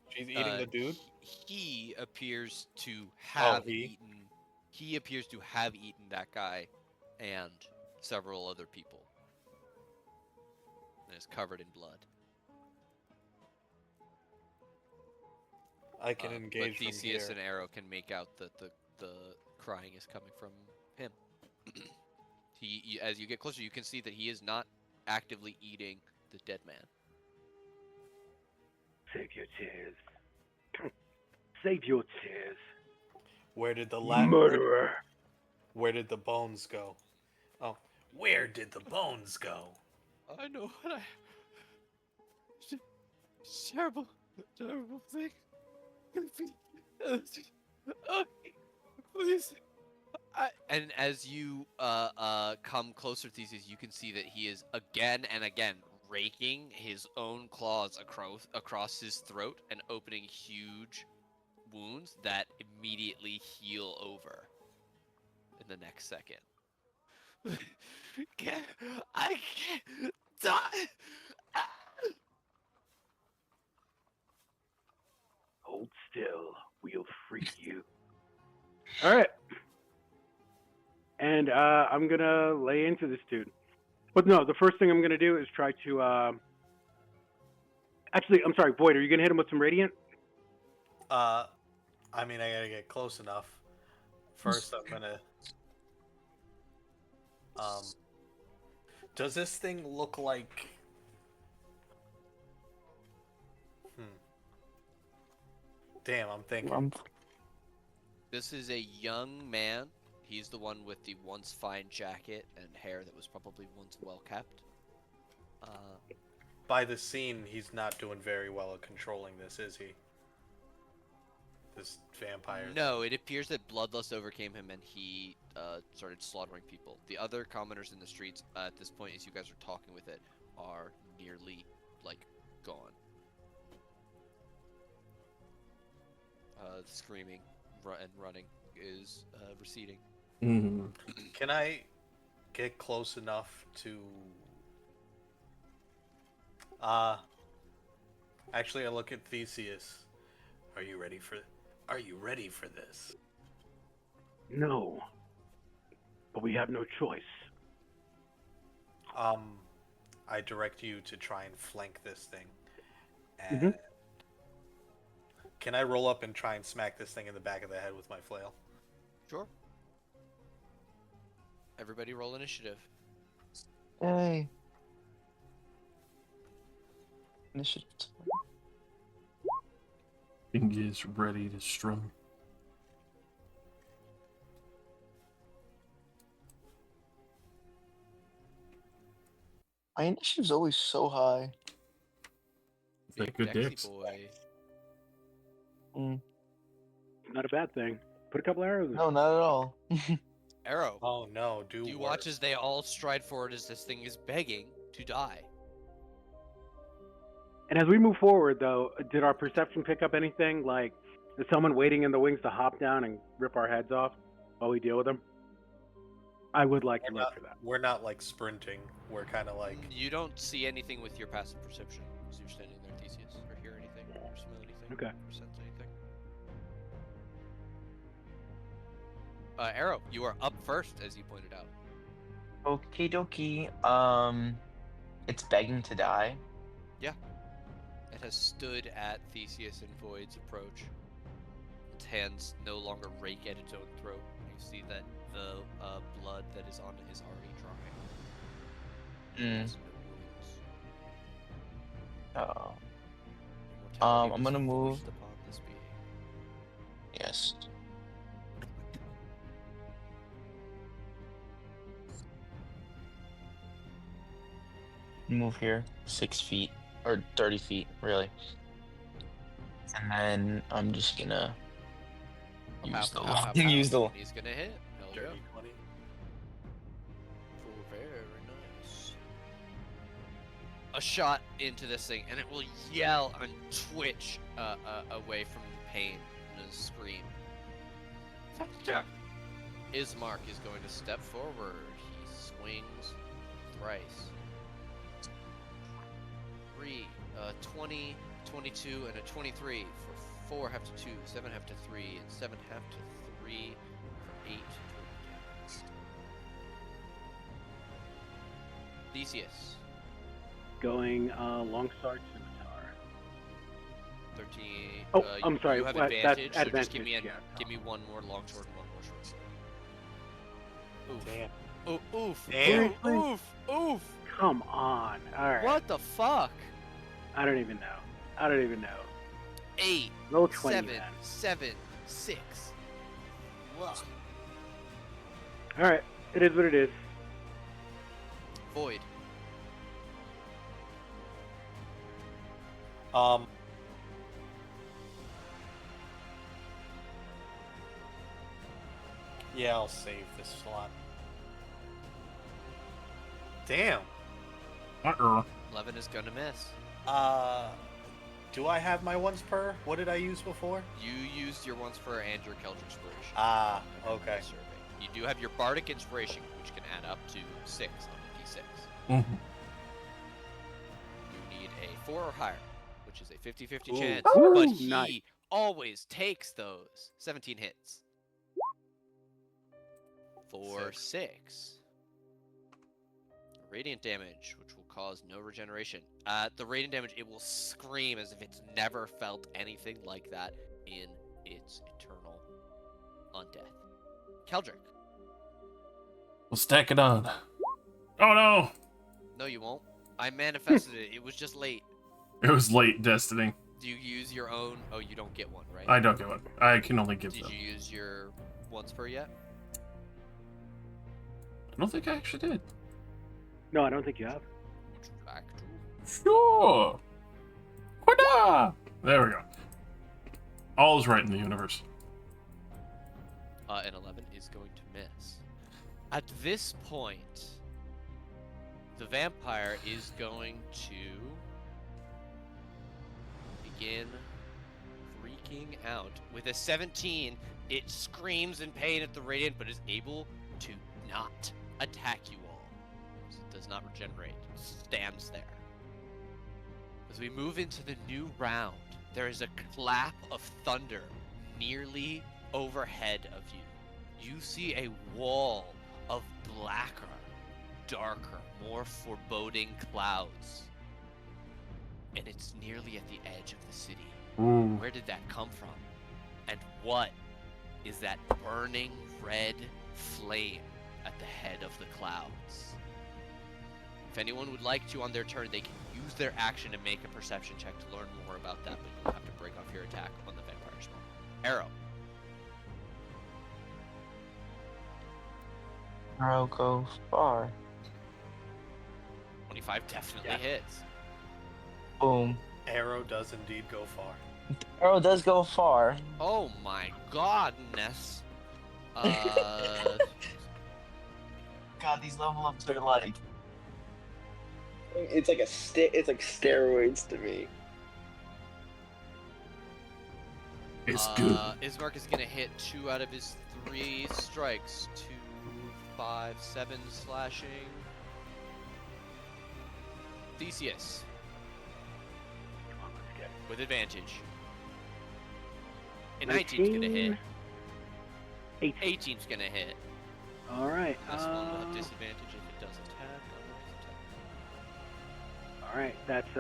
Speaker 3: She's eating the dude.
Speaker 2: He appears to have
Speaker 3: he?
Speaker 2: eaten. He appears to have eaten that guy, and several other people. And is covered in blood.
Speaker 3: I can
Speaker 2: But
Speaker 3: engage from
Speaker 2: Theseus
Speaker 3: here.
Speaker 2: and Arrow can make out that the crying is coming from him. As you get closer, you can see that he is not actively eating the dead man.
Speaker 4: Save your tears. Save your tears.
Speaker 3: Where did the
Speaker 4: Murderer.
Speaker 3: Where did the bones go? Oh, where did the bones go?
Speaker 2: I know what terrible thing. Please. And as you come closer to Theseus, you can see that he is again and again raking his own claws across his throat and opening huge wounds that immediately heal over in the next second. I can't die.
Speaker 4: Hold still. We'll free you. All right. And I'm going to lay into this dude. But no, the first thing I'm going to do is try to... Actually, I'm sorry, Void, are you going to hit him with some Radiant?
Speaker 3: I mean, I gotta get close enough. First, I'm gonna. Does this thing look like? Damn, I'm thinking.
Speaker 2: This is a young man. He's the one with the once fine jacket and hair that was probably once well kept.
Speaker 3: By the scene, he's not doing very well at controlling this, is he? This vampire.
Speaker 2: No, it appears that bloodlust overcame him and he started slaughtering people. The other commoners in the streets at this point, as you guys are talking with it, are nearly, gone. Screaming and running. is receding.
Speaker 5: Mm.
Speaker 3: Can I get close enough to? Actually, I look at Theseus. Are you ready for? Are you ready for this?
Speaker 4: No, but we have no choice.
Speaker 3: Um, I direct you to try and flank this thing. And
Speaker 4: Mhm.
Speaker 3: can I roll up and try and smack this thing in the back of the head with my flail?
Speaker 2: Sure. Everybody roll initiative.
Speaker 1: Yay. Initiative.
Speaker 5: Thing is ready to strum.
Speaker 1: My initiative's always so high.
Speaker 5: Is that
Speaker 2: Big
Speaker 5: good
Speaker 2: Dexy
Speaker 5: dicks?
Speaker 2: boy.
Speaker 1: Mm.
Speaker 4: Not a bad thing. Put a couple arrows in.
Speaker 1: No, not at all.
Speaker 2: Arrow.
Speaker 3: Oh no, do
Speaker 2: You
Speaker 3: worse.
Speaker 2: watch as they all stride forward as this thing is begging to die.
Speaker 4: And as we move forward, though, did our perception pick up anything? Like, is someone waiting in the wings to hop down and rip our heads off while we deal with them? I would like to look for that.
Speaker 3: We're not like sprinting. We're kind of like.
Speaker 2: You don't see anything with your passive perception as you're standing there, Theseus, or hear anything, or smell anything,
Speaker 4: Okay.
Speaker 2: or sense anything. Arrow, you are up first, as you pointed out.
Speaker 1: Okie dokie. It's begging to die.
Speaker 2: It has stood at Theseus and Void's approach. Its hands no longer rake at its own throat. You see that the blood that is on it is already drying. It
Speaker 1: Mm.
Speaker 2: has no wounds.
Speaker 1: Oh,
Speaker 2: Immortality
Speaker 1: I'm
Speaker 2: was
Speaker 1: gonna move.
Speaker 2: forced upon this being.
Speaker 1: Yes. Move here 6 feet or 30 feet, really. And then I'm just gonna use the use the.
Speaker 2: He's gonna hit. Hell yeah.
Speaker 3: Dirty 20.
Speaker 2: Cool, very nice. A shot into this thing, and it will yell and twitch away from the pain and a scream. Ismark is going to step forward. He swings thrice. 3, 20, 22, and a 23 for 4 half to 2, 7 half to 3, and 7 half to 3 for 8. Theseus,
Speaker 4: Going Longsword Scimitar.
Speaker 2: 13.
Speaker 4: Oh, I'm sorry,
Speaker 2: You have
Speaker 4: that's
Speaker 2: advantage, so just give
Speaker 4: advantage,
Speaker 2: me,
Speaker 4: yeah.
Speaker 2: give me one more longsword and one more short sword. Oof.
Speaker 3: Damn.
Speaker 2: Oh, oof.
Speaker 3: Damn.
Speaker 2: Oof. Oof.
Speaker 4: Come on. All right.
Speaker 2: What the fuck?
Speaker 4: I don't even know.
Speaker 2: 8,
Speaker 4: Roll 20
Speaker 2: 7,
Speaker 4: then.
Speaker 2: 7, 6. Ugh.
Speaker 4: All right. It is what it is.
Speaker 2: Void.
Speaker 3: Yeah, I'll save this slot. Damn.
Speaker 2: 11 is gonna miss.
Speaker 3: Do I have my once per? What did I use before?
Speaker 2: You used your once per and your Celtic Inspiration.
Speaker 3: Ah,
Speaker 2: Everybody
Speaker 3: okay.
Speaker 2: survey. You do have your Bardic Inspiration, which can add up to 6 on the d6.
Speaker 5: Mm-hmm.
Speaker 2: You need a 4 or higher, which is a 50-50
Speaker 3: Ooh.
Speaker 2: chance.
Speaker 4: Ooh,
Speaker 2: But he
Speaker 4: nice.
Speaker 2: always takes those. 17 hits. For 6. Radiant damage, which will cause no regeneration. The radiant damage, it will scream as if it's never felt anything like that in its eternal undeath. Keldrick.
Speaker 5: We'll stack it on. Oh no!
Speaker 2: No, you won't. I manifested it. It was just late.
Speaker 5: It was late, Destiny.
Speaker 2: Do you use your own? Oh, you don't get one, right?
Speaker 5: I don't get one. I can only give
Speaker 2: Did
Speaker 5: them.
Speaker 2: you use your once per yet?
Speaker 5: I don't think I actually did.
Speaker 4: No, I don't think you have.
Speaker 2: Would you like to?
Speaker 5: Sure. Wada! There we go. All is right in the universe.
Speaker 2: An 11 is going to miss. At this point, the vampire is going to begin wreaking freaking out. With a 17, it screams in pain at the radiant, but is able to not attack you all. So it does not regenerate. It stands there. As we move into the new round, there is a clap of thunder nearly overhead of you. You see a wall of blacker, darker, more foreboding clouds. And it's nearly at the edge of the city.
Speaker 5: Ooh.
Speaker 2: Where did that come from? And what is that burning red flame at the head of the clouds? If anyone would like to on their turn, they can use their action to make a perception check to learn more about that, but you'll have to break off your attack on the vampire spawn. Arrow.
Speaker 1: Arrow go far.
Speaker 2: 25 definitely
Speaker 4: Yeah.
Speaker 2: hits.
Speaker 1: Boom.
Speaker 3: Arrow does indeed go far.
Speaker 1: Arrow does go far.
Speaker 2: Oh my godness.
Speaker 1: God, these level ups are like. It's like it's like steroids to me.
Speaker 5: It's good.
Speaker 2: Ismark is gonna hit 2 out of his 3 strikes. 2, 5, 7 slashing. Theseus.
Speaker 4: Come on, let's get it.
Speaker 2: With advantage. And 19's gonna hit.
Speaker 4: 18.
Speaker 2: 18's gonna hit.
Speaker 4: All right.
Speaker 2: This one will have disadvantage if it does attack.
Speaker 4: All right. That's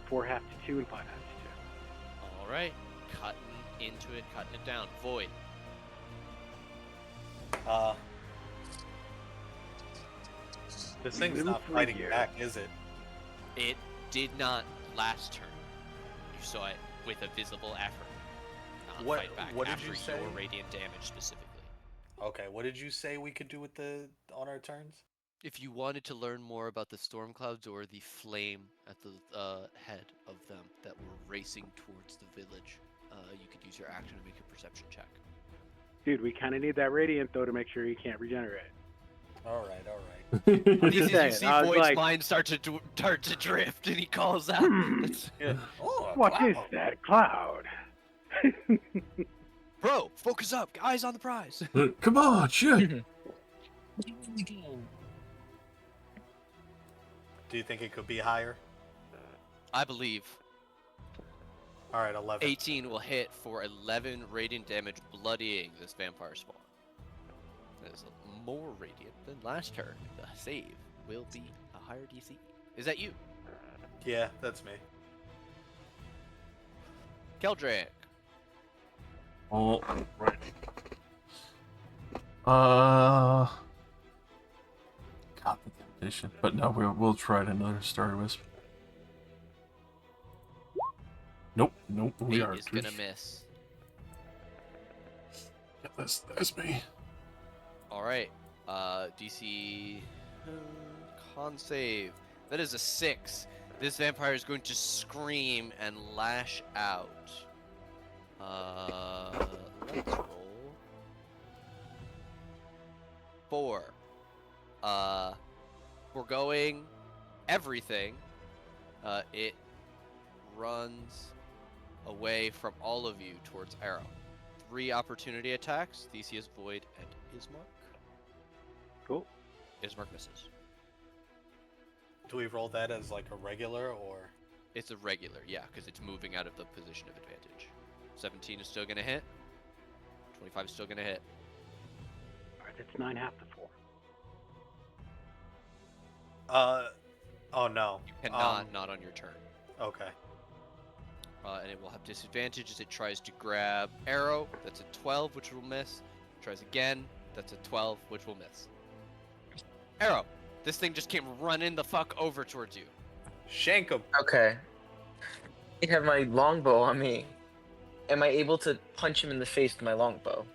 Speaker 4: 4 half to 2 and 5 half to
Speaker 2: Alright. Cutting into it, cutting it down. Void.
Speaker 3: This thing's
Speaker 4: Little
Speaker 3: not fighting
Speaker 4: figure.
Speaker 3: back, is it?
Speaker 2: It did not last turn. You saw it with a visible effort. Not
Speaker 3: What-
Speaker 2: fight back
Speaker 3: what did
Speaker 2: after
Speaker 3: you say?
Speaker 2: your radiant damage specifically.
Speaker 3: Okay, what did you say we could do with on our turns?
Speaker 2: If you wanted to learn more about the storm clouds or the flame at the head of them that were racing towards the village, you could use your action to make a perception check.
Speaker 4: 2. Dude, we kind of need that radiant though to make sure he can't regenerate.
Speaker 3: All right, all right.
Speaker 4: I'm
Speaker 2: You
Speaker 4: just saying,
Speaker 2: see
Speaker 4: I was
Speaker 2: Void's
Speaker 4: like-
Speaker 2: mind start to drift, and he calls out.
Speaker 4: Hmm.
Speaker 3: Yeah. Oh,
Speaker 4: What is
Speaker 3: cloud.
Speaker 4: that cloud?
Speaker 2: Bro, focus up. Eyes on the prize.
Speaker 5: Come on, shit.
Speaker 3: Do you think it could be higher?
Speaker 2: I believe
Speaker 3: All right, 11.
Speaker 2: 18 will hit for 11 radiant damage, bloodying this vampire spawn. That is more radiant than last turn. The save will be a higher DC. Is that you,
Speaker 3: Yeah, that's me.
Speaker 2: Keldrick?
Speaker 5: All right. God, the temptation. But no, we'll try another Starry Wisp. Nope, we
Speaker 2: 8
Speaker 5: are
Speaker 2: is
Speaker 5: too.
Speaker 2: gonna miss.
Speaker 5: Yeah, that's me.
Speaker 2: All right. DC con save. That is a 6. This vampire is going to scream and lash out. Let's roll. 4. Foregoing everything. It runs away from all of you towards Arrow. 3 opportunity attacks. Theseus, Void, and Ismark.
Speaker 4: Cool.
Speaker 2: Ismark misses.
Speaker 3: Do we roll that as like a regular or?
Speaker 2: It's a regular, yeah, because it's moving out of the position of advantage. 17 is still gonna hit. 25 is still gonna hit.
Speaker 4: All right, that's 9 half to 4.
Speaker 3: Oh no.
Speaker 2: You cannot not on your turn.
Speaker 3: Okay.
Speaker 2: And it will have disadvantage as it tries to grab Arrow. That's a 12, which will miss. Tries again. That's a 12, which will miss. Arrow, this thing just came running the fuck over towards you.
Speaker 3: Shank him.
Speaker 1: Okay. I have my longbow on me. Am I able to punch him in the face with my longbow?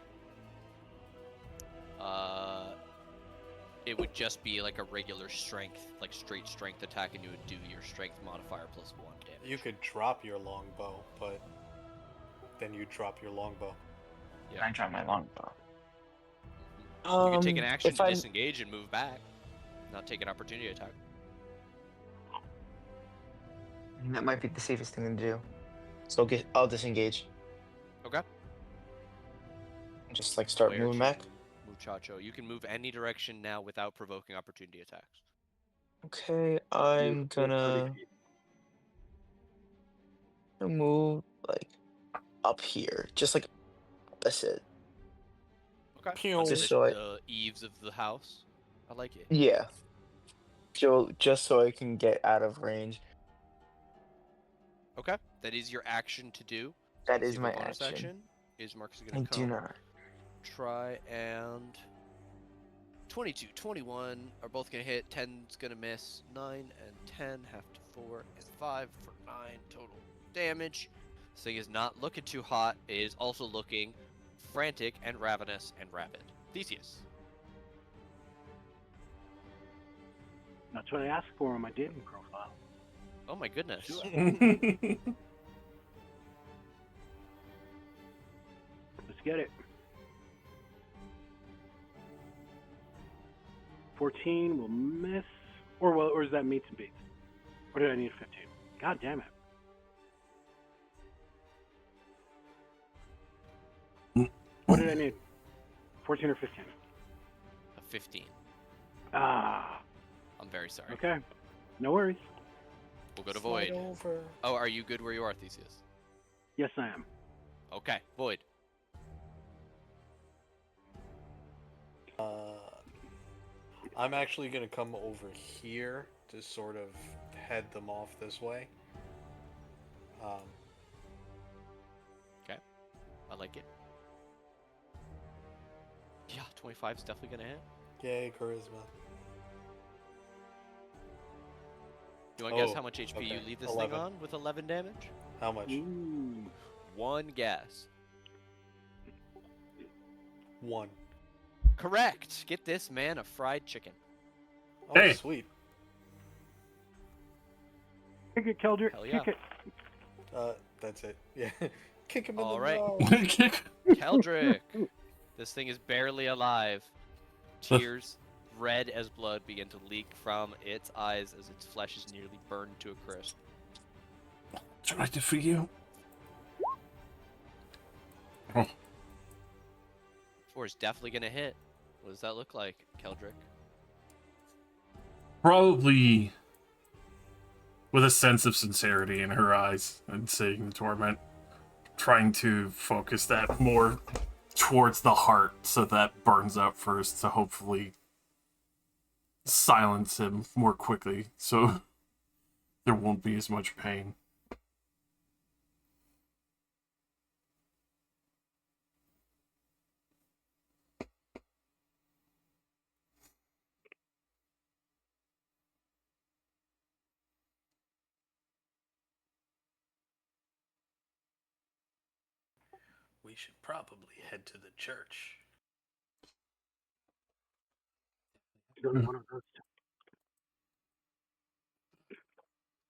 Speaker 2: It would just be like a regular strength, like straight strength attack, and you would do your strength modifier plus 1 damage.
Speaker 3: You could drop your longbow, but then you drop your longbow.
Speaker 2: Yeah.
Speaker 1: I drop my longbow.
Speaker 2: You can take an action
Speaker 1: if
Speaker 2: to
Speaker 1: I'm-
Speaker 2: disengage and move back, not take an opportunity attack.
Speaker 1: That might be the safest thing to do. So I'll disengage.
Speaker 2: Okay.
Speaker 1: Just like start
Speaker 2: Where
Speaker 1: moving
Speaker 2: to
Speaker 1: back.
Speaker 2: muchacho? You can move any direction now without provoking opportunity attacks.
Speaker 1: Okay,
Speaker 4: You're
Speaker 1: I'm
Speaker 4: full 30
Speaker 1: gonna
Speaker 4: feet.
Speaker 1: move like up here, just like opposite.
Speaker 2: Okay.
Speaker 3: Pew.
Speaker 2: Under
Speaker 1: Just so I,
Speaker 2: the eaves of the house. I like it.
Speaker 1: yeah, Joe, just so I can get out of range.
Speaker 2: Okay. That is your action to do.
Speaker 1: That
Speaker 2: Does he
Speaker 1: is
Speaker 2: have a
Speaker 1: my
Speaker 2: bonus
Speaker 1: action.
Speaker 2: action? Is Marcus
Speaker 1: I
Speaker 2: gonna
Speaker 1: do
Speaker 2: come?
Speaker 1: not.
Speaker 2: Try and 22, 21 are both gonna hit. 10's gonna miss. 9 and 10 have to 4 and 5 for 9 total damage. This thing is not looking too hot. It is also looking frantic and ravenous and rabid. Theseus.
Speaker 4: That's what I asked for on my dating profile.
Speaker 2: Oh my goodness.
Speaker 4: Let's get it. 14 will miss. Or is that meets and beats? Or did I need 15? God damn it. What did I need? 14 or 15?
Speaker 2: A 15.
Speaker 4: Ah,
Speaker 2: I'm very sorry.
Speaker 4: okay. No worries.
Speaker 2: We'll go to
Speaker 3: Slide
Speaker 2: Void.
Speaker 3: over.
Speaker 2: Oh, are you good where you are, Theseus?
Speaker 4: Yes, I am.
Speaker 2: Okay, Void.
Speaker 3: I'm actually gonna come over here to sort of head them off this way.
Speaker 2: Okay, I like it. Yeah, 25 is definitely gonna hit.
Speaker 3: Yay, charisma.
Speaker 2: You want to guess
Speaker 3: Oh,
Speaker 2: how much HP you
Speaker 3: okay.
Speaker 2: leave this
Speaker 3: 11.
Speaker 2: thing on with 11 damage?
Speaker 3: How much?
Speaker 4: Ooh.
Speaker 2: One guess.
Speaker 3: 1.
Speaker 2: Correct. Get this man a fried chicken.
Speaker 3: Oh,
Speaker 5: Hey.
Speaker 3: sweet.
Speaker 4: Kick it, Keldrick.
Speaker 2: Hell yeah.
Speaker 4: Kick it.
Speaker 3: That's it. Yeah. Kick him in
Speaker 2: All
Speaker 3: the
Speaker 2: right.
Speaker 3: nose.
Speaker 5: Kick.
Speaker 2: Keldrick. This thing is barely alive. Tears, red as blood, begin to leak from its eyes as its flesh is nearly burned to a crisp.
Speaker 5: That's what I did for you. Oh,
Speaker 2: 4 is definitely gonna hit. What does that look like, Keldrick?
Speaker 5: probably with a sense of sincerity in her eyes and seeing the torment, trying to focus that more towards the heart so that burns out first to hopefully silence him more quickly so there won't be as much pain.
Speaker 3: We should probably head to the church.
Speaker 4: It's only one of those.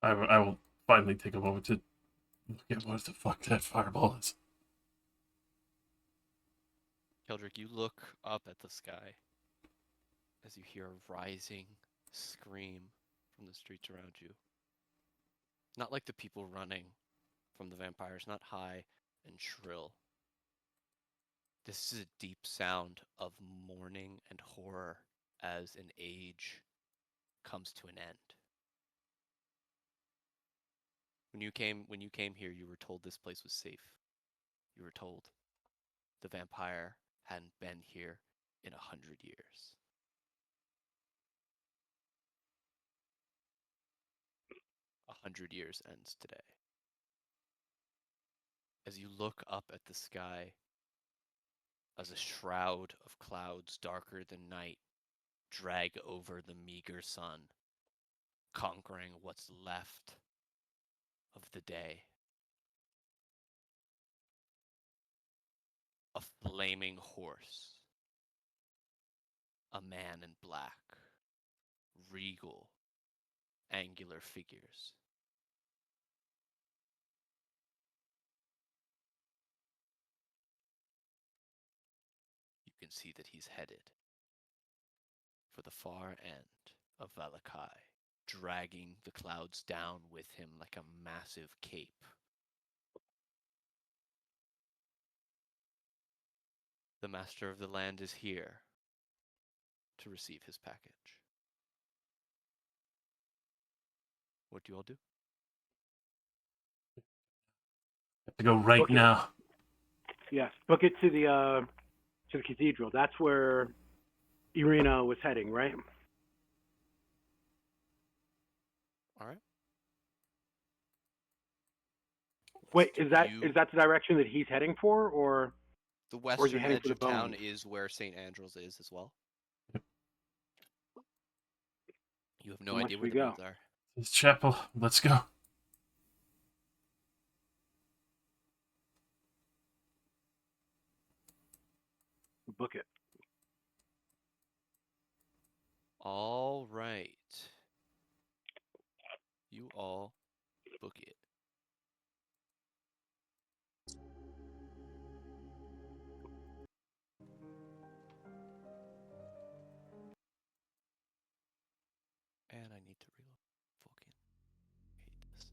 Speaker 5: I will finally take a moment to look at what the fuck that fireball is.
Speaker 2: Keldrick, you look up at the sky as you hear a rising scream from the streets around you. Not like the people running from the vampires, not high and shrill. This is a deep sound of mourning and horror as an age comes to an end. When you came here, you were told this place was safe. You were told the vampire hadn't been here in 100 years. A 100 years ends today. As you look up at the sky, as a shroud of clouds darker than night drag over the meager sun, conquering what's left of the day. A flaming horse, a man in black, regal, angular figures. You can see that he's headed for the far end of Valakai, dragging the clouds down with him like a massive cape. The master of the land is here to receive his package. What do you all do?
Speaker 5: Have to go right
Speaker 4: Book it.
Speaker 5: now.
Speaker 4: Yes, book it to the cathedral. That's where Irina was heading, right?
Speaker 2: All right.
Speaker 4: Wait, is that
Speaker 2: You,
Speaker 4: is that the direction that he's heading for, or
Speaker 2: the
Speaker 4: is he
Speaker 2: western
Speaker 4: heading
Speaker 2: edge
Speaker 4: for the
Speaker 2: of town
Speaker 4: bones?
Speaker 2: is where St. Andrews is as well. You have no
Speaker 4: How much
Speaker 2: idea
Speaker 4: do
Speaker 2: where
Speaker 4: we
Speaker 2: the
Speaker 4: go?
Speaker 2: bones are.
Speaker 5: This chapel. Let's go.
Speaker 4: Book it.
Speaker 2: All right. You all book it. And I need to reload. Fucking hate this.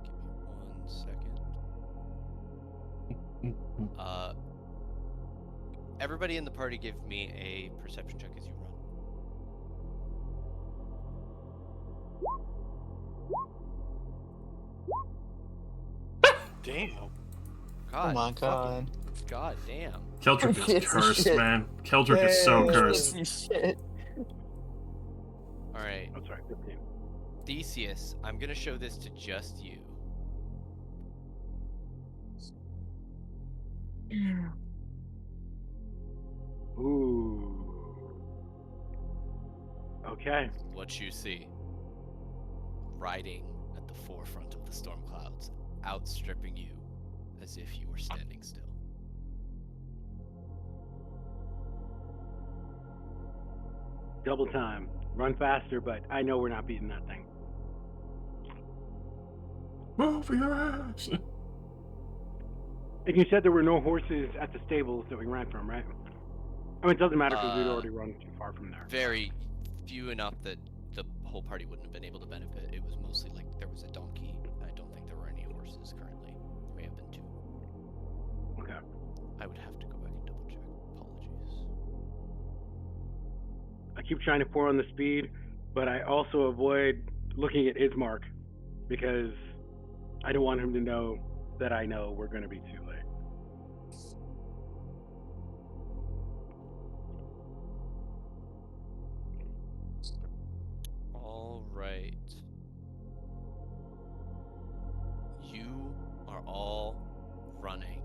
Speaker 2: Just give me 1 second. Everybody in the party give me a perception check as you run.
Speaker 3: Damn.
Speaker 1: Oh
Speaker 2: God,
Speaker 1: my
Speaker 2: fucking,
Speaker 1: god.
Speaker 2: god damn.
Speaker 5: Keldrick is
Speaker 1: Piece of
Speaker 5: cursed,
Speaker 1: shit.
Speaker 5: man. Keldrick is so
Speaker 3: Damn.
Speaker 5: cursed.
Speaker 1: Piece of shit.
Speaker 2: All right,
Speaker 4: Oh, sorry, 15.
Speaker 2: Theseus, I'm gonna show this to just you.
Speaker 4: Ooh. Okay.
Speaker 2: What you see, riding at the forefront of the storm clouds, outstripping you as if you were standing still.
Speaker 4: Double time. Run faster, but I know we're not beating that thing.
Speaker 5: Move your ass.
Speaker 4: And you said there were no horses at the stables that we ran from, right? I mean, it doesn't matter because we'd already run too far from there.
Speaker 2: Very few enough that the whole party wouldn't have been able to benefit. It was mostly like there was a donkey. I don't think there were any horses currently. There may have been 2.
Speaker 4: Okay.
Speaker 2: I would have to go back and double check. Apologies.
Speaker 4: I keep trying to pour on the speed, but I also avoid looking at Ismark because I don't want him to know that I know we're going to be too late.
Speaker 2: All right. You are all running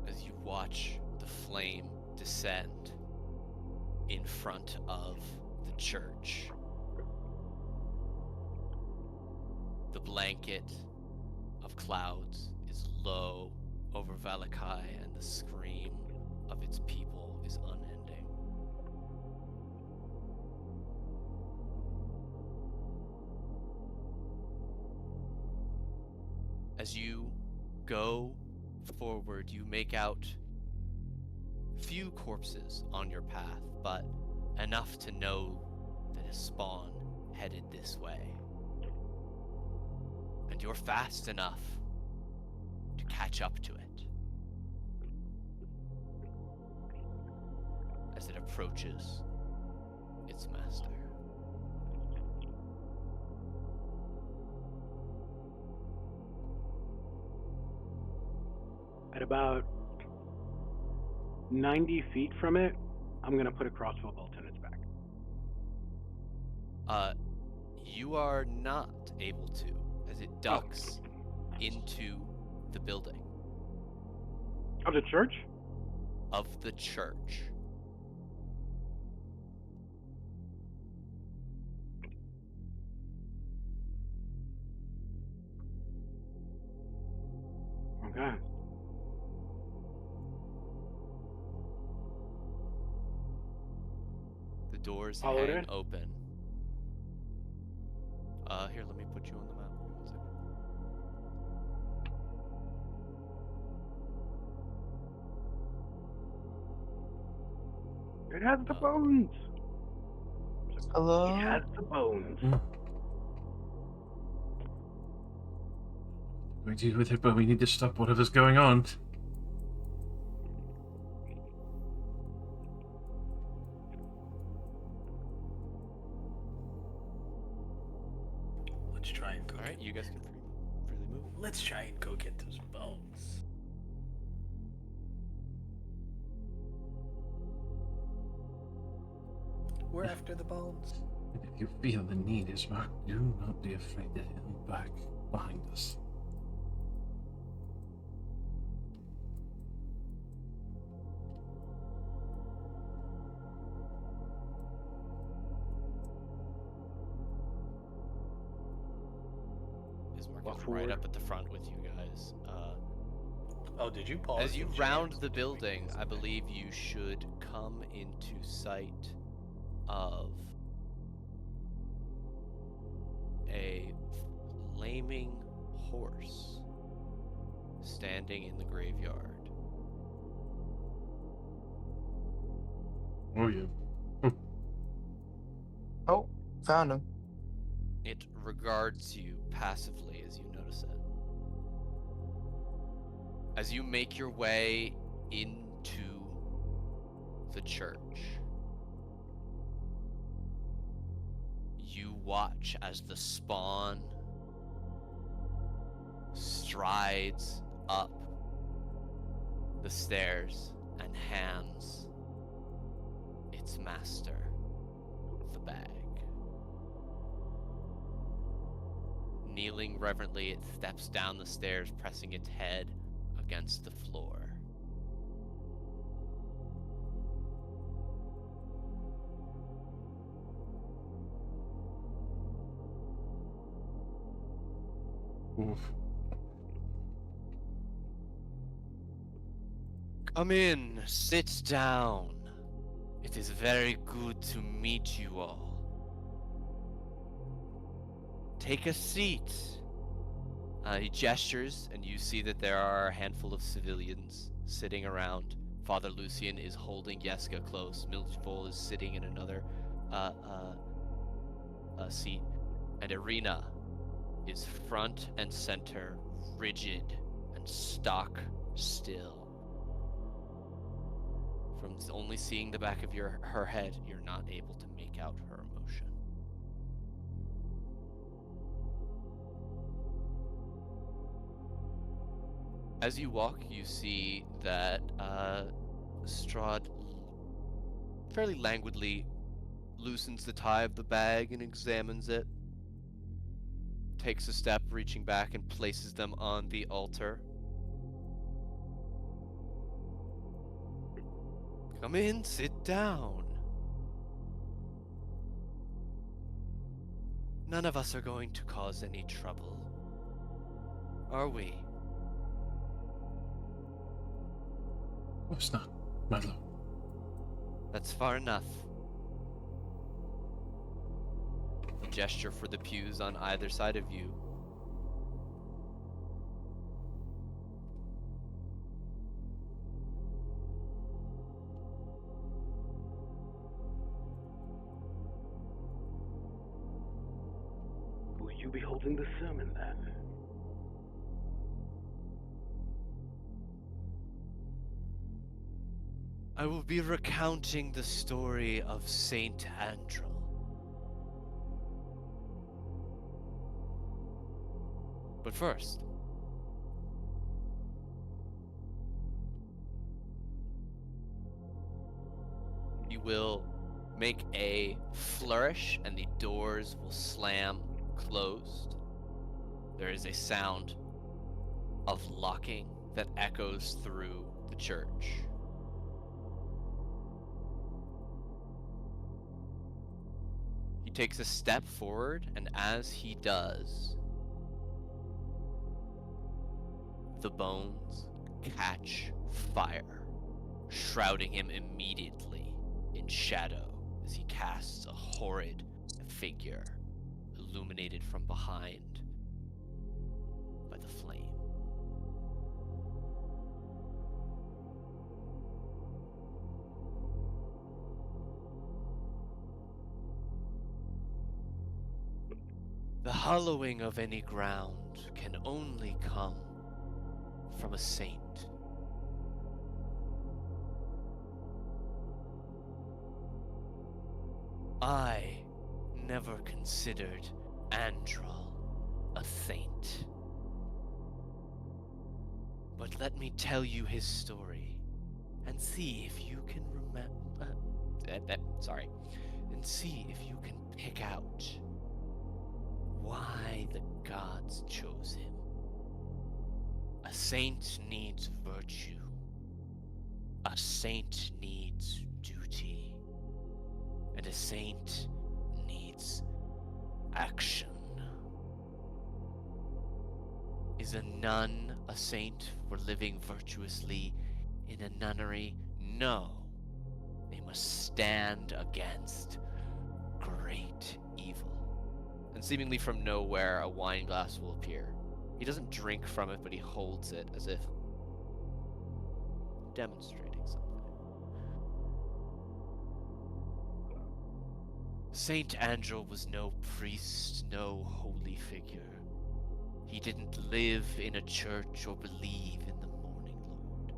Speaker 2: as you watch the flame descend in front of the church. The blanket of clouds is low over Valakai, and the scream of its people is unending. As you go forward, you make out few corpses on your path, but enough to know that a spawn headed this way. And you're fast enough to catch up to it as it approaches its master.
Speaker 4: At about 90 feet from it, I'm going to put a crossbow bolt in its back.
Speaker 2: You are not able to, as it ducks into the building
Speaker 4: Of the church?
Speaker 2: of the church.
Speaker 4: Okay.
Speaker 2: The doors
Speaker 4: Follow it
Speaker 2: hang
Speaker 4: in.
Speaker 2: open.
Speaker 4: It has the
Speaker 2: Uh,
Speaker 4: bones. It
Speaker 1: Hello?
Speaker 4: has the bones.
Speaker 5: We do with it, but we need to stop whatever's going on.
Speaker 3: Let's try and go.
Speaker 2: all right, you guys can freely move.
Speaker 3: Let's try and go get those bones. We're after the bones.
Speaker 5: And if you feel the need is marked, do not be afraid to him back behind us.
Speaker 2: Ismark
Speaker 4: Walk
Speaker 2: is right
Speaker 4: forward.
Speaker 2: up at the front with you guys.
Speaker 3: Oh, did you pause?
Speaker 2: As you
Speaker 3: and
Speaker 2: round
Speaker 3: jam?
Speaker 2: the building, I believe you should come into sight of a flaming horse standing in the graveyard.
Speaker 5: Oh, yeah.
Speaker 1: Oh, found him.
Speaker 2: It regards you passively as you notice it. As you make your way into the church, you watch as the spawn strides up the stairs and hands its master the bag. Kneeling reverently, it steps down the stairs, pressing its head against the floor.
Speaker 5: Oof.
Speaker 2: Come in, sit down. It is very good to meet you all. Take a seat. He gestures, and you see that there are a handful of civilians sitting around. Father Lucian is holding Yeska close. Mildred is sitting in another seat. And Irina is front and center, rigid and stock still. From only seeing the back of her head, you're not able to make out her emotion. As you walk, you see that Strahd fairly languidly loosens the tie of the bag and examines it. Takes a step, reaching back and places them on the altar. Come in, sit down. None of us are going to cause any trouble, are we?
Speaker 5: Of course not, my lord.
Speaker 2: That's far enough. A gesture for the pews on either side of you.
Speaker 4: Will you be holding the sermon then?
Speaker 2: I will be recounting the story of Saint Andrel. But first, you will make a flourish and the doors will slam closed. There is a sound of locking that echoes through the church. He takes a step forward, and as he does, the bones catch fire, shrouding him immediately in shadow as he casts a horrid figure, illuminated from behind by the flame. hollowing of any ground can only come from a saint. I never considered Andral a saint. But let me tell you his story, and see if you can remember. Sorry. And see if you can pick out why the gods chose him. A saint needs virtue. A saint needs duty. And a saint needs action. Is a nun a saint for living virtuously in a nunnery? No. They must stand against great evil. And seemingly from nowhere, a wine glass will appear. He doesn't drink from it, but he holds it as if demonstrating something. Saint Andrew was no priest, no holy figure. He didn't live in a church or believe in the morning Lord.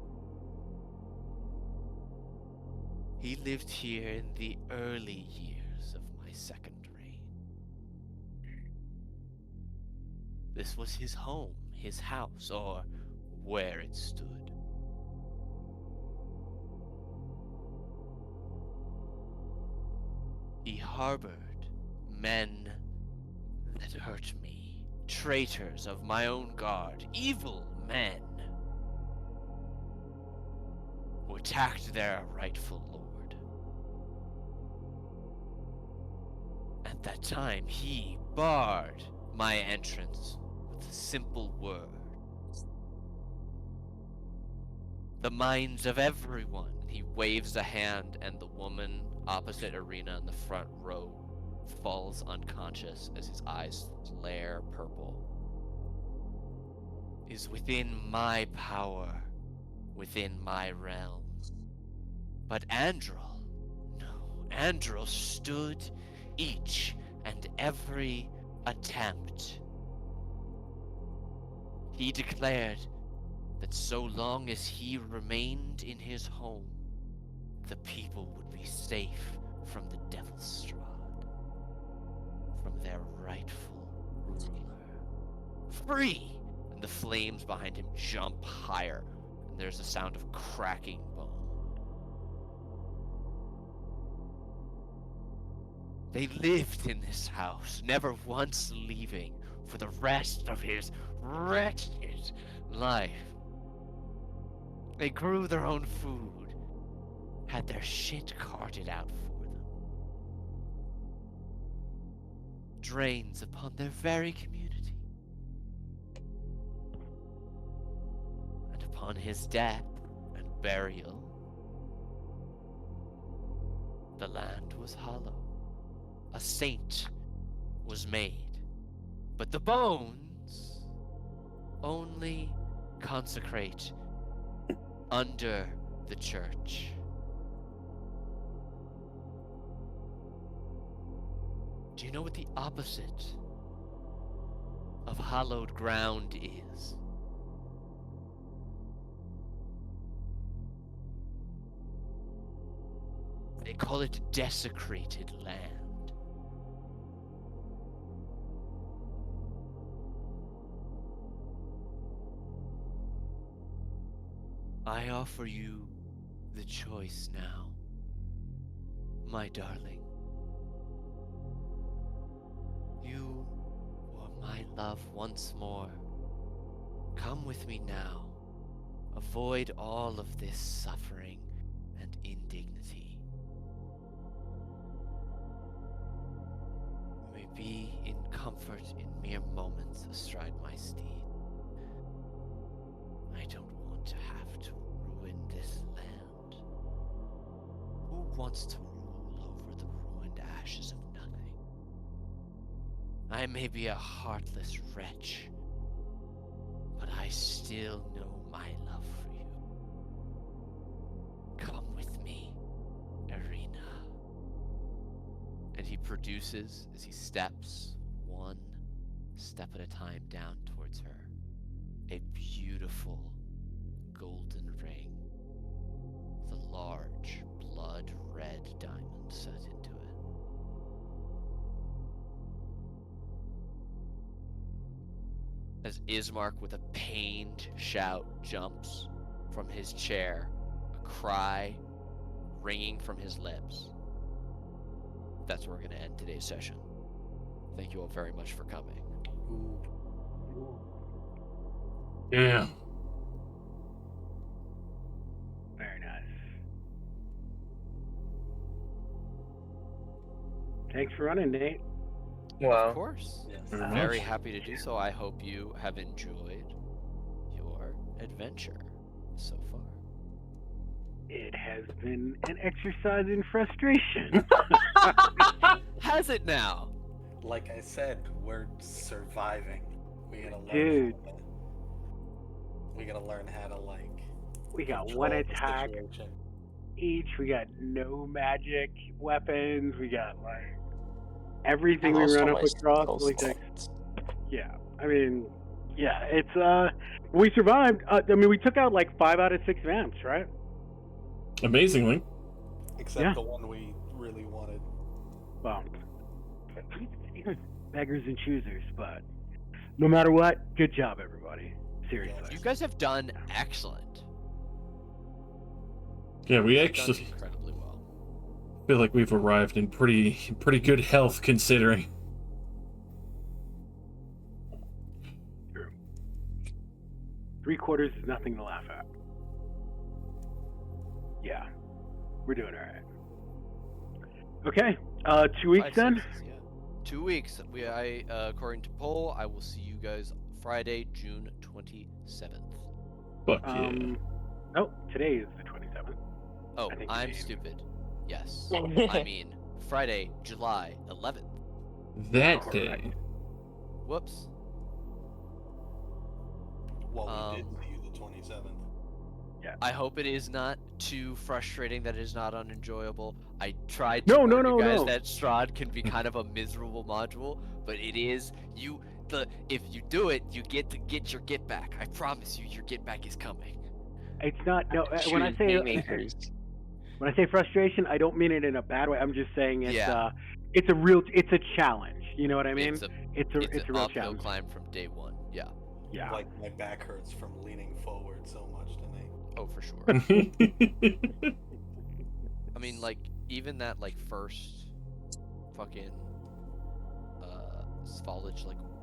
Speaker 2: He lived here in the early years of my second reign. This was his home, his house, or where it stood. He harbored men that hurt me, traitors of my own guard, evil men who attacked their rightful lord. At that time, he barred my entrance with a simple word. The minds of everyone. He waves a hand, and the woman opposite Arena in the front row falls unconscious as his eyes flare purple. Is within my power, within my realm. But Andral, no, Andral stood each and every attempt. He declared that so long as he remained in his home, the people would be safe from the Devil's Strahd, from their rightful ruler. Free! And the flames behind him jump higher, and there's a sound of cracking bone. They lived in this house, never once leaving for the rest of his wretched life. They grew their own food, had their shit carted out for them. Drains upon their very community. And upon his death and burial, the land was hollow. A saint was made, but the bones only consecrate under the church. Do you know what the opposite of hallowed ground is? They call it desecrated land. I offer you the choice now, my darling. You or my love once more. Come with me now. Avoid all of this suffering and indignity. You may be in comfort in mere moments astride my steed. I don't want to have to ruin this land. Who wants to rule over the ruined ashes of nothing? I may be a heartless wretch, but I still know my love for you. Come with me, Arena. And he produces, as he steps, 1, step at a time down towards her. A beautiful golden ring with a large blood red diamond set into it. As Ismark, with a pained shout, jumps from his chair, a cry ringing from his lips. That's where we're going to end today's session. Thank you all very much for coming.
Speaker 5: Yeah.
Speaker 4: Very nice. Thanks for running, Nate.
Speaker 1: Wow.
Speaker 2: Of course.
Speaker 3: Yes.
Speaker 5: Very
Speaker 2: Very
Speaker 5: much.
Speaker 2: happy to do so. I hope you have enjoyed your adventure so far.
Speaker 4: It has been an exercise in frustration.
Speaker 2: Has it now?
Speaker 3: Like I said, we're surviving. We gotta learn.
Speaker 4: Dude.
Speaker 3: We gotta learn how to
Speaker 4: We got
Speaker 3: control
Speaker 4: one
Speaker 3: the
Speaker 4: attack
Speaker 3: situation.
Speaker 4: each. We got no magic weapons. We got everything we
Speaker 1: Also
Speaker 4: run
Speaker 1: my
Speaker 4: up across.
Speaker 1: spell slots.
Speaker 4: Yeah, I mean, yeah, it's we survived. I mean, we took out 5 out of 6 vamps, right?
Speaker 5: Amazingly.
Speaker 3: Except
Speaker 4: Yeah.
Speaker 3: the one we really wanted.
Speaker 4: Well, beggars and choosers, but no matter what, good job, everybody. Seriously.
Speaker 2: You guys have done excellent.
Speaker 5: Yeah, we
Speaker 2: You've done
Speaker 5: actually
Speaker 2: incredibly well.
Speaker 5: feel like we've arrived in pretty good health considering.
Speaker 4: True. 3/4 is nothing to laugh at. Yeah, we're doing all right. Okay, 2 weeks
Speaker 2: 5,
Speaker 4: then.
Speaker 2: 6, yeah. 2 weeks. According to poll, I will see you guys Friday, June 27th.
Speaker 5: Fuck yeah.
Speaker 4: No, today is the 27th.
Speaker 2: Oh,
Speaker 4: I think
Speaker 2: I'm
Speaker 4: you mean-
Speaker 2: stupid. Yes. I mean, Friday, July 11th.
Speaker 5: That
Speaker 4: Alright.
Speaker 5: day.
Speaker 2: Whoops.
Speaker 3: Well, we did see you the 27th.
Speaker 2: I hope it is not too frustrating, that it is not unenjoyable. I tried
Speaker 4: No,
Speaker 2: to
Speaker 4: no,
Speaker 2: warn
Speaker 4: no,
Speaker 2: you guys
Speaker 4: no.
Speaker 2: that Strahd can be kind of a miserable module, but it is if you do it, you get to get your get back. I promise you, your get back is coming.
Speaker 4: It's not. No, when I
Speaker 1: Choose
Speaker 4: say
Speaker 1: haymakers.
Speaker 4: when I say frustration, I don't mean it in a bad way. I'm just saying it's
Speaker 2: Yeah.
Speaker 4: it's a challenge. You know what I mean?
Speaker 2: It's
Speaker 4: It's a
Speaker 2: an
Speaker 4: real
Speaker 2: uphill
Speaker 4: challenge.
Speaker 2: climb from day one. Yeah.
Speaker 4: Yeah.
Speaker 3: Like my back hurts from leaning forward so much tonight.
Speaker 2: Oh, for sure. I mean, even that first fucking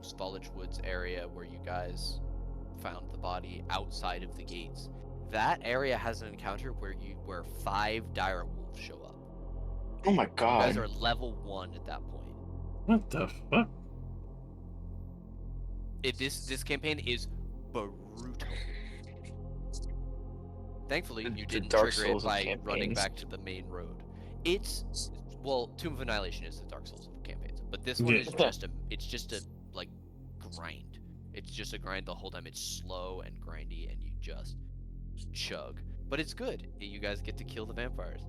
Speaker 2: Svalage Woods area where you guys found the body outside of the gates. That area has an encounter where 5 dire wolves show up.
Speaker 1: Oh my
Speaker 2: You guys
Speaker 1: god.
Speaker 2: are level 1 at that point.
Speaker 5: What the fuck?
Speaker 2: This campaign is brutal. Thankfully, you
Speaker 1: The
Speaker 2: didn't
Speaker 1: Dark
Speaker 2: trigger it
Speaker 1: Souls of
Speaker 2: by running
Speaker 1: campaigns.
Speaker 2: back to the main road. Tomb of Annihilation is the Dark Souls of campaigns, but this one
Speaker 5: Yeah.
Speaker 2: is just a grind. It's just a grind the whole time. It's slow and grindy, and you just chug. But it's good. You guys get to kill the vampires.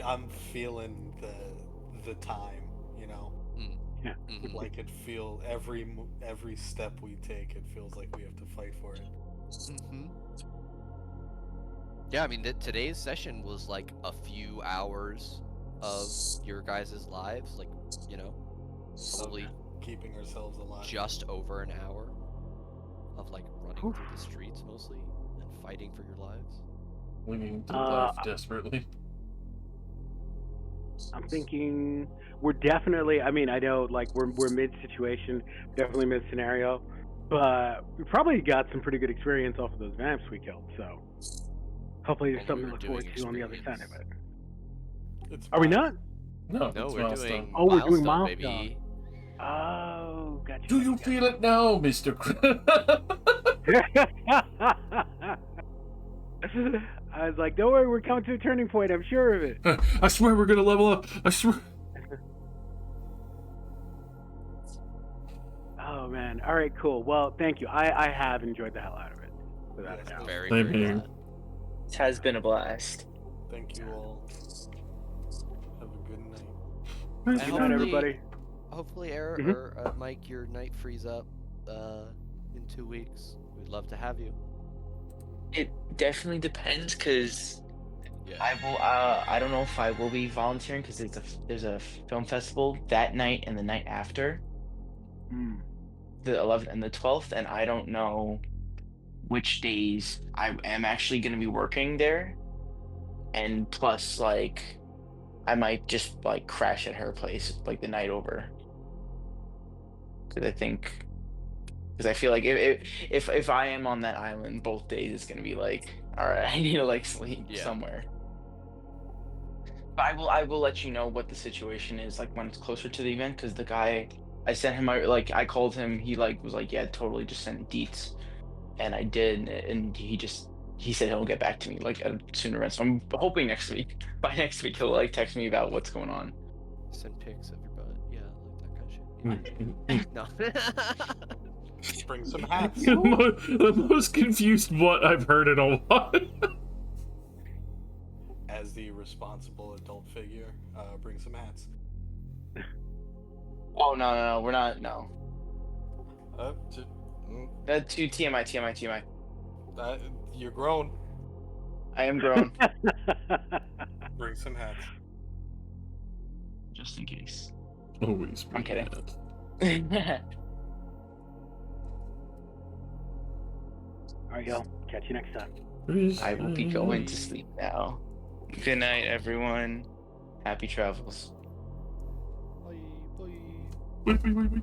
Speaker 3: I'm feeling the time, you know.
Speaker 4: Yeah.
Speaker 2: Mhm.
Speaker 3: Like every step we take, it feels like we have to fight for it.
Speaker 2: Mhm. Yeah, I mean, today's session was a few hours of your guys' lives, probably
Speaker 3: Keeping ourselves alive.
Speaker 2: just over an hour of running through the streets mostly and fighting for your lives.
Speaker 5: Clinging to
Speaker 4: Uh,
Speaker 5: life desperately.
Speaker 4: I'm thinking we're definitely. I mean, I know we're mid situation, definitely mid scenario, but we probably got some pretty good experience off of those vamps we killed. So hopefully there's
Speaker 2: Well,
Speaker 4: something
Speaker 2: we
Speaker 4: to
Speaker 2: were
Speaker 4: look forward
Speaker 2: doing
Speaker 4: to on the other side of
Speaker 2: experience.
Speaker 4: it.
Speaker 3: It's
Speaker 4: Are we
Speaker 3: fine.
Speaker 4: not?
Speaker 5: No,
Speaker 2: No,
Speaker 5: it's
Speaker 2: we're
Speaker 5: milestone.
Speaker 2: doing
Speaker 4: Oh, we're doing
Speaker 2: milestone,
Speaker 4: milestone.
Speaker 2: baby.
Speaker 4: Oh, gotcha.
Speaker 5: Do you feel it now, Mr.
Speaker 4: I was like, don't worry, we're coming to a turning point. I'm sure of it.
Speaker 5: I swear we're gonna level up. I swear.
Speaker 4: Oh man. All right, cool. Well, thank you. I have enjoyed the hell out of it. Without a
Speaker 3: Yes,
Speaker 4: doubt.
Speaker 2: Very,
Speaker 5: Same
Speaker 2: very
Speaker 5: here.
Speaker 2: glad.
Speaker 1: It has been a blast.
Speaker 3: Thank you all. Have a good night.
Speaker 4: Good
Speaker 2: I
Speaker 4: night,
Speaker 2: hopefully-
Speaker 4: everybody.
Speaker 2: hopefully, Eric
Speaker 4: Mhm.
Speaker 2: or Mike, your night frees up in 2 weeks. We'd love to have you.
Speaker 1: It definitely depends because
Speaker 2: Yeah.
Speaker 1: I don't know if I will be volunteering because there's a film festival that night and the night after,
Speaker 4: Mm.
Speaker 1: the 11th and the 12th, and I don't know which days I am actually going to be working there. And plus, like, I might just like crash at her place like the night over because I feel like if I am on that island both days, it's gonna be like, all right, I need to like sleep
Speaker 2: Yeah.
Speaker 1: somewhere. But I will let you know what the situation is like when it's closer to the event because the guy I sent him like I called him, he like was like, yeah, totally, just send deets, and I did, and he said he'll get back to me like at a sooner end. So I'm hoping next week. By next week, he'll like text me about what's going on.
Speaker 2: Send pics of your butt. Yeah, like that kind of shit. Yeah. No.
Speaker 3: Bring some hats.
Speaker 5: The most confused what I've heard in a while.
Speaker 3: As the responsible adult figure, bring some hats.
Speaker 1: Oh no, we're not. No,
Speaker 3: T-
Speaker 1: that's too TMI.
Speaker 3: you're grown.
Speaker 1: I am grown,
Speaker 3: Bring some hats.
Speaker 1: just in case.
Speaker 5: Always
Speaker 1: I'm
Speaker 5: bring
Speaker 1: kidding.
Speaker 5: that.
Speaker 4: All right, y'all. Catch you next time.
Speaker 1: I will be going to sleep now. Good night, everyone. Happy travels.
Speaker 2: Bye. Bye.
Speaker 5: Wait.